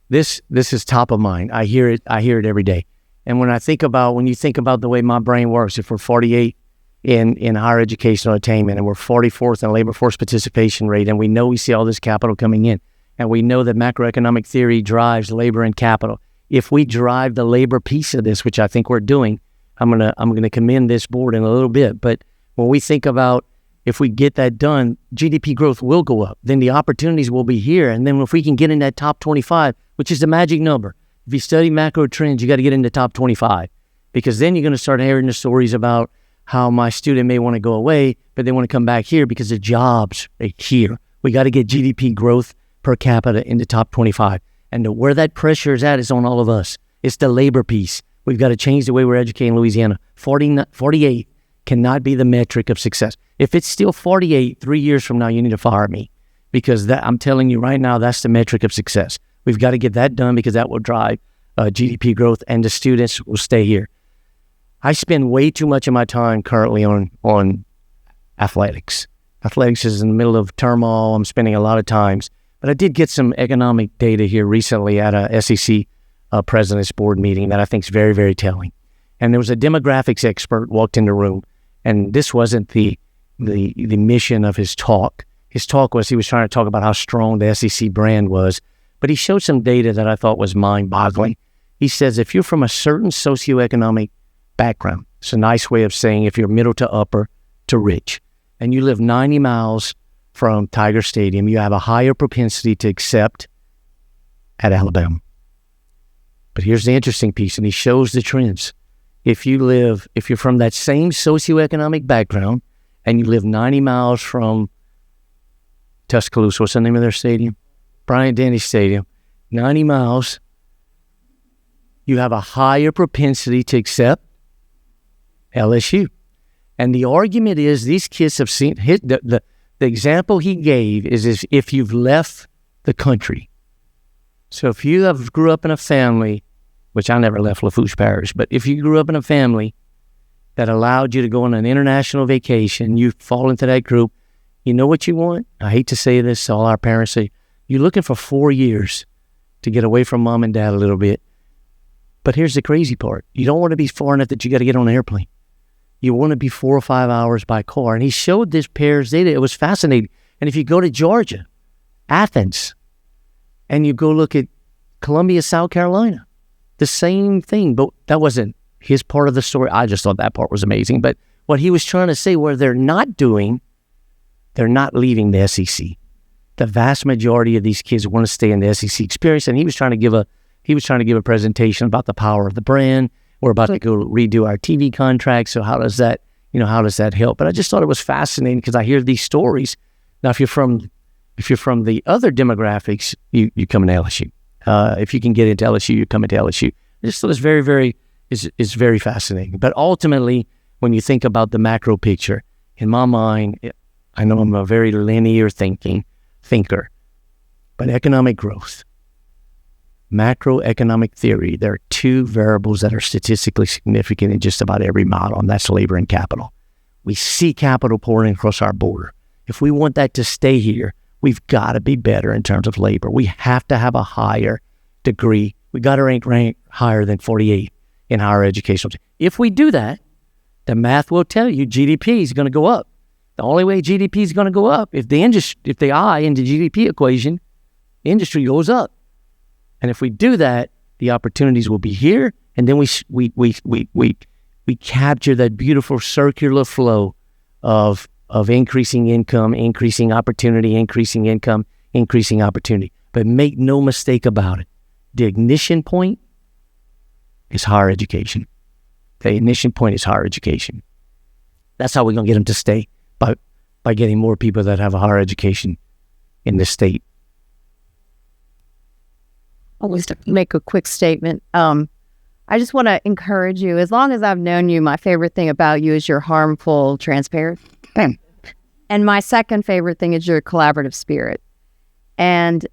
this is top of mind. I hear it every day. And when you think about the way my brain works, if we're 48 in higher educational attainment, and we're 44th in labor force participation rate, and we know we see all this capital coming in, and we know that macroeconomic theory drives labor and capital. If we drive the labor piece of this, which I think we're doing, I'm gonna commend this board in a little bit. But when we think about if we get that done, GDP growth will go up. Then the opportunities will be here. And then if we can get in that top 25, which is the magic number, if you study macro trends, you got to get in the top 25, because then you're going to start hearing the stories about how my student may want to go away, but they want to come back here because the jobs are here. We got to get GDP growth per capita in the top 25. And where that pressure is at is on all of us. It's the labor piece. We've got to change the way we're educating Louisiana. 48 cannot be the metric of success. If it's still 48 3 years from now, you need to fire me, because that, I'm telling you right now, that's the metric of success. We've got to get that done, because that will drive GDP growth, and the students will stay here. I spend way too much of my time currently on athletics. Athletics is in the middle of turmoil. I'm spending a lot of times. But I did get some economic data here recently at a SEC President's Board meeting that I think is very, very telling. And there was a demographics expert walked in the room, and this wasn't the mission of his talk. His talk was, he was trying to talk about how strong the SEC brand was, but he showed some data that I thought was mind-boggling. He says if you're from a certain socioeconomic background, it's a nice way of saying if you're middle to upper to rich, and you live 90 miles from Tiger Stadium, you have a higher propensity to accept at Alabama. But here's the interesting piece, and he shows the trends. If you're from that same socioeconomic background and you live 90 miles from Tuscaloosa, what's the name of their stadium? Bryant-Denny Stadium, 90 miles, you have a higher propensity to accept LSU. And the argument is these kids have seen, the example he gave is if you've left the country. So if you grew up in a family, which I never left Lafourche Parish, but if you grew up in a family that allowed you to go on an international vacation, you fall into that group, you know what you want? I hate to say this, all our parents say, you're looking for 4 years to get away from mom and dad a little bit. But here's the crazy part. You don't want to be far enough that you got to get on an airplane. You want to be 4 or 5 hours by car. And he showed this pair's data. It was fascinating. And if you go to Georgia, Athens, and you go look at Columbia, South Carolina, the same thing. But that wasn't his part of the story. I just thought that part was amazing. But what he was trying to say, where they're not doing, they're not leaving the SEC. The vast majority of these kids want to stay in the SEC experience. And he was trying to give a presentation about the power of the brand. We're about to go redo our TV contract. So how does that help? But I just thought it was fascinating because I hear these stories. Now, if you're from the other demographics, you come to LSU. If you can get into LSU, you come into LSU. I just thought it's very fascinating. But ultimately, when you think about the macro picture, in my mind, I know I'm a very linear thinker, but economic growth, macroeconomic theory, there are two variables that are statistically significant in just about every model, and that's labor and capital. We see capital pouring across our border. If we want that to stay here, we've got to be better in terms of labor. We have to have a higher degree. We got to rank higher than 48 in higher education. If we do that, the math will tell you GDP is going to go up. The only way GDP is going to go up if the I in the GDP equation, industry goes up. And if we do that, the opportunities will be here, and then we capture that beautiful circular flow of increasing income, increasing opportunity, increasing income, increasing opportunity. But make no mistake about it, the ignition point is higher education. The ignition point is higher education. That's how we're going to get them to stay, by getting more people that have a higher education in the state. I'll just make a quick statement. I just want to encourage you. As long as I've known you, my favorite thing about you is your harmful transparency. And my second favorite thing is your collaborative spirit. And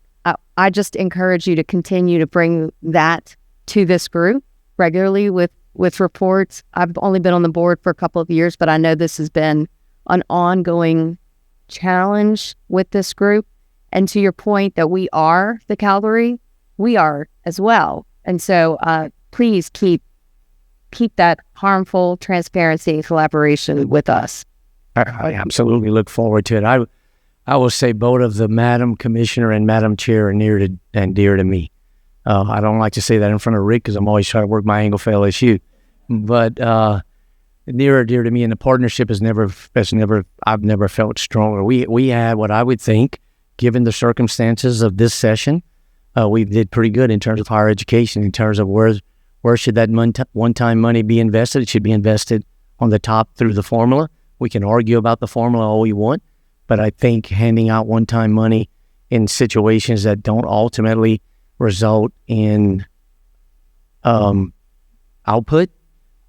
I just encourage you to continue to bring that to this group regularly with reports. I've only been on the board for a couple of years, but I know this has been an ongoing challenge with this group. And to your point that we are the cavalry, we are as well. And so please keep that harmful transparency and collaboration with us. I absolutely look forward to it. I will say both of the Madam Commissioner and Madam Chair are near and dear to me. I don't like to say that in front of Rick because I'm always trying to work my angle for LSU. But near and dear to me, and the partnership I've never felt stronger. We had what I would think, given the circumstances of this session, we did pretty good in terms of higher education, in terms of where should that one-time money be invested. It should be invested on the top through the formula. We can argue about the formula all we want, but I think handing out one-time money in situations that don't ultimately result in output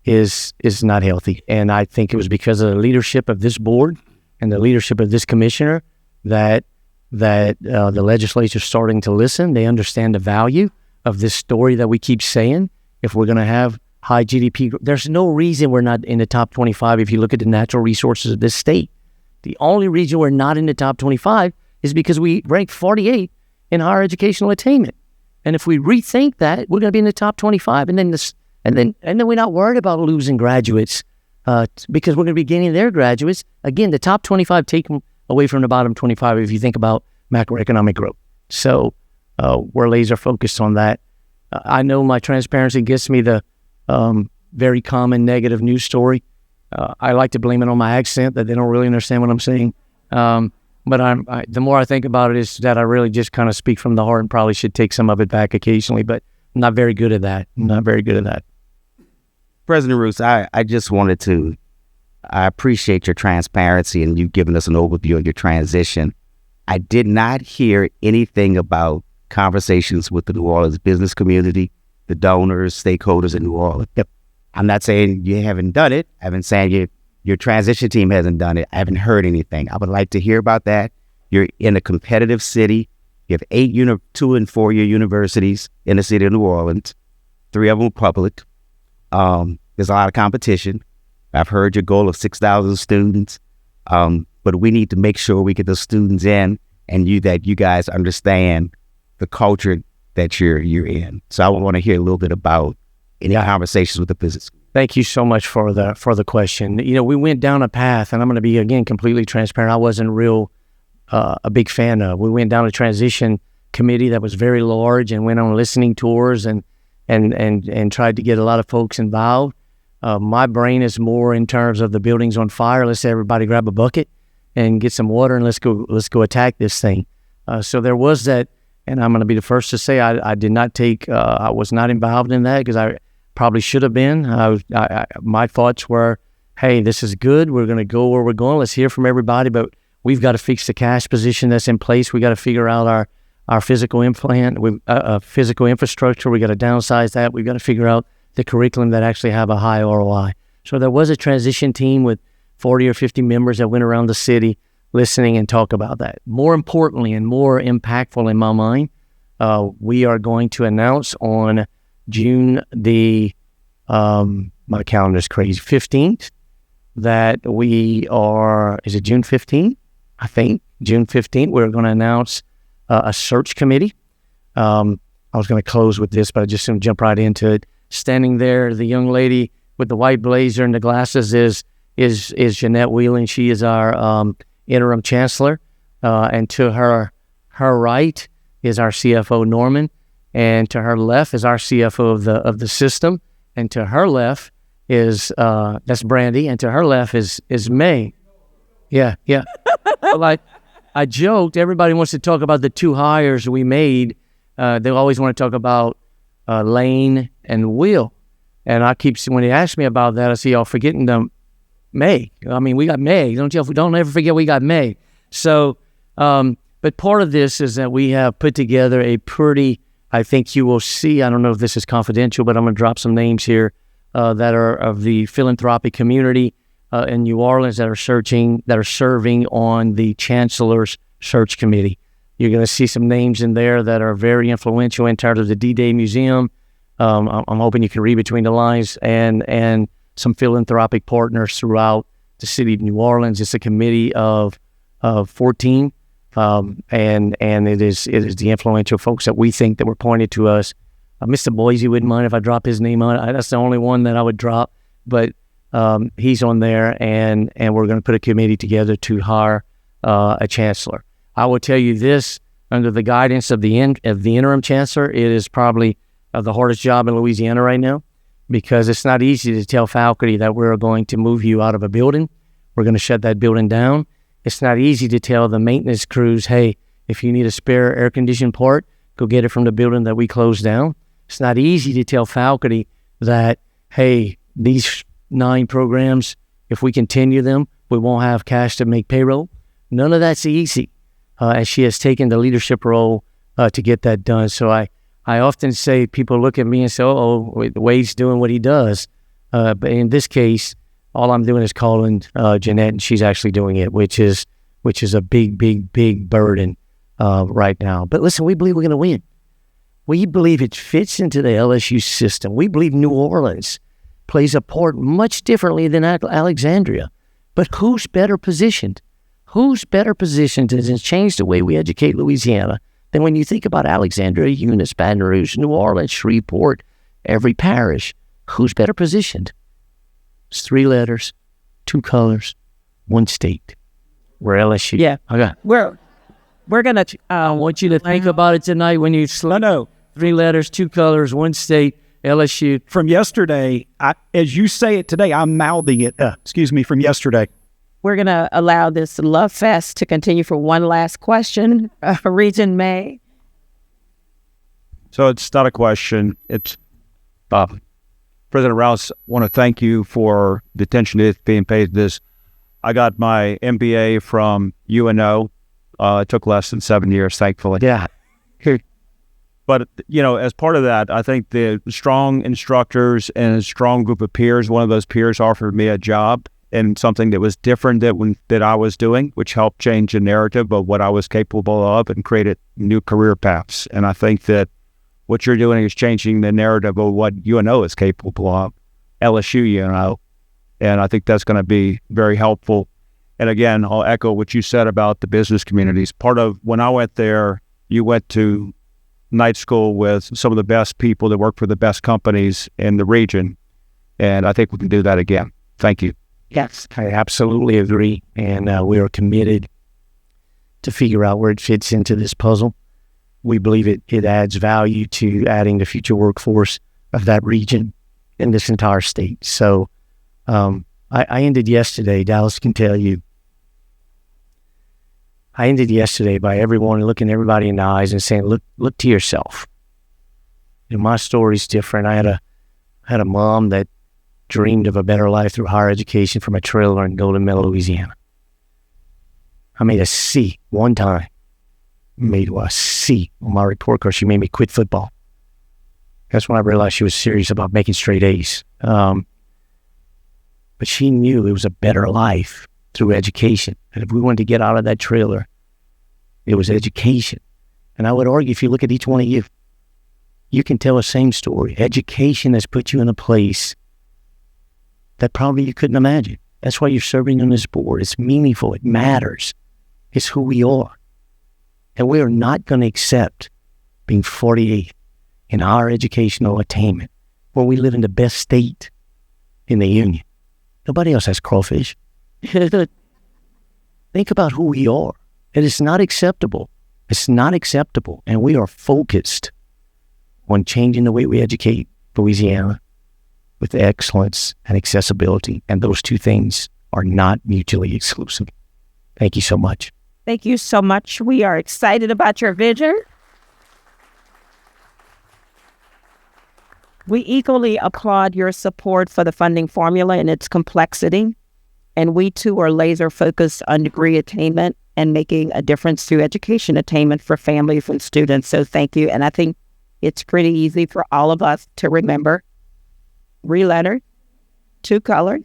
is not healthy. And I think it was because of the leadership of this board and the leadership of this commissioner that the legislature is starting to listen. They understand the value of this story that we keep saying. If we're going to have high GDP, there's no reason we're not in the top 25 if you look at the natural resources of this state. The only reason we're not in the top 25 is because we rank 48 in higher educational attainment. And if we rethink that, we're going to be in the top 25. And then we're not worried about losing graduates because we're going to be gaining their graduates. Again, the top 25 take them away from the bottom 25 if you think about macroeconomic growth. So we're laser focused on that. I know my transparency gets me the very common negative news story. I like to blame it on my accent, that they don't really understand what I'm saying. But the more I think about it is that I really just kind of speak from the heart and probably should take some of it back occasionally, but I'm not very good at that. President Rousse, I just wanted to, I appreciate your transparency and you giving us an overview of your transition. I did not hear anything about conversations with the New Orleans business community, the donors, stakeholders in New Orleans. I'm not saying you haven't done it. I've been saying your transition team hasn't done it. I haven't heard anything. I would like to hear about that. You're in a competitive city. You have 8 2- and 4-year universities in the city of New Orleans. 3 of them public. There's a lot of competition. I've heard your goal of 6,000 students. But we need to make sure we get those students in and that you guys understand the culture that you're in. So I want to hear a little bit about any conversations with the business. Thank you so much for the question. You know, we went down a path, and I'm going to be, again, completely transparent. I wasn't a big fan of. We went down a transition committee that was very large and went on listening tours and tried to get a lot of folks involved. My brain is more in terms of the building's on fire. Let's everybody grab a bucket and get some water and let's go attack this thing. So there was that, and I'm going to be the first to say I did not take. I was not involved in that because I probably should have been. My thoughts were, hey, this is good. We're going to go where we're going. Let's hear from everybody, but we've got to fix the cash position that's in place. We got to figure out our physical implant, physical infrastructure. We got to downsize that. We've got to figure out the curriculum that actually have a high ROI. So there was a transition team with 40 or 50 members that went around the city listening and talk about that. More importantly and more impactful in my mind, we are going to announce on June my calendar's crazy, 15th, that we are, is it June 15th? I think June 15th, we're going to announce a search committee. I was going to close with this, but I just going to jump right into it. Standing there, the young lady with the white blazer and the glasses is Jeanette Wheeling. She is our interim chancellor, and to her right is our CFO Norman, and to her left is our CFO of the system, and to her left is that's Brandy, and to her left is May. Yeah. Like I joked, everybody wants to talk about the 2 hires we made. They always want to talk about Lane and Will, and when they ask me about that, I see y'all forgetting them. May. I mean, we got May. Don't ever forget we got May. So, but part of this is that we have put together a pretty, I think you will see, I don't know if this is confidential, but I'm going to drop some names here that are of the philanthropic community in New Orleans that are serving on the Chancellor's Search Committee. You're going to see some names in there that are very influential in terms of the D-Day Museum. I'm hoping you can read between the lines and some philanthropic partners throughout the city of New Orleans. It's a committee of 14, and it is the influential folks that we think that were pointed to us. Mr. Boise wouldn't mind if I drop his name on it. That's the only one that I would drop, but he's on there, and we're going to put a committee together to hire a chancellor. I will tell you this, under the guidance of the interim chancellor, it is probably the hardest job in Louisiana right now, because it's not easy to tell faculty that we're going to move you out of a building. We're going to shut that building down. It's not easy to tell the maintenance crews, hey, if you need a spare air-conditioned part, go get it from the building that we closed down. It's not easy to tell faculty that, hey, these 9 programs, if we continue them, we won't have cash to make payroll. None of that's easy, and she has taken the leadership role to get that done. So I often say, people look at me and say, Wade's doing what he does. But in this case, all I'm doing is calling Jeanette, and she's actually doing it, which is a big, big, big burden right now. But listen, we believe we're going to win. We believe it fits into the LSU system. We believe New Orleans plays a part much differently than Alexandria. But who's better positioned? Who's better positioned to change the way we educate Louisiana than when you think about Alexandria, Eunice, Baton Rouge, New Orleans, Shreveport, every parish? Who's better positioned? It's 3 letters, 2 colors, 1 state. We're LSU. Yeah. Okay. We're going to... I want you to think about it tonight when you sleep. No. 3 letters, 2 colors, 1 state, LSU. From yesterday, as you say it today, I'm mouthing it. From yesterday. We're going to allow this love fest to continue for one last question. Regent May. So it's not a question. It's President Rousse, I want to thank you for the attention that's being paid to this. I got my MBA from UNO. It took less than 7 years, thankfully. Yeah. But, as part of that, I think the strong instructors and a strong group of peers, one of those peers offered me a job and something that was different that I was doing, which helped change the narrative of what I was capable of and created new career paths. And I think that what you're doing is changing the narrative of what UNO is capable of, LSU UNO. And I think that's going to be very helpful. And again, I'll echo what you said about the business communities. Part of when I went there, you went to night school with some of the best people that work for the best companies in the region. And I think we can do that again. Thank you. Yes, I absolutely agree. And we are committed to figure out where it fits into this puzzle. We believe it adds value to adding the future workforce of that region in this entire state. So I ended yesterday, Dallas can tell you, I ended yesterday by everyone looking everybody in the eyes and saying, look to yourself. My story's different. I had a mom that dreamed of a better life through higher education from a trailer in Golden Mill, Louisiana. I made a C one time. Made a C on my report card. She made me quit football. That's when I realized she was serious about making straight A's. But she knew it was a better life through education. And if we wanted to get out of that trailer, it was education. And I would argue, if you look at each one of you, you can tell the same story. Education has put you in a place that probably you couldn't imagine. That's why you're serving on this board. It's meaningful. It matters. It's who we are. And we are not going to accept being 48 in our educational attainment when we live in the best state in the union. Nobody else has crawfish. Think about who we are. It is not acceptable. It's not acceptable. And we are focused on changing the way we educate Louisiana with excellence and accessibility. And those 2 things are not mutually exclusive. Thank you so much. Thank you so much. We are excited about your vision. We equally applaud your support for the funding formula and its complexity. And we too are laser focused on degree attainment and making a difference through education attainment for families and students. So thank you. And I think it's pretty easy for all of us to remember. 3 letters, 2 colors,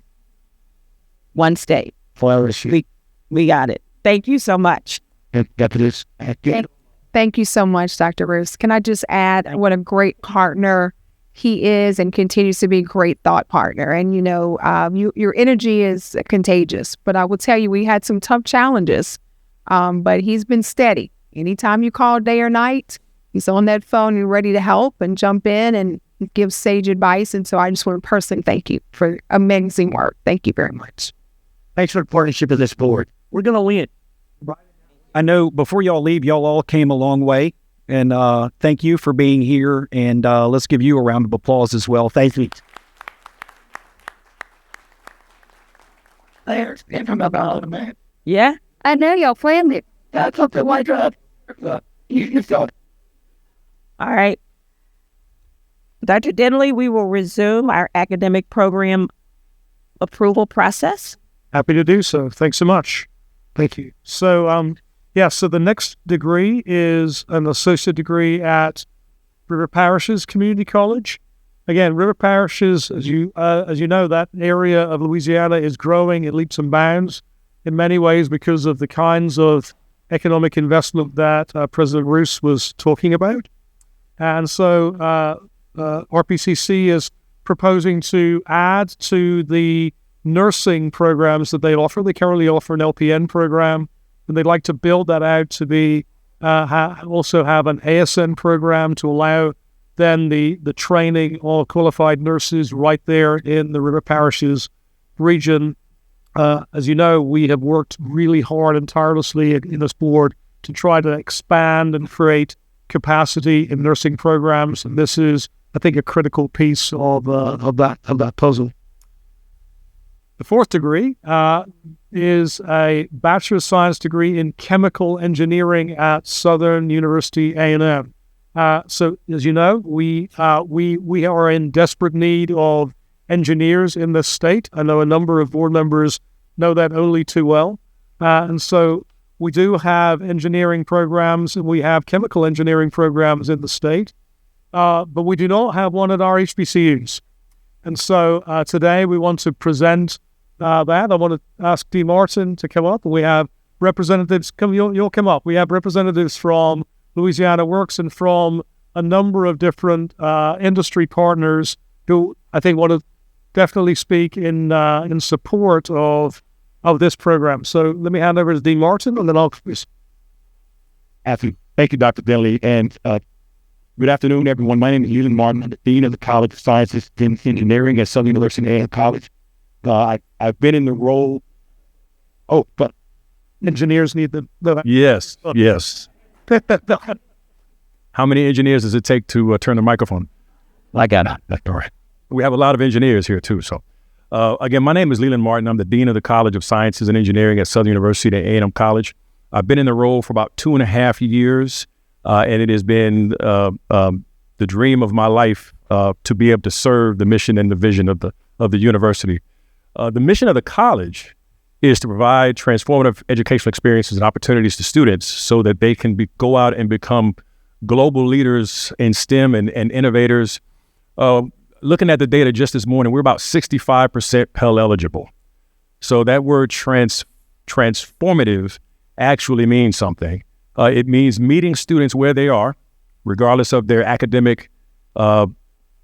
1 state. We got it. Thank you so much. Thank you so much, Dr. Rousse. Can I just add what a great partner he is and continues to be a great thought partner. And, your energy is contagious. But I will tell you, we had some tough challenges, but he's been steady. Anytime you call day or night, he's on that phone and ready to help and jump in and give sage advice. And so I just want to personally thank you for amazing work. Thank you very much. Thanks for the partnership of this board. We're going to win. I know before y'all leave, y'all all came a long way. And thank you for being here. And let's give you a round of applause as well. Thank you. players and from about man. Yeah. I know y'all planned it. That's up to one job. You start. All right. Dr. Denley, we will resume our academic program approval process. Happy to do so. Thanks so much. Thank you. So, so the next degree is an associate degree at River Parishes Community College. Again, River Parishes, as you know, that area of Louisiana is growing in leaps and bounds in many ways because of the kinds of economic investment that President Rousse was talking about. And so RPCC is proposing to add to the nursing programs that they offer. They currently offer an LPN program, and they'd like to build that out to be also have an ASN program to allow then the training of qualified nurses right there in the River Parishes region. As you know, we have worked really hard and tirelessly in this board to try to expand and create capacity in nursing programs, and this is, I think, a critical piece of that puzzle. The fourth degree is a Bachelor of Science degree in Chemical Engineering at Southern University A&M. So, as you know, we are in desperate need of engineers in this state. I know a number of board members know that only too well. And so we do have engineering programs, and we have chemical engineering programs in the state, but we do not have one at our HBCUs. And so today we want to present that. I want to ask Dee Martin to come up. We have representatives, you'll come up. We have representatives from Louisiana Works and from a number of different industry partners who I think want to definitely speak in support of this program. So let me hand over to Dee Martin, and then I'll... Thank you, Dr. Denley, and good afternoon, everyone. My name is Leland Martin. I'm the Dean of the College of Sciences and Engineering at Southern University A&M College. I've been in the role... Oh, but... Engineers need the... Yes. How many engineers does it take to turn the microphone? I got it. That's all right. We have a lot of engineers here, too, so... again, my name is Leland Martin. I'm the Dean of the College of Sciences and Engineering at Southern University A&M College. I've been in the role for about 2.5 years, and it has been the dream of my life to be able to serve the mission and the vision of the university. The mission of the college is to provide transformative educational experiences and opportunities to students so that they can go out and become global leaders in STEM and innovators. Looking at the data just this morning, we're about 65% Pell eligible. So that word transformative actually means something. It means meeting students where they are, regardless of their academic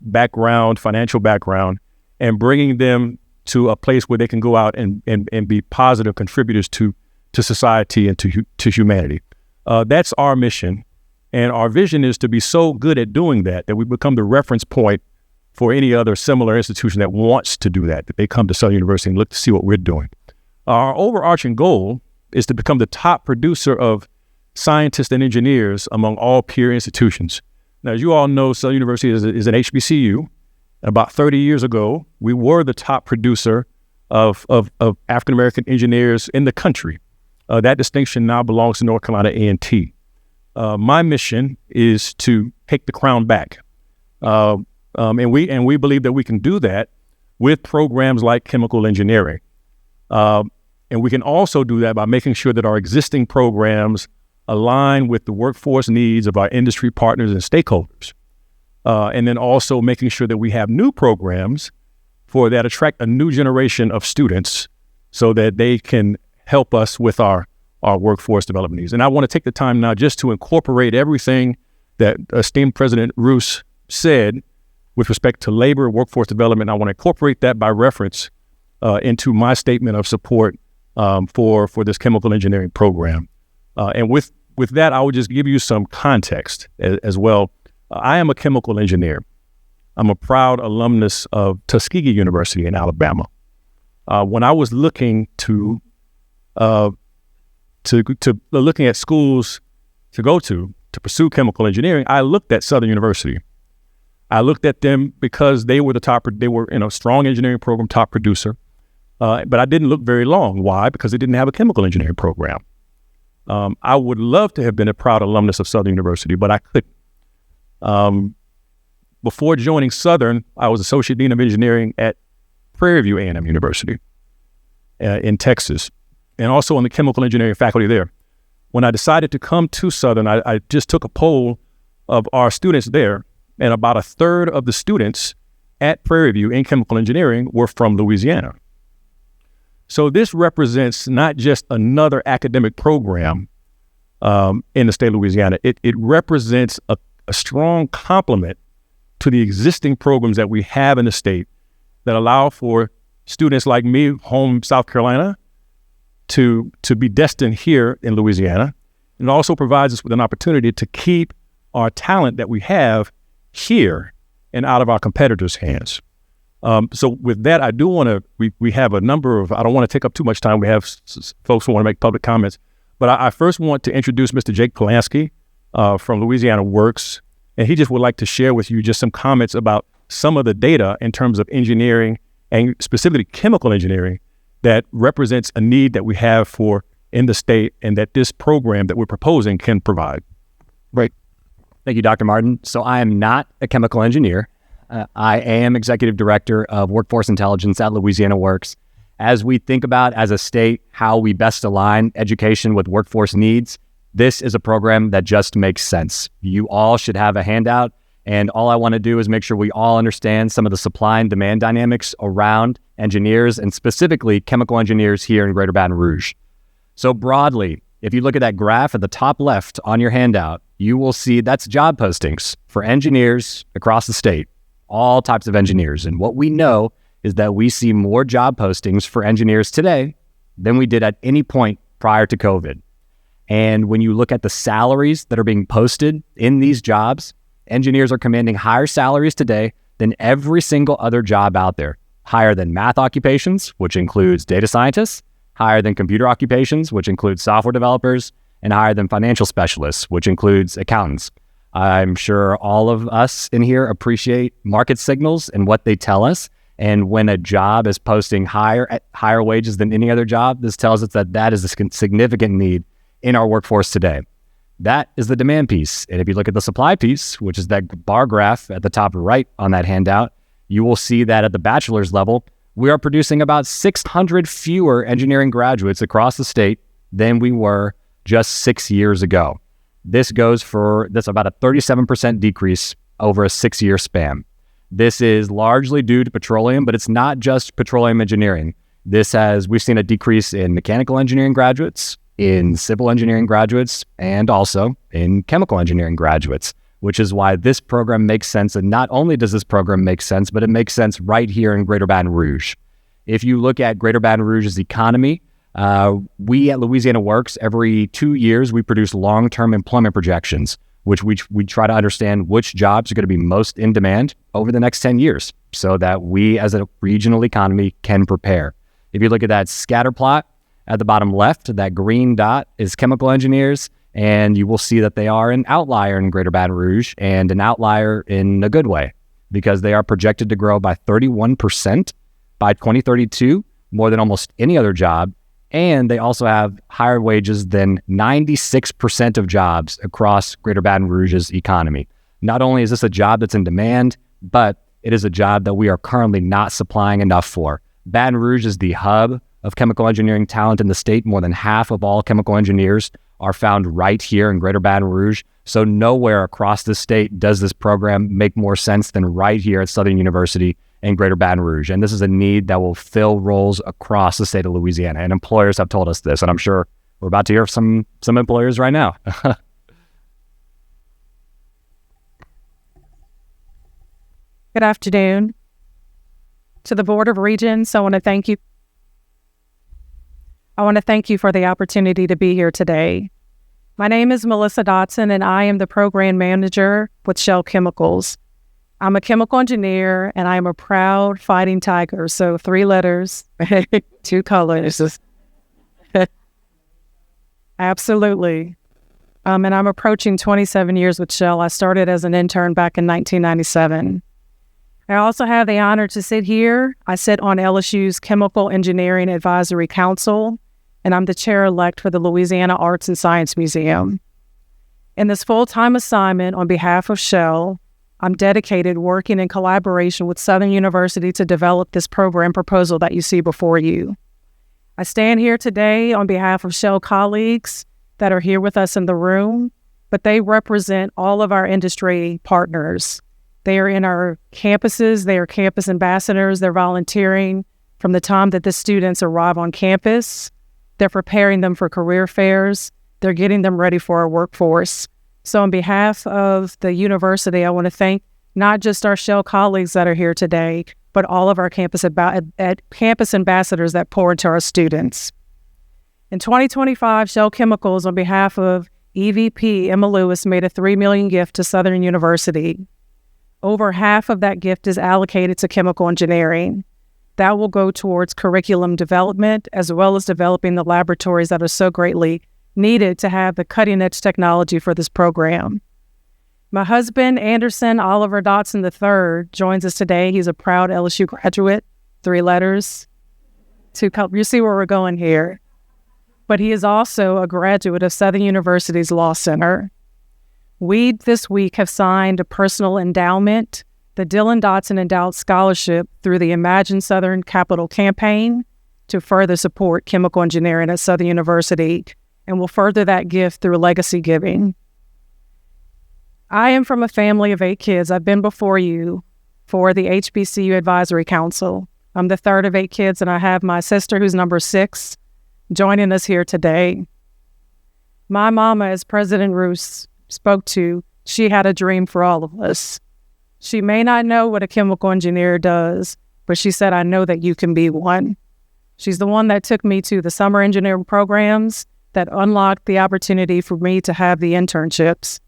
background, financial background, and bringing them to a place where they can go out and be positive contributors to society and to humanity. That's our mission. And our vision is to be so good at doing that we become the reference point for any other similar institution that wants to do that they come to Southern University and look to see what we're doing. Our overarching goal is to become the top producer of scientists and engineers among all peer institutions. Now, as you all know, Southern University is an HBCU. About 30 years ago, we were the top producer of African-American engineers in the country. That distinction now belongs to North Carolina A&T. My mission is to take the crown back. And we believe that we can do that with programs like chemical engineering. And we can also do that by making sure that our existing programs align with the workforce needs of our industry partners and stakeholders. And then also making sure that we have new programs that attract a new generation of students so that they can help us with our workforce development needs. And I want to take the time now just to incorporate everything that esteemed President Rousse said with respect to labor and workforce development. I want to incorporate that by reference into my statement of support for this chemical engineering program. And with that, I will just give you some context as well. I am a chemical engineer. I'm a proud alumnus of Tuskegee University in Alabama. When I was looking to looking at schools to go to pursue chemical engineering, I looked at Southern University. I looked at them because they were they were in a strong engineering program, top producer. but I didn't look very long. Why? Because it didn't have a chemical engineering program. I would love to have been a proud alumnus of Southern University, but I couldn't. Before joining Southern, I was Associate Dean of Engineering at Prairie View A&M University in Texas, and also on the chemical engineering faculty there. When I decided to come to Southern, I just took a poll of our students there, and about a third of the students at Prairie View in chemical engineering were from Louisiana. So this represents not just another academic program in the state of Louisiana. It represents a strong complement to the existing programs that we have in the state that allow for students like me, home South Carolina, to be destined here in Louisiana. And it also provides us with an opportunity to keep our talent that we have here and out of our competitors' hands. So with that, I do want to, we have a number of, I don't want to take up too much time. We have folks who want to make public comments, but I first want to introduce Mr. Jake Polanski from Louisiana Works. And he just would like to share with you just some comments about some of the data in terms of engineering and specifically chemical engineering that represents a need that we have for in the state and that this program that we're proposing can provide. Right. Thank you, Dr. Martin. So I am not a chemical engineer. I am Executive Director of Workforce Intelligence at Louisiana Works. As we think about, as a state, how we best align education with workforce needs, this is a program that just makes sense. You all should have a handout, and all I want to do is make sure we all understand some of the supply and demand dynamics around engineers, and specifically chemical engineers here in Greater Baton Rouge. So broadly, if you look at that graph at the top left on your handout, you will see that's job postings for engineers across the state, all types of engineers. And what we know is that we see more job postings for engineers today than we did at any point prior to COVID. And when you look at the salaries that are being posted in these jobs, engineers are commanding higher salaries today than every single other job out there. Higher than math occupations, which includes data scientists, higher than computer occupations, which includes software developers, and higher than financial specialists, which includes accountants. I'm sure all of us in here appreciate market signals and what they tell us. And when a job is posting higher wages than any other job, this tells us that that is a significant need in our workforce today. That is the demand piece. And if you look at the supply piece, which is that bar graph at the top right on that handout, you will see that at the bachelor's level, we are producing about 600 fewer engineering graduates across the state than we were just 6 years ago. That's about a 37% decrease over a 6-year span. This is largely due to petroleum, but it's not just petroleum engineering. We've seen a decrease in mechanical engineering graduates, in civil engineering graduates, and also in chemical engineering graduates, which is why this program makes sense. And not only does this program make sense, but it makes sense right here in Greater Baton Rouge. If you look at Greater Baton Rouge's economy, we at Louisiana Works, every 2 years, we produce long-term employment projections, which we try to understand which jobs are going to be most in demand over the next 10 years so that we as a regional economy can prepare. If you look at that scatter plot at the bottom left, that green dot is chemical engineers, and you will see that they are an outlier in Greater Baton Rouge, and an outlier in a good way, because they are projected to grow by 31% by 2032, more than almost any other job. And they also have higher wages than 96% of jobs across Greater Baton Rouge's economy. Not only is this a job that's in demand, but it is a job that we are currently not supplying enough for. Baton Rouge is the hub of chemical engineering talent in the state. More than half of all chemical engineers are found right here in Greater Baton Rouge. So nowhere across the state does this program make more sense than right here at Southern University in Greater Baton Rouge. And this is a need that will fill roles across the state of Louisiana. And employers have told us this, and I'm sure we're about to hear from some employers right now. Good afternoon. To the Board of Regents, I want to thank you for the opportunity to be here today. My name is Melissa Dotson, and I am the Program Manager with Shell Chemicals. I'm a chemical engineer, and I am a proud fighting tiger. So 3 letters, 2 colors. Absolutely. And I'm approaching 27 years with Shell. I started as an intern back in 1997. I also have the honor to sit here. I sit on LSU's Chemical Engineering Advisory Council, and I'm the chair-elect for the Louisiana Arts and Science Museum. In this full-time assignment on behalf of Shell, I'm dedicated working in collaboration with Southern University to develop this program proposal that you see before you. I stand here today on behalf of Shell colleagues that are here with us in the room, but they represent all of our industry partners. They are in our campuses, they are campus ambassadors, they're volunteering from the time that the students arrive on campus. They're preparing them for career fairs, they're getting them ready for our workforce. So on behalf of the university, I want to thank not just our Shell colleagues that are here today, but all of our campus ambassadors that pour into our students. In 2025, Shell Chemicals, on behalf of EVP Emma Lewis, made a $3 million gift to Southern University. Over half of that gift is allocated to chemical engineering. That will go towards curriculum development, as well as developing the laboratories that are so greatly needed to have the cutting-edge technology for this program. My husband, Anderson Oliver Dotson III, joins us today. He's a proud LSU graduate, 3 letters. You see where we're going here. But he is also a graduate of Southern University's Law Center. We, this week, have signed a personal endowment, the Dylan Dotson Endowed Scholarship, through the Imagine Southern Capital campaign to further support chemical engineering at Southern University, and will further that gift through legacy giving. I am from a family of 8 kids. I've been before you for the HBCU Advisory Council. I'm the third of 8 kids, and I have my sister, who's number 6, joining us here today. My mama, as President Rousse spoke to, she had a dream for all of us. She may not know what a chemical engineer does, but she said, I know that you can be one. She's the one that took me to the summer engineering programs that unlocked the opportunity for me to have the internships.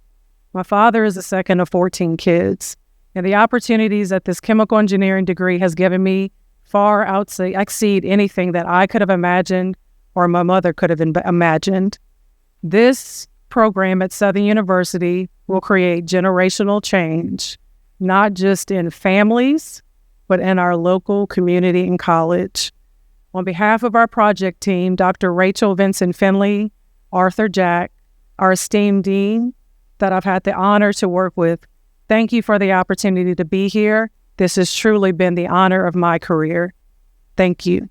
My father is the second of 14 kids, and the opportunities that this chemical engineering degree has given me far exceed anything that I could have imagined or my mother could have imagined. This program at Southern University will create generational change, not just in families, but in our local community and college. On behalf of our project team, Dr. Rachel Vincent Finley, Arthur Jack, our esteemed dean that I've had the honor to work with, thank you for the opportunity to be here. This has truly been the honor of my career. Thank you.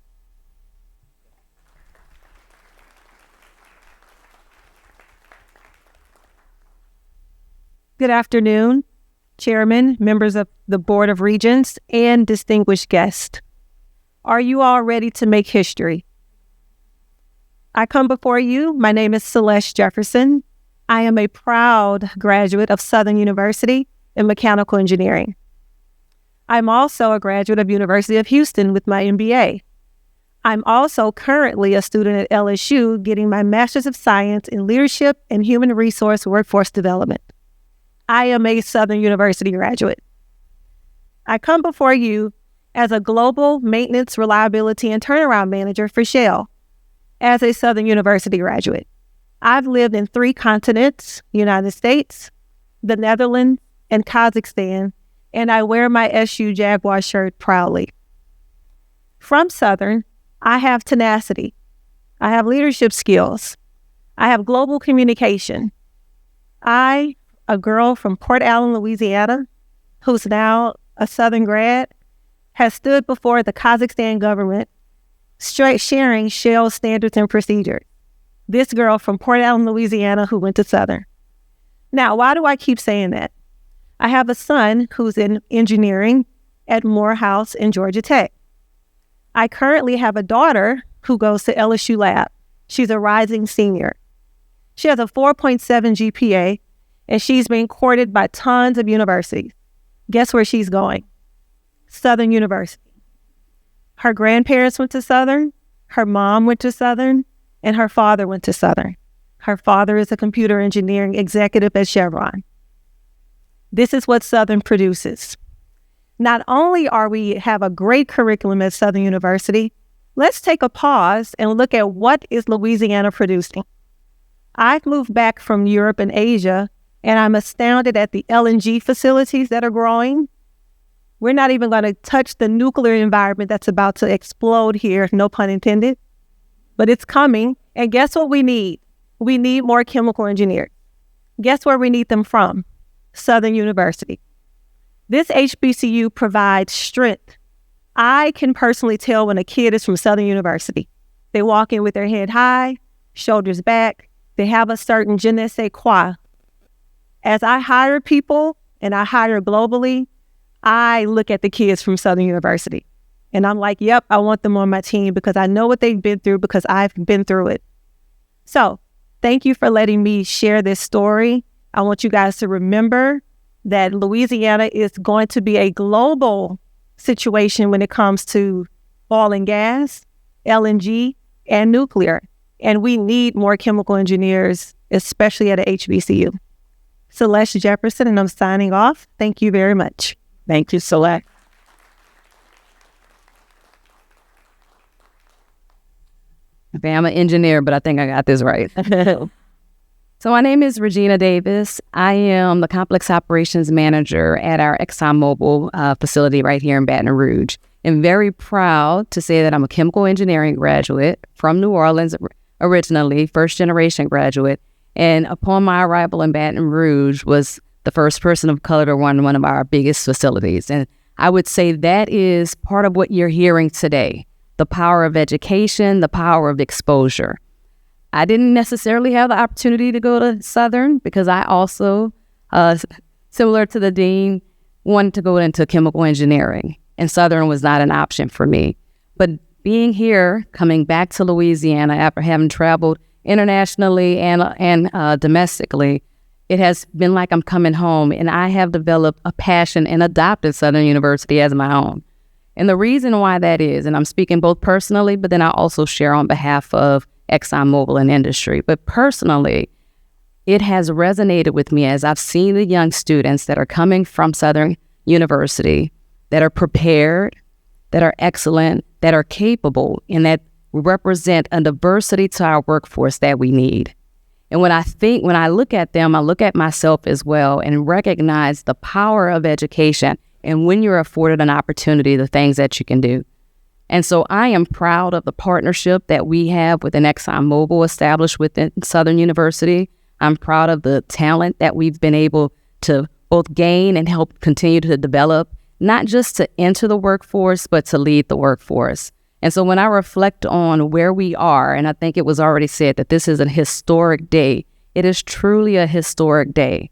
Good afternoon, Chairman, members of the Board of Regents, and distinguished guests. Are you all ready to make history? I come before you. My name is Celeste Jefferson. I am a proud graduate of Southern University in mechanical engineering. I'm also a graduate of University of Houston with my MBA. I'm also currently a student at LSU getting my Master's of Science in Leadership and Human Resource Workforce Development. I am a Southern University graduate. I come before you as a global maintenance, reliability, and turnaround manager for Shell. As a Southern University graduate, I've lived in 3 continents, United States, the Netherlands, and Kazakhstan, and I wear my SU Jaguar shirt proudly. From Southern, I have tenacity. I have leadership skills. I have global communication. I, a girl from Port Allen, Louisiana, who's now a Southern grad, has stood before the Kazakhstan government sharing Shell standards and procedures. This girl from Port Allen, Louisiana, who went to Southern. Now, why do I keep saying that? I have a son who's in engineering at Morehouse in Georgia Tech. I currently have a daughter who goes to LSU Lab. She's a rising senior. She has a 4.7 GPA, and she's being courted by tons of universities. Guess where she's going? Southern University. Her grandparents went to Southern, her mom went to Southern, and her father went to Southern. Her father is a computer engineering executive at Chevron. This is what Southern produces. Not only are we have a great curriculum at Southern University, let's take a pause and look at what is Louisiana producing. I've moved back from Europe and Asia, and I'm astounded at the LNG facilities that are growing. We're not even going to touch the nuclear environment that's about to explode here, no pun intended, but it's coming. And guess what we need? We need more chemical engineers. Guess where we need them from? Southern University. This HBCU provides strength. I can personally tell when a kid is from Southern University. They walk in with their head high, shoulders back. They have a certain je ne sais quoi. As I hire people, and I hire globally, I look at the kids from Southern University. And I'm like, yep, I want them on my team because I know what they've been through because I've been through it. So thank you for letting me share this story. I want you guys to remember that Louisiana is going to be a global situation when it comes to oil and gas, LNG, and nuclear. And we need more chemical engineers, especially at a HBCU. Celeste Jefferson, and I'm signing off. Thank you very much. Thank you, Celeste. Okay, I'm an engineer, but I think I got this right. So my name is Regina Davis. I am the Complex Operations Manager at our ExxonMobil facility right here in Baton Rouge. I'm very proud to say that I'm a chemical engineering graduate from New Orleans originally, first generation graduate. And upon my arrival in Baton Rouge was the first person of color to run one of our biggest facilities. And I would say that is part of what you're hearing today, the power of education, the power of exposure. I didn't necessarily have the opportunity to go to Southern because I also, similar to the dean, wanted to go into chemical engineering, and Southern was not an option for me. But being here, coming back to Louisiana after having traveled internationally and domestically, it has been like I'm coming home, and I have developed a passion and adopted Southern University as my own. And the reason why that is, and I'm speaking both personally, but then I also share on behalf of ExxonMobil and industry. But personally, it has resonated with me as I've seen the young students that are coming from Southern University that are prepared, that are excellent, that are capable, and that represent a diversity to our workforce that we need. And when I look at them, I look at myself as well and recognize the power of education and when you're afforded an opportunity, the things that you can do. And so I am proud of the partnership that we have within ExxonMobil established within Southern University. I'm proud of the talent that we've been able to both gain and help continue to develop, not just to enter the workforce, but to lead the workforce. And so when I reflect on where we are, and I think it was already said that this is a historic day, it is truly a historic day.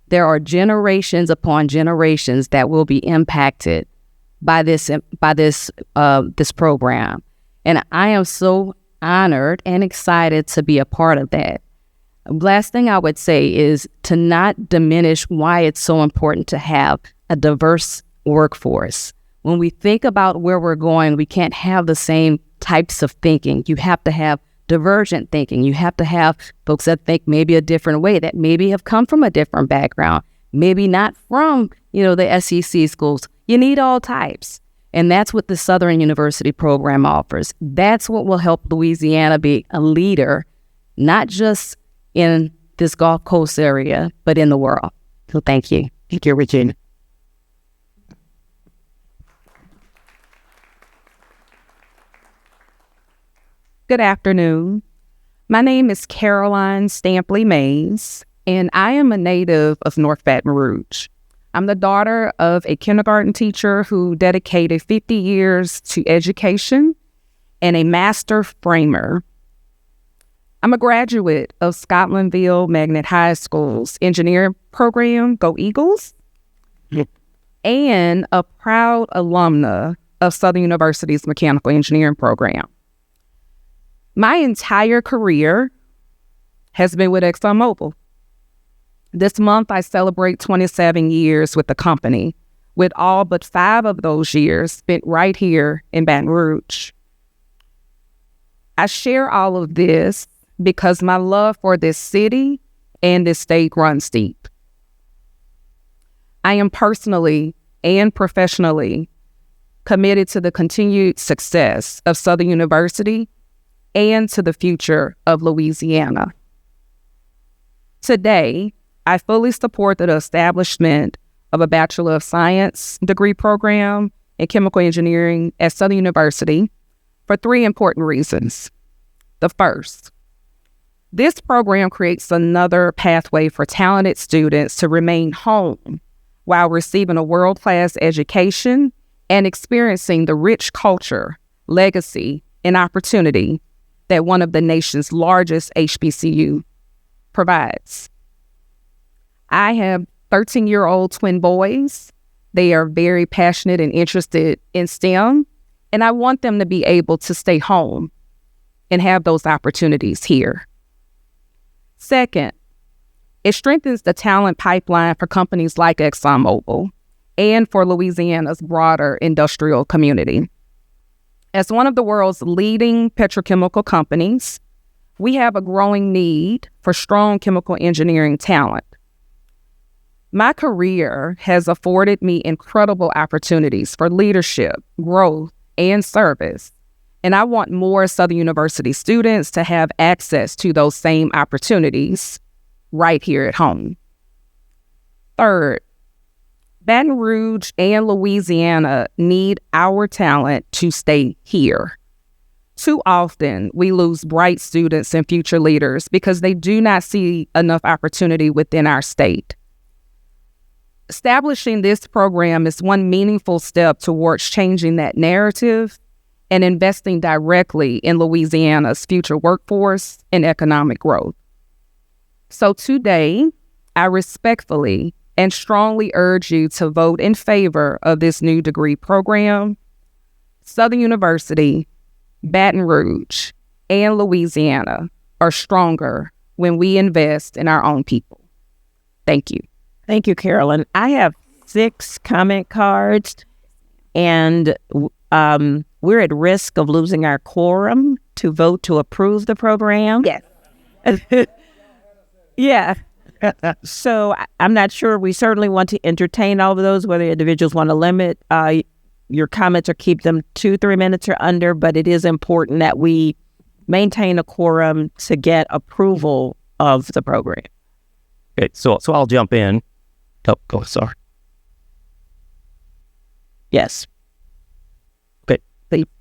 There are generations upon generations that will be impacted by this program. And I am so honored and excited to be a part of that. Last thing I would say is to not diminish why it's so important to have a diverse workforce. When we think about where we're going, we can't have the same types of thinking. You have to have divergent thinking. You have to have folks that think maybe a different way, that maybe have come from a different background, maybe not from, the SEC schools. You need all types. And that's what the Southern University program offers. That's what will help Louisiana be a leader, not just in this Gulf Coast area, but in the world. So thank you. Thank you, Regina. Good afternoon. My name is Caroline Stampley Mays, and I am a native of North Baton Rouge. I'm the daughter of a kindergarten teacher who dedicated 50 years to education and a master framer. I'm a graduate of Scotlandville Magnet High School's engineering program, Go Eagles, and a proud alumna of Southern University's mechanical engineering program. My entire career has been with ExxonMobil. This month, I celebrate 27 years with the company, with all but 5 of those years spent right here in Baton Rouge. I share all of this because my love for this city and this state runs deep. I am personally and professionally committed to the continued success of Southern University and to the future of Louisiana. Today, I fully support the establishment of a Bachelor of Science degree program in chemical engineering at Southern University for 3 important reasons. The first, this program creates another pathway for talented students to remain home while receiving a world-class education and experiencing the rich culture, legacy, and opportunity that one of the nation's largest HBCU provides. I have 13-year-old twin boys. They are very passionate and interested in STEM, and I want them to be able to stay home and have those opportunities here. Second, it strengthens the talent pipeline for companies like ExxonMobil and for Louisiana's broader industrial community. As one of the world's leading petrochemical companies, we have a growing need for strong chemical engineering talent. My career has afforded me incredible opportunities for leadership, growth, and service, and I want more Southern University students to have access to those same opportunities right here at home. Third, Baton Rouge and Louisiana need our talent to stay here. Too often, we lose bright students and future leaders because they do not see enough opportunity within our state. Establishing this program is one meaningful step towards changing that narrative and investing directly in Louisiana's future workforce and economic growth. So today, I respectfully and strongly urge you to vote in favor of this new degree program. Southern University, Baton Rouge, and Louisiana are stronger when we invest in our own people. Thank you. Thank you, Carolyn. I have 6 comment cards, and we're at risk of losing our quorum to vote to approve the program. Yes. Yeah. So I'm not sure. We certainly want to entertain all of those, whether individuals want to limit your comments or keep them 2-3 minutes or under, but it is important that we maintain a quorum to get approval of the program. Okay, so I'll jump in. Oh, go, sorry. Yes. Okay.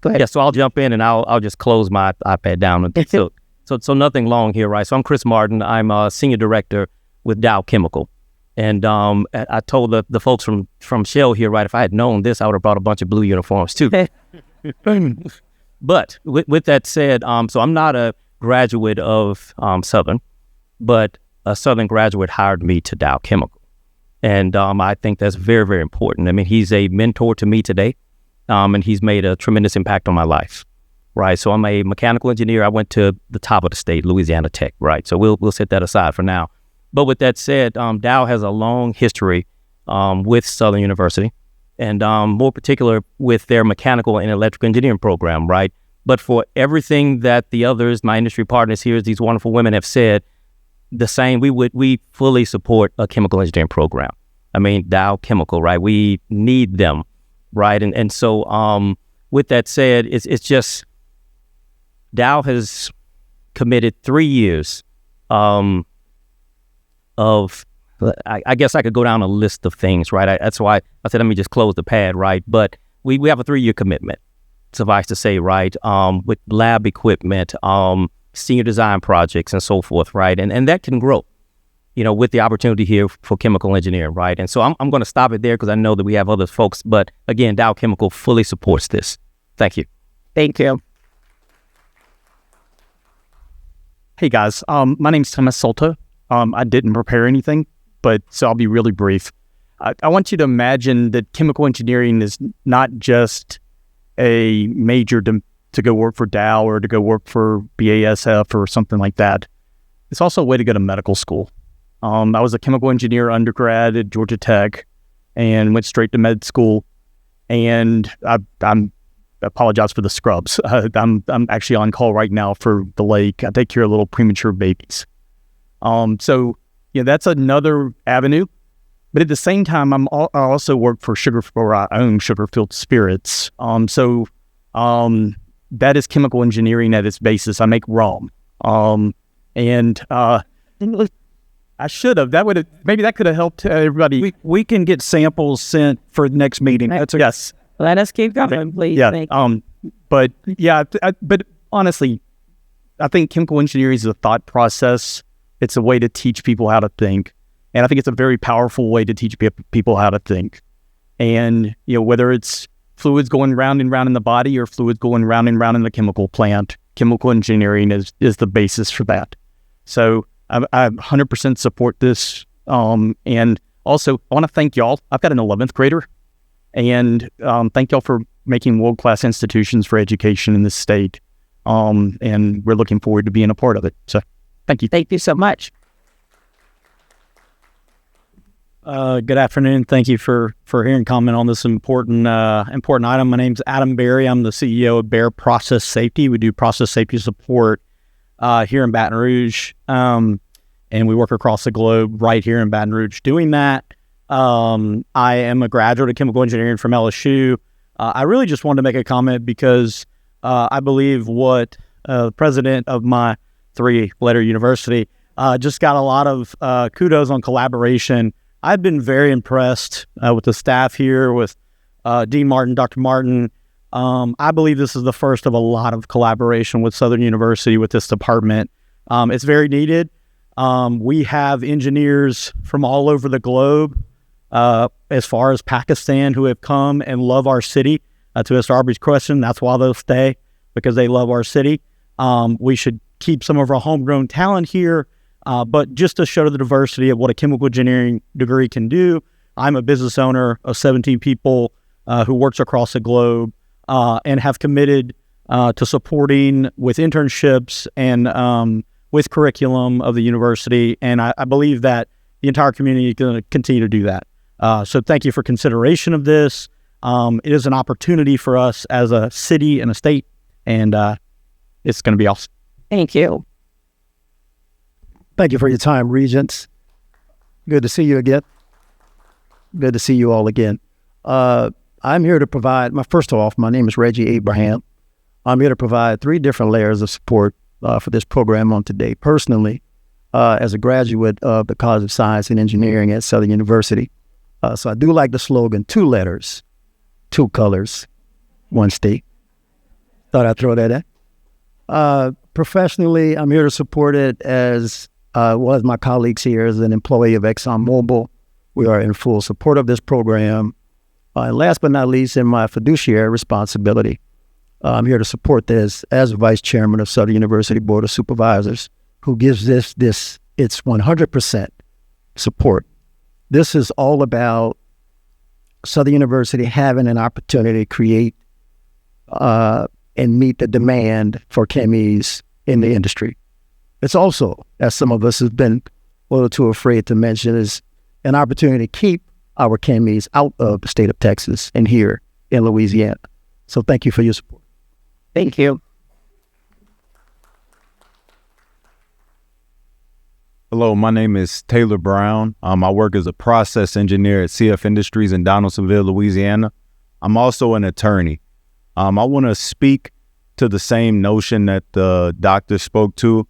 Go ahead. Yeah, so I'll jump in and I'll just close my iPad down. So nothing long here, right? So I'm Chris Martin. I'm a senior director with Dow Chemical. And I told the folks from Shell here, right, if I had known this, I would have brought a bunch of blue uniforms too. But with that said, so I'm not a graduate of Southern, but a Southern graduate hired me to Dow Chemical. And I think that's very, very important. I mean, he's a mentor to me today, and he's made a tremendous impact on my life, right? So I'm a mechanical engineer. I went to the top of the state, Louisiana Tech, right? So we'll set that aside for now. But with that said, Dow has a long history with Southern University, and more particular with their mechanical and electrical engineering program, right? But for everything that the others, my industry partners here, these wonderful women have said, the same, we fully support a chemical engineering program. I mean, Dow Chemical, right? We need them, right? And so with that said, it's just, Dow has committed 3 years of, I guess I could go down a list of things, right? That's why I said, let me just close the pad, right? But we have a 3-year commitment, suffice to say, right? With lab equipment, senior design projects and so forth, right? And that can grow, with the opportunity here for chemical engineering, right? And so I'm going to stop it there because I know that we have other folks, but again, Dow Chemical fully supports this. Thank you. Thank you. Hey guys, my name's Thomas Solta. I didn't prepare anything, so I'll be really brief. I want you to imagine that chemical engineering is not just a major to go work for Dow or to go work for BASF or something like that. It's also a way to go to medical school. I was a chemical engineer undergrad at Georgia Tech and went straight to med school. And I apologize for the scrubs. I'm actually on call right now for the lake. I take care of little premature babies. So that's another avenue. But at the same time, I also work for I own Sugarfield Spirits. That is chemical engineering at its basis. I make rum. I should have. Maybe that could have helped everybody. We can get samples sent for the next meeting. Yes. Let us keep going, please. Yeah. Thank But yeah, but honestly, I think chemical engineering is a thought process. It's a way to teach people how to think. And I think it's a very powerful way to teach people how to think. And, whether it's fluids going round and round in the body or fluids going round and round in the chemical plant, chemical engineering is the basis for that. So I 100% support this. And also, I want to thank y'all. I've got an 11th grader. And thank y'all for making world-class institutions for education in this state. And we're looking forward to being a part of it. So thank you. Thank you so much. Good afternoon. Thank you for hearing comment on this important item. My name's Adam Berry. I'm the CEO of Bear Process Safety. We do process safety support here in Baton Rouge, and we work across the globe right here in Baton Rouge doing that. I am a graduate of chemical engineering from LSU. I really just wanted to make a comment because I believe what the president of my three-letter university just got a lot of kudos on collaboration. I've been very impressed with the staff here, with Dean Martin, Dr. Martin. I believe this is the first of a lot of collaboration with Southern University with this department. It's very needed. We have engineers from all over the globe, as far as Pakistan, who have come and love our city. To Mr. Aubrey's question, that's why they'll stay, because they love our city. We should keep some of our homegrown talent here. But just to show the diversity of what a chemical engineering degree can do, I'm a business owner of 17 people who works across the globe and have committed to supporting with internships and with curriculum of the university. And I believe that the entire community is going to continue to do that. So thank you for consideration of this. It is an opportunity for us as a city and a state, and it's going to be awesome. Thank you. Thank you for your time, Regents. Good to see you again. Good to see you all again. I'm here to provide, first off, my name is Reggie Abraham. I'm here to provide 3 different layers of support for this program on today. Personally, as a graduate of the College of Science and Engineering at Southern University. So I do like the slogan, 2 letters, 2 colors, 1 state. Thought I'd throw that in. Professionally, I'm here to support it as well as my colleagues here as an employee of ExxonMobil. We are in full support of this program. And last but not least, in my fiduciary responsibility, I'm here to support this as Vice Chairman of Southern University Board of Supervisors, who gives this its 100% support. This is all about Southern University having an opportunity to create and meet the demand for chemies in the industry. It's also, as some of us have been a little too afraid to mention, is an opportunity to keep our chemies out of the state of Texas and here in Louisiana. So thank you for your support. Thank you. Hello, my name is Taylor Brown. I work as a process engineer at CF Industries in Donaldsonville, Louisiana. I'm also an attorney. I want to speak to the same notion that the doctor spoke to.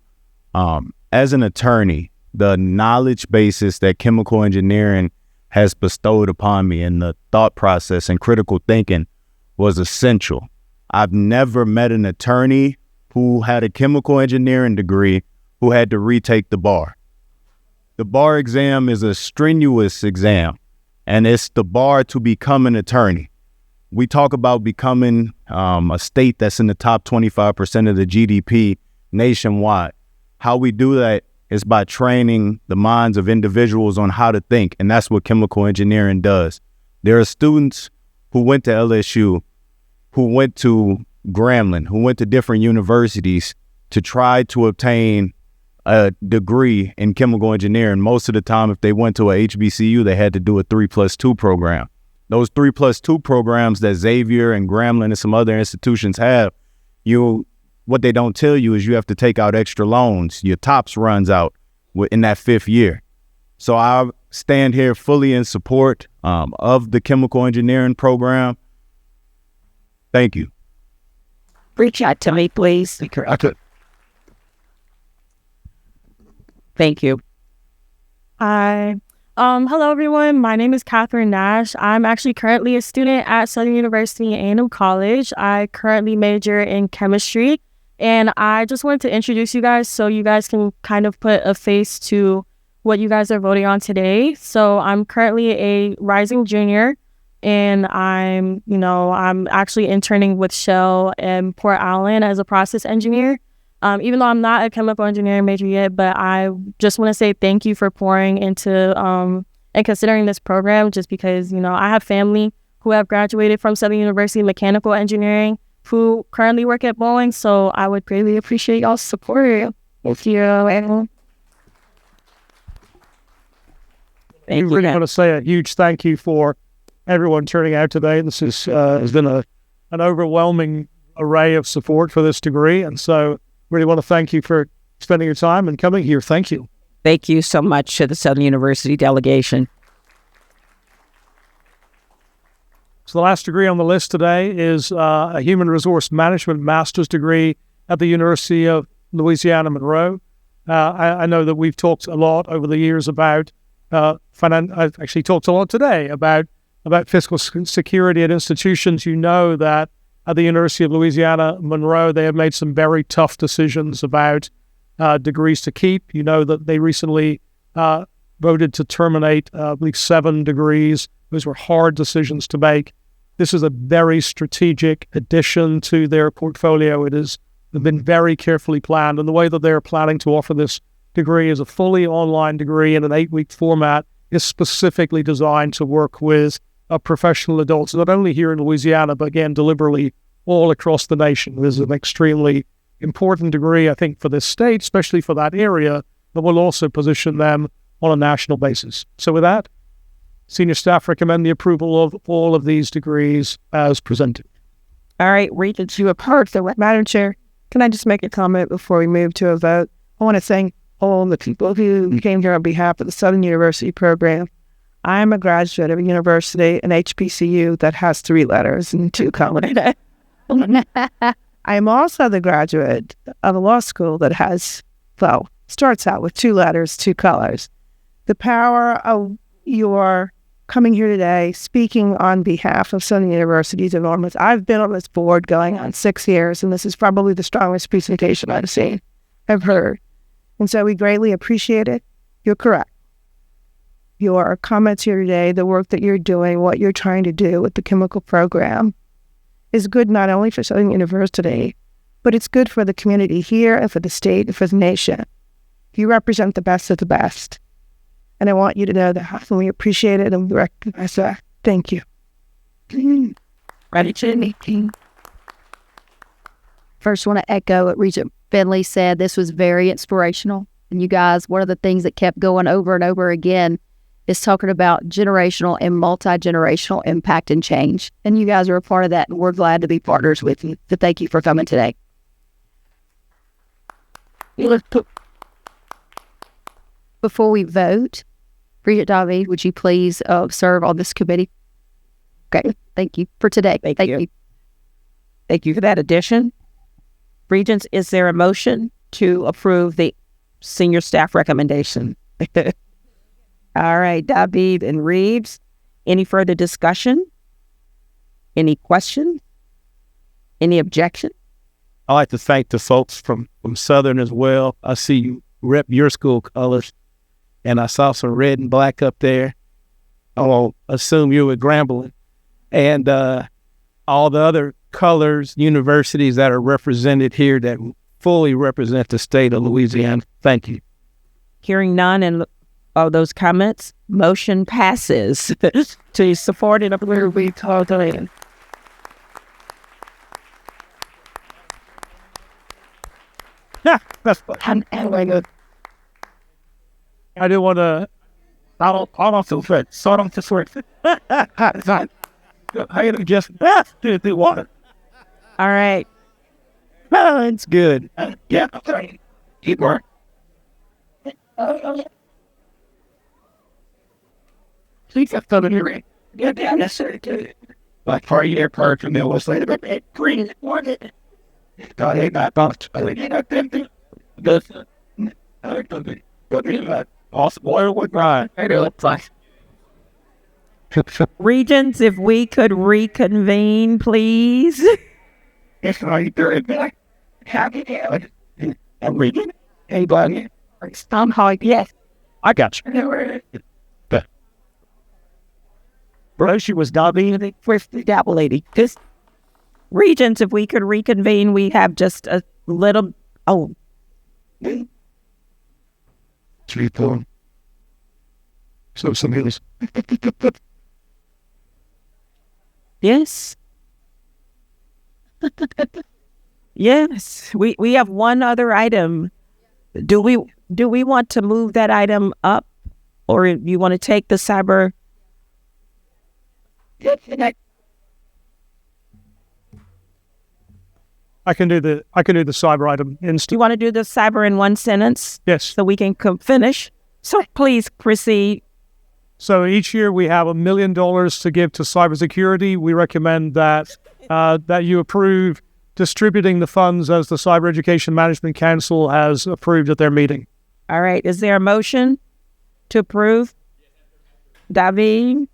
As an attorney, the knowledge basis that chemical engineering has bestowed upon me and the thought process and critical thinking was essential. I've never met an attorney who had a chemical engineering degree who had to retake the bar. The bar exam is a strenuous exam, and it's the bar to become an attorney. We talk about becoming a state that's in the top 25% of the GDP nationwide. How we do that is by training the minds of individuals on how to think, and that's what chemical engineering does. There are students who went to LSU, who went to Grambling, who went to different universities to try to obtain a degree in chemical engineering. Most of the time, if they went to a HBCU, they had to do a 3+2 program. Those 3+2 programs that Xavier and Grambling and some other institutions have, what they don't tell you is you have to take out extra loans. Your TOPS runs out in that 5th year. So I stand here fully in support of the chemical engineering program. Thank you. Reach out to me, please. I could. Thank you. Hi. Hello, everyone. My name is Catherine Nash. I'm actually currently a student at Southern University A&M College. I currently major in chemistry, and I just wanted to introduce you guys so you guys can kind of put a face to what you guys are voting on today. So I'm currently a rising junior, and I'm actually interning with Shell in Port Allen as a process engineer. Even though I'm not a chemical engineering major yet, but I just want to say thank you for pouring into and considering this program, just because, I have family who have graduated from Southern University Mechanical Engineering who currently work at Boeing. So I would greatly appreciate y'all's support. Thank you. I really want to say a huge thank you for everyone turning out today. This has been an overwhelming array of support for this degree. And so really want to thank you for spending your time and coming here. Thank you. Thank you so much to the Southern University delegation. So the last degree on the list today is a Human Resource Management Master's degree at the University of Louisiana Monroe. I know that we've talked a lot over the years about I've actually talked a lot today about fiscal security at institutions. You know that at the University of Louisiana Monroe, they have made some very tough decisions about degrees to keep. You know that they recently voted to terminate, I believe, 7 degrees. Those were hard decisions to make. This is a very strategic addition to their portfolio. It has been very carefully planned, and the way that they're planning to offer this degree is a fully online degree in an 8-week format is specifically designed to work with professional adults, not only here in Louisiana, but again, deliberately all across the nation. This is an extremely important degree, I think, for this state, especially for that area, but will also position them on a national basis. So with that, senior staff recommend the approval of all of these degrees as presented. All right, Regents, you have heard. So, Madam Chair, can I just make a comment before we move to a vote? I want to thank all the people who came here on behalf of the Southern University program. I am a graduate of a university, an HBCU, that has 3 letters and 2 colors. I am also the graduate of a law school that starts out with 2 letters, 2 colors. The power of your coming here today, speaking on behalf of Southern University is enormous. I've been on this board going on 6 years, and this is probably the strongest presentation I've heard. And so we greatly appreciate it. You're correct. Your comments here today, the work that you're doing, what you're trying to do with the chemical program is good not only for Southern University, but it's good for the community here and for the state and for the nation. You represent the best of the best. And I want you to know that we appreciate it and we recognize that. Thank you. Ready to meeting. First, want to echo what Regent Finley said. This was very inspirational. And you guys, one of the things that kept going over and over again is talking about generational and multi-generational impact and change. And you guys are a part of that, and we're glad to be partners with you. So thank you for coming today. Before we vote, Bridget David, would you please serve on this committee? Okay, thank you for today. Thank you. Thank you for that addition. Regents, is there a motion to approve the senior staff recommendation? All right, David and Reeves, any further discussion? Any questions? Any objection? I'd like to thank the folks from Southern as well. I see you rep your school colors, and I saw some red and black up there. I'll assume you were Grambling. And all the other colors, universities that are represented here that fully represent the state of Louisiana. Thank you. Hearing none and all those comments, motion passes to support and approve. We call the in. Yeah, that's fine. I do want to. I don't feel fit. So I don't just work. I just do water. All right. Oh, it's good. Yeah. Keep work. Please have fun in your yeah, damn necessary to like party air park and mill was later, but green wanted. God ain't not bounce. I ain't not them. Good. Possible with Ryan. Regents, if we could reconvene, please. It's right there. I'm reading. Hey, buddy. Somehow, yes. I got you. Bro, she was not being With that lady. Just Regents, if we could reconvene, we have just a little. Oh, 3 4. So some hills. yes. Yes, we have one other item. Do we want to move that item up, or you want to take the cyber? I can do the cyber item Do instant. you want to do the cyber in one sentence Yes. so we can finish? So please proceed. So each year we have $1 million to give to cybersecurity. We recommend that that you approve distributing the funds as the Cyber Education Management Council has approved at their meeting. All right. Is there a motion to approve? David?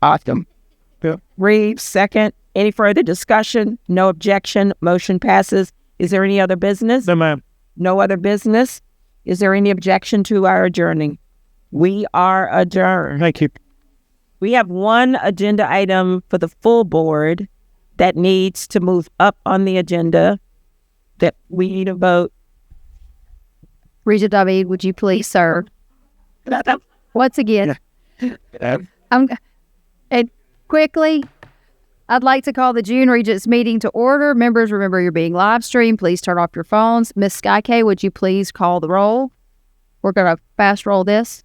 Awesome. Reeves, second. Any further discussion? No objection. Motion passes. Is there any other business? No, ma'am. No other business? Is there any objection to our adjourning? We are adjourned. Thank you. We have one agenda item for the full board that needs to move up on the agenda that we need a vote. Regent David, would you please serve? Once again, and quickly, I'd like to call the June Regents meeting to order. Members, remember you're being live streamed. Please turn off your phones. Ms. Skyke, would you please call the roll? We're going to fast roll this.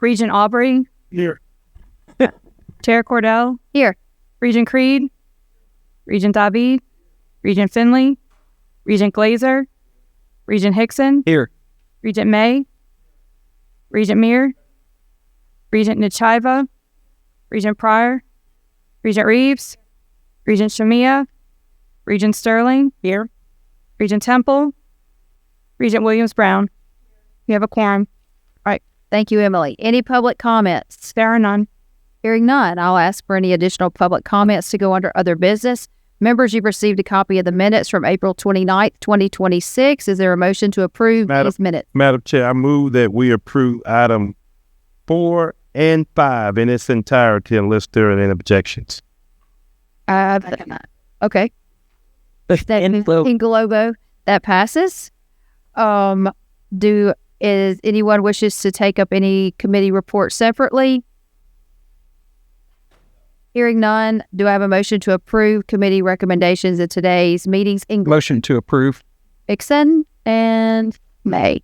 Regent Aubrey. Here. Chair Cordell. Here. Regent Creed. Regent David. Regent Finley. Regent Glazer. Regent Hickson. Here. Regent May. Regent Meir. Regent Nichiva. Regent Pryor. Regent Reeves. Regent Shamia. Regent Sterling. Here. Regent Temple. Regent Williams-Brown. You have a quorum. All right. Thank you, Emily. Any public comments? There are none. Hearing none, I'll ask for any additional public comments to go under other business. Members, you've received a copy of the minutes from April 29th, 2026. Is there a motion to approve these minutes? Madam Chair, I move that we approve item 4 and 5 in its entirety unless there are any objections. Okay. In Globo, that passes. Is anyone wishes to take up any committee reports separately? Hearing none, do I have a motion to approve committee recommendations in today's meetings? Motion to approve. Hickson and May.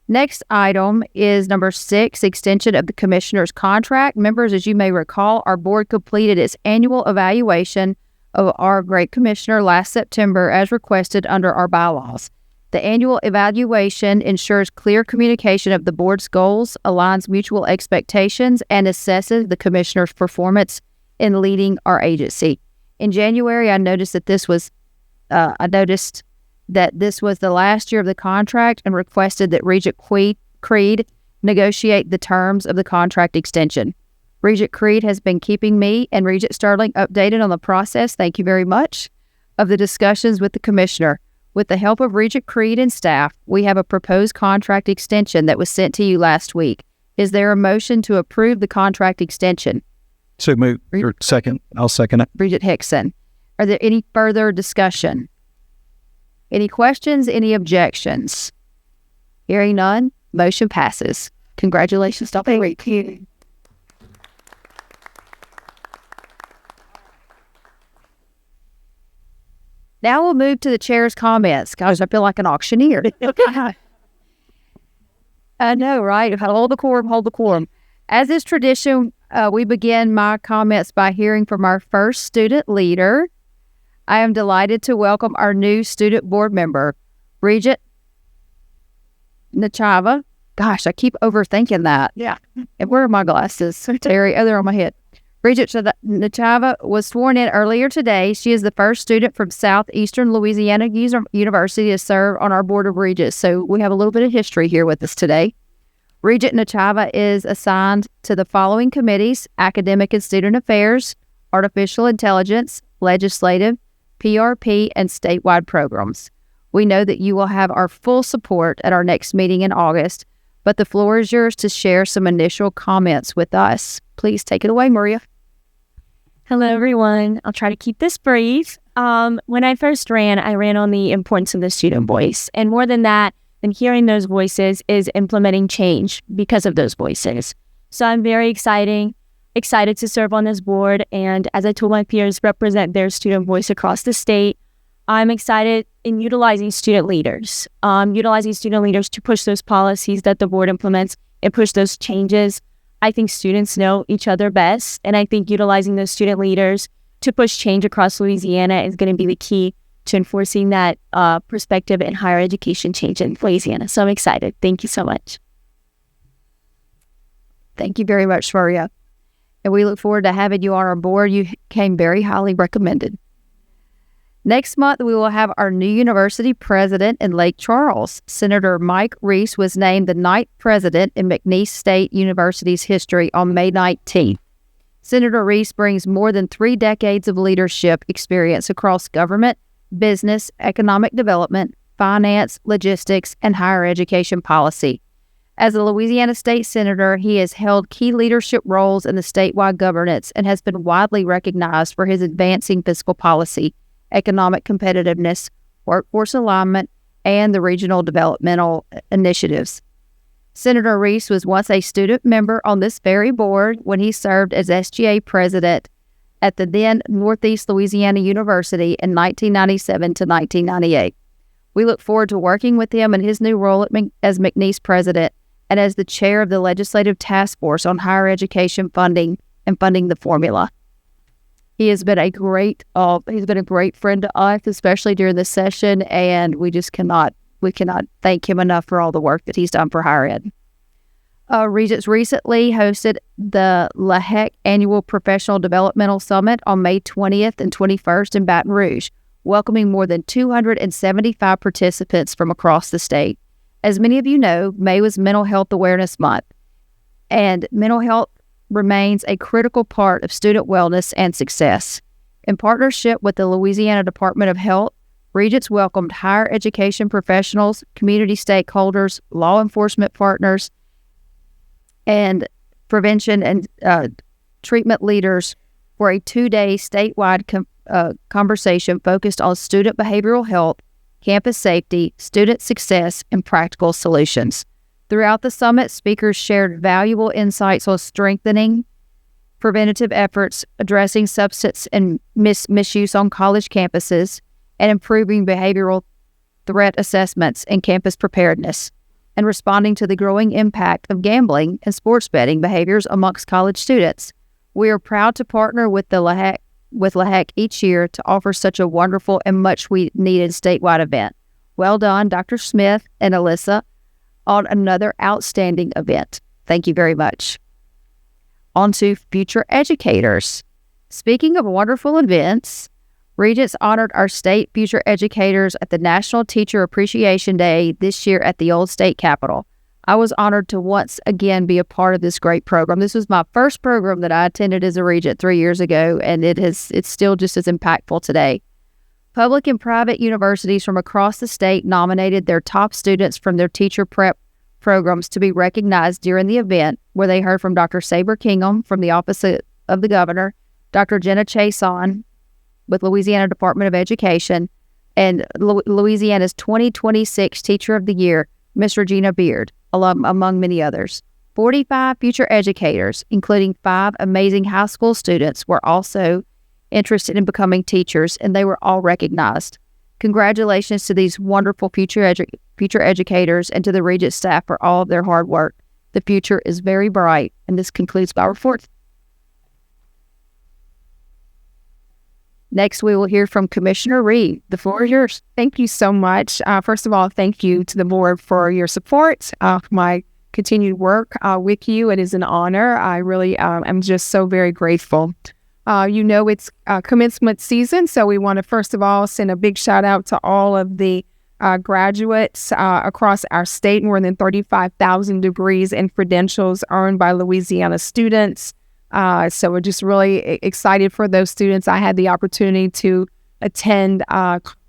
Next item is number 6, extension of the commissioner's contract. Members, as you may recall, our board completed its annual evaluation of our great commissioner last September as requested under our bylaws. The annual evaluation ensures clear communication of the board's goals, aligns mutual expectations, and assesses the commissioner's performance in leading our agency. In January, I noticed that this was the last year of the contract and requested that Regent Creed negotiate the terms of the contract extension. Regent Creed has been keeping me and Regent Sterling updated on the process, thank you very much, of the discussions with the commissioner. With the help of Regent Creed and staff, we have a proposed contract extension that was sent to you last week. Is there a motion to approve the contract extension? So move. Or second. I'll second it. Regent Hickson. Are there any further discussion? Any questions? Any objections? Hearing none, motion passes. Congratulations, Dr. Reed. Now we'll move to the chair's comments. Gosh, I feel like an auctioneer. I know, right? Hold the quorum, hold the quorum. As is tradition, we begin my comments by hearing from our first student leader. I am delighted to welcome our new student board member, Regent Nichiva. Gosh, I keep overthinking that. Yeah. And where are my glasses? Terry, oh, they're on my head. Regent Natava was sworn in earlier today. She is the first student from Southeastern Louisiana University to serve on our Board of Regents, so we have a little bit of history here with us today. Regent Natava is assigned to the following committees: Academic and Student Affairs, Artificial Intelligence, Legislative, PRP, and statewide programs. We know that you will have our full support at our next meeting in August, but the floor is yours to share some initial comments with us. Please take it away, Maria. Hello, everyone. I'll try to keep this brief. When I first ran, I ran on the importance of the student voice. And more than that, than hearing those voices is implementing change because of those voices. So I'm very excited to serve on this board. And as I told my peers, represent their student voice across the state. I'm excited in utilizing student leaders to push those policies that the board implements and push those changes. I think students know each other best, and I think utilizing those student leaders to push change across Louisiana is going to be the key to enforcing that perspective in higher education change in Louisiana. So I'm excited. Thank you so much. Thank you very much, Maria. And we look forward to having you on our board. You came very highly recommended. Next month, we will have our new university president in Lake Charles. Senator Mike Rousse was named the 9th president in McNeese State University's history on May 19th. Senator Rousse brings more than 3 decades of leadership experience across government, business, economic development, finance, logistics, and higher education policy. As a Louisiana state senator, he has held key leadership roles in the statewide governance and has been widely recognized for his advancing fiscal policy, economic competitiveness, workforce alignment, and the regional developmental initiatives. Senator Rousse was once a student member on this very board when he served as SGA president at the then Northeast Louisiana University in 1997 to 1998. We look forward to working with him in his new role as McNeese president and as the chair of the Legislative Task Force on Higher Education Funding and Funding the Formula. He has been a great friend to us, especially during this session, and we cannot thank him enough for all the work that he's done for higher ed. Regents recently hosted the LHEC Annual Professional Developmental Summit on May 20th and 21st in Baton Rouge, welcoming more than 275 participants from across the state. As many of you know, May was Mental Health Awareness Month, and mental health remains a critical part of student wellness and success. In partnership with the Louisiana Department of Health, Regents welcomed higher education professionals, community stakeholders, law enforcement partners, and prevention and treatment leaders for a 2-day statewide conversation focused on student behavioral health, campus safety, student success, and practical solutions. Throughout the summit, speakers shared valuable insights on strengthening preventative efforts, addressing substance and misuse on college campuses, and improving behavioral threat assessments and campus preparedness, and responding to the growing impact of gambling and sports betting behaviors amongst college students. We are proud to partner with LHEC each year to offer such a wonderful and much needed statewide event. Well done, Dr. Smith and Alyssa, on another outstanding event. Thank you very much. On to future educators. Speaking of wonderful events, Regents honored our state future educators at the National Teacher Appreciation Day this year at the Old State Capitol. I was honored to once again be a part of this great program. This was my first program that I attended as a Regent 3 years ago, and it's still just as impactful today. Public and private universities from across the state nominated their top students from their teacher prep programs to be recognized during the event, where they heard from Dr. Saber Kingham from the Office of the Governor, Dr. Jenna Chason with Louisiana Department of Education, and Louisiana's 2026 Teacher of the Year, Miss Regina Beard, among many others. 45 future educators, including 5 amazing high school students, were also interested in becoming teachers, and they were all recognized. Congratulations to these wonderful future educators and to the Regent staff for all of their hard work. The future is very bright, and this concludes my report. Next, we will hear from Commissioner Reed. The floor is yours. Thank you so much. First of all, thank you to the board for your support. My continued work with you. It is an honor. I really am just so very grateful. It's commencement season, so we want to first of all send a big shout out to all of the graduates across our state, more than 35,000 degrees and credentials earned by Louisiana students. So we're just really excited for those students. I had the opportunity to attend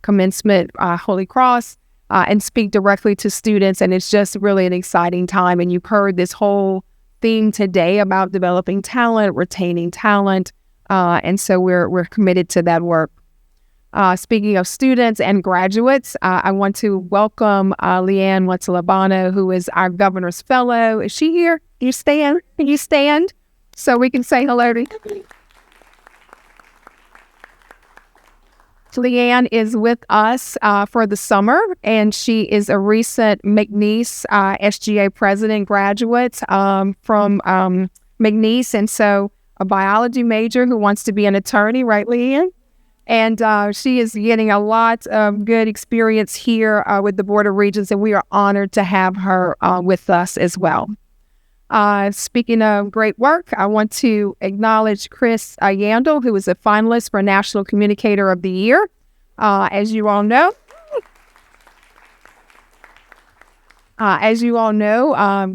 commencement Holy Cross and speak directly to students, and it's just really an exciting time. And you've heard this whole theme today about developing talent, retaining talent, and so we're committed to that work. Speaking of students and graduates, I want to welcome Leanne Watsalabano, who is our governor's fellow. Is she here? You stand? Can you stand so we can say hello to you? Leanne is with us for the summer, and she is a recent McNeese SGA president graduate from McNeese, and so a biology major who wants to be an attorney, right, Leanne? And she is getting a lot of good experience here with the Board of Regents, and we are honored to have her with us as well. Speaking of great work, I want to acknowledge Chris Yandel, who is a finalist for National Communicator of the Year. As you all know,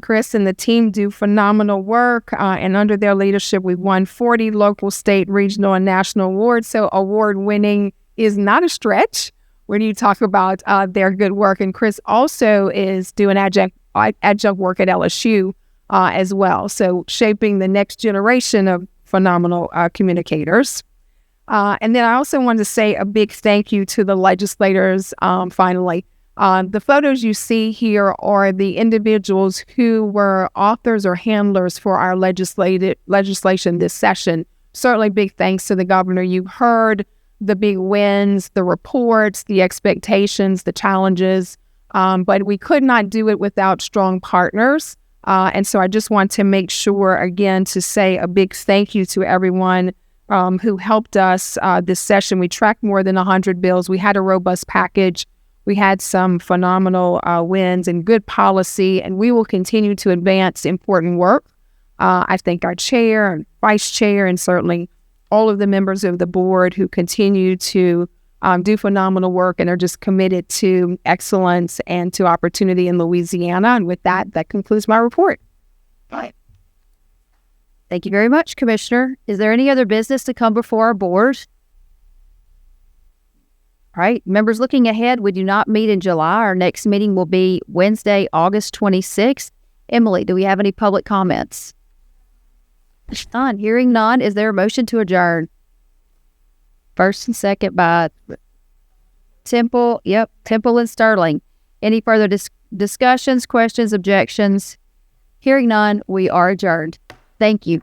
Chris and the team do phenomenal work, and under their leadership, we've won 40 local, state, regional, and national awards. So award winning is not a stretch when you talk about their good work. And Chris also is doing adjunct work at LSU as well. So shaping the next generation of phenomenal communicators. And then I also wanted to say a big thank you to the legislators, finally. The photos you see here are the individuals who were authors or handlers for our legislation this session. Certainly big thanks to the governor. You've heard the big wins, the reports, the expectations, the challenges, but we could not do it without strong partners. And so I just want to make sure, again, to say a big thank you to everyone who helped us this session. We tracked more than 100 bills. We had a robust package. We had some phenomenal wins and good policy, and we will continue to advance important work. I thank our chair and vice chair and certainly all of the members of the board who continue to do phenomenal work and are just committed to excellence and to opportunity in Louisiana. And with that, that concludes my report. Bye. Thank you very much, Commissioner. Is there any other business to come before our board? All right, members, looking ahead, we do not meet in July. Our next meeting will be Wednesday, August 26th. Emily, do we have any public comments? None. Hearing none, is there a motion to adjourn? First and second by Temple. Yep, Temple and Sterling. Any further discussions, questions, objections? Hearing none, we are adjourned. Thank you.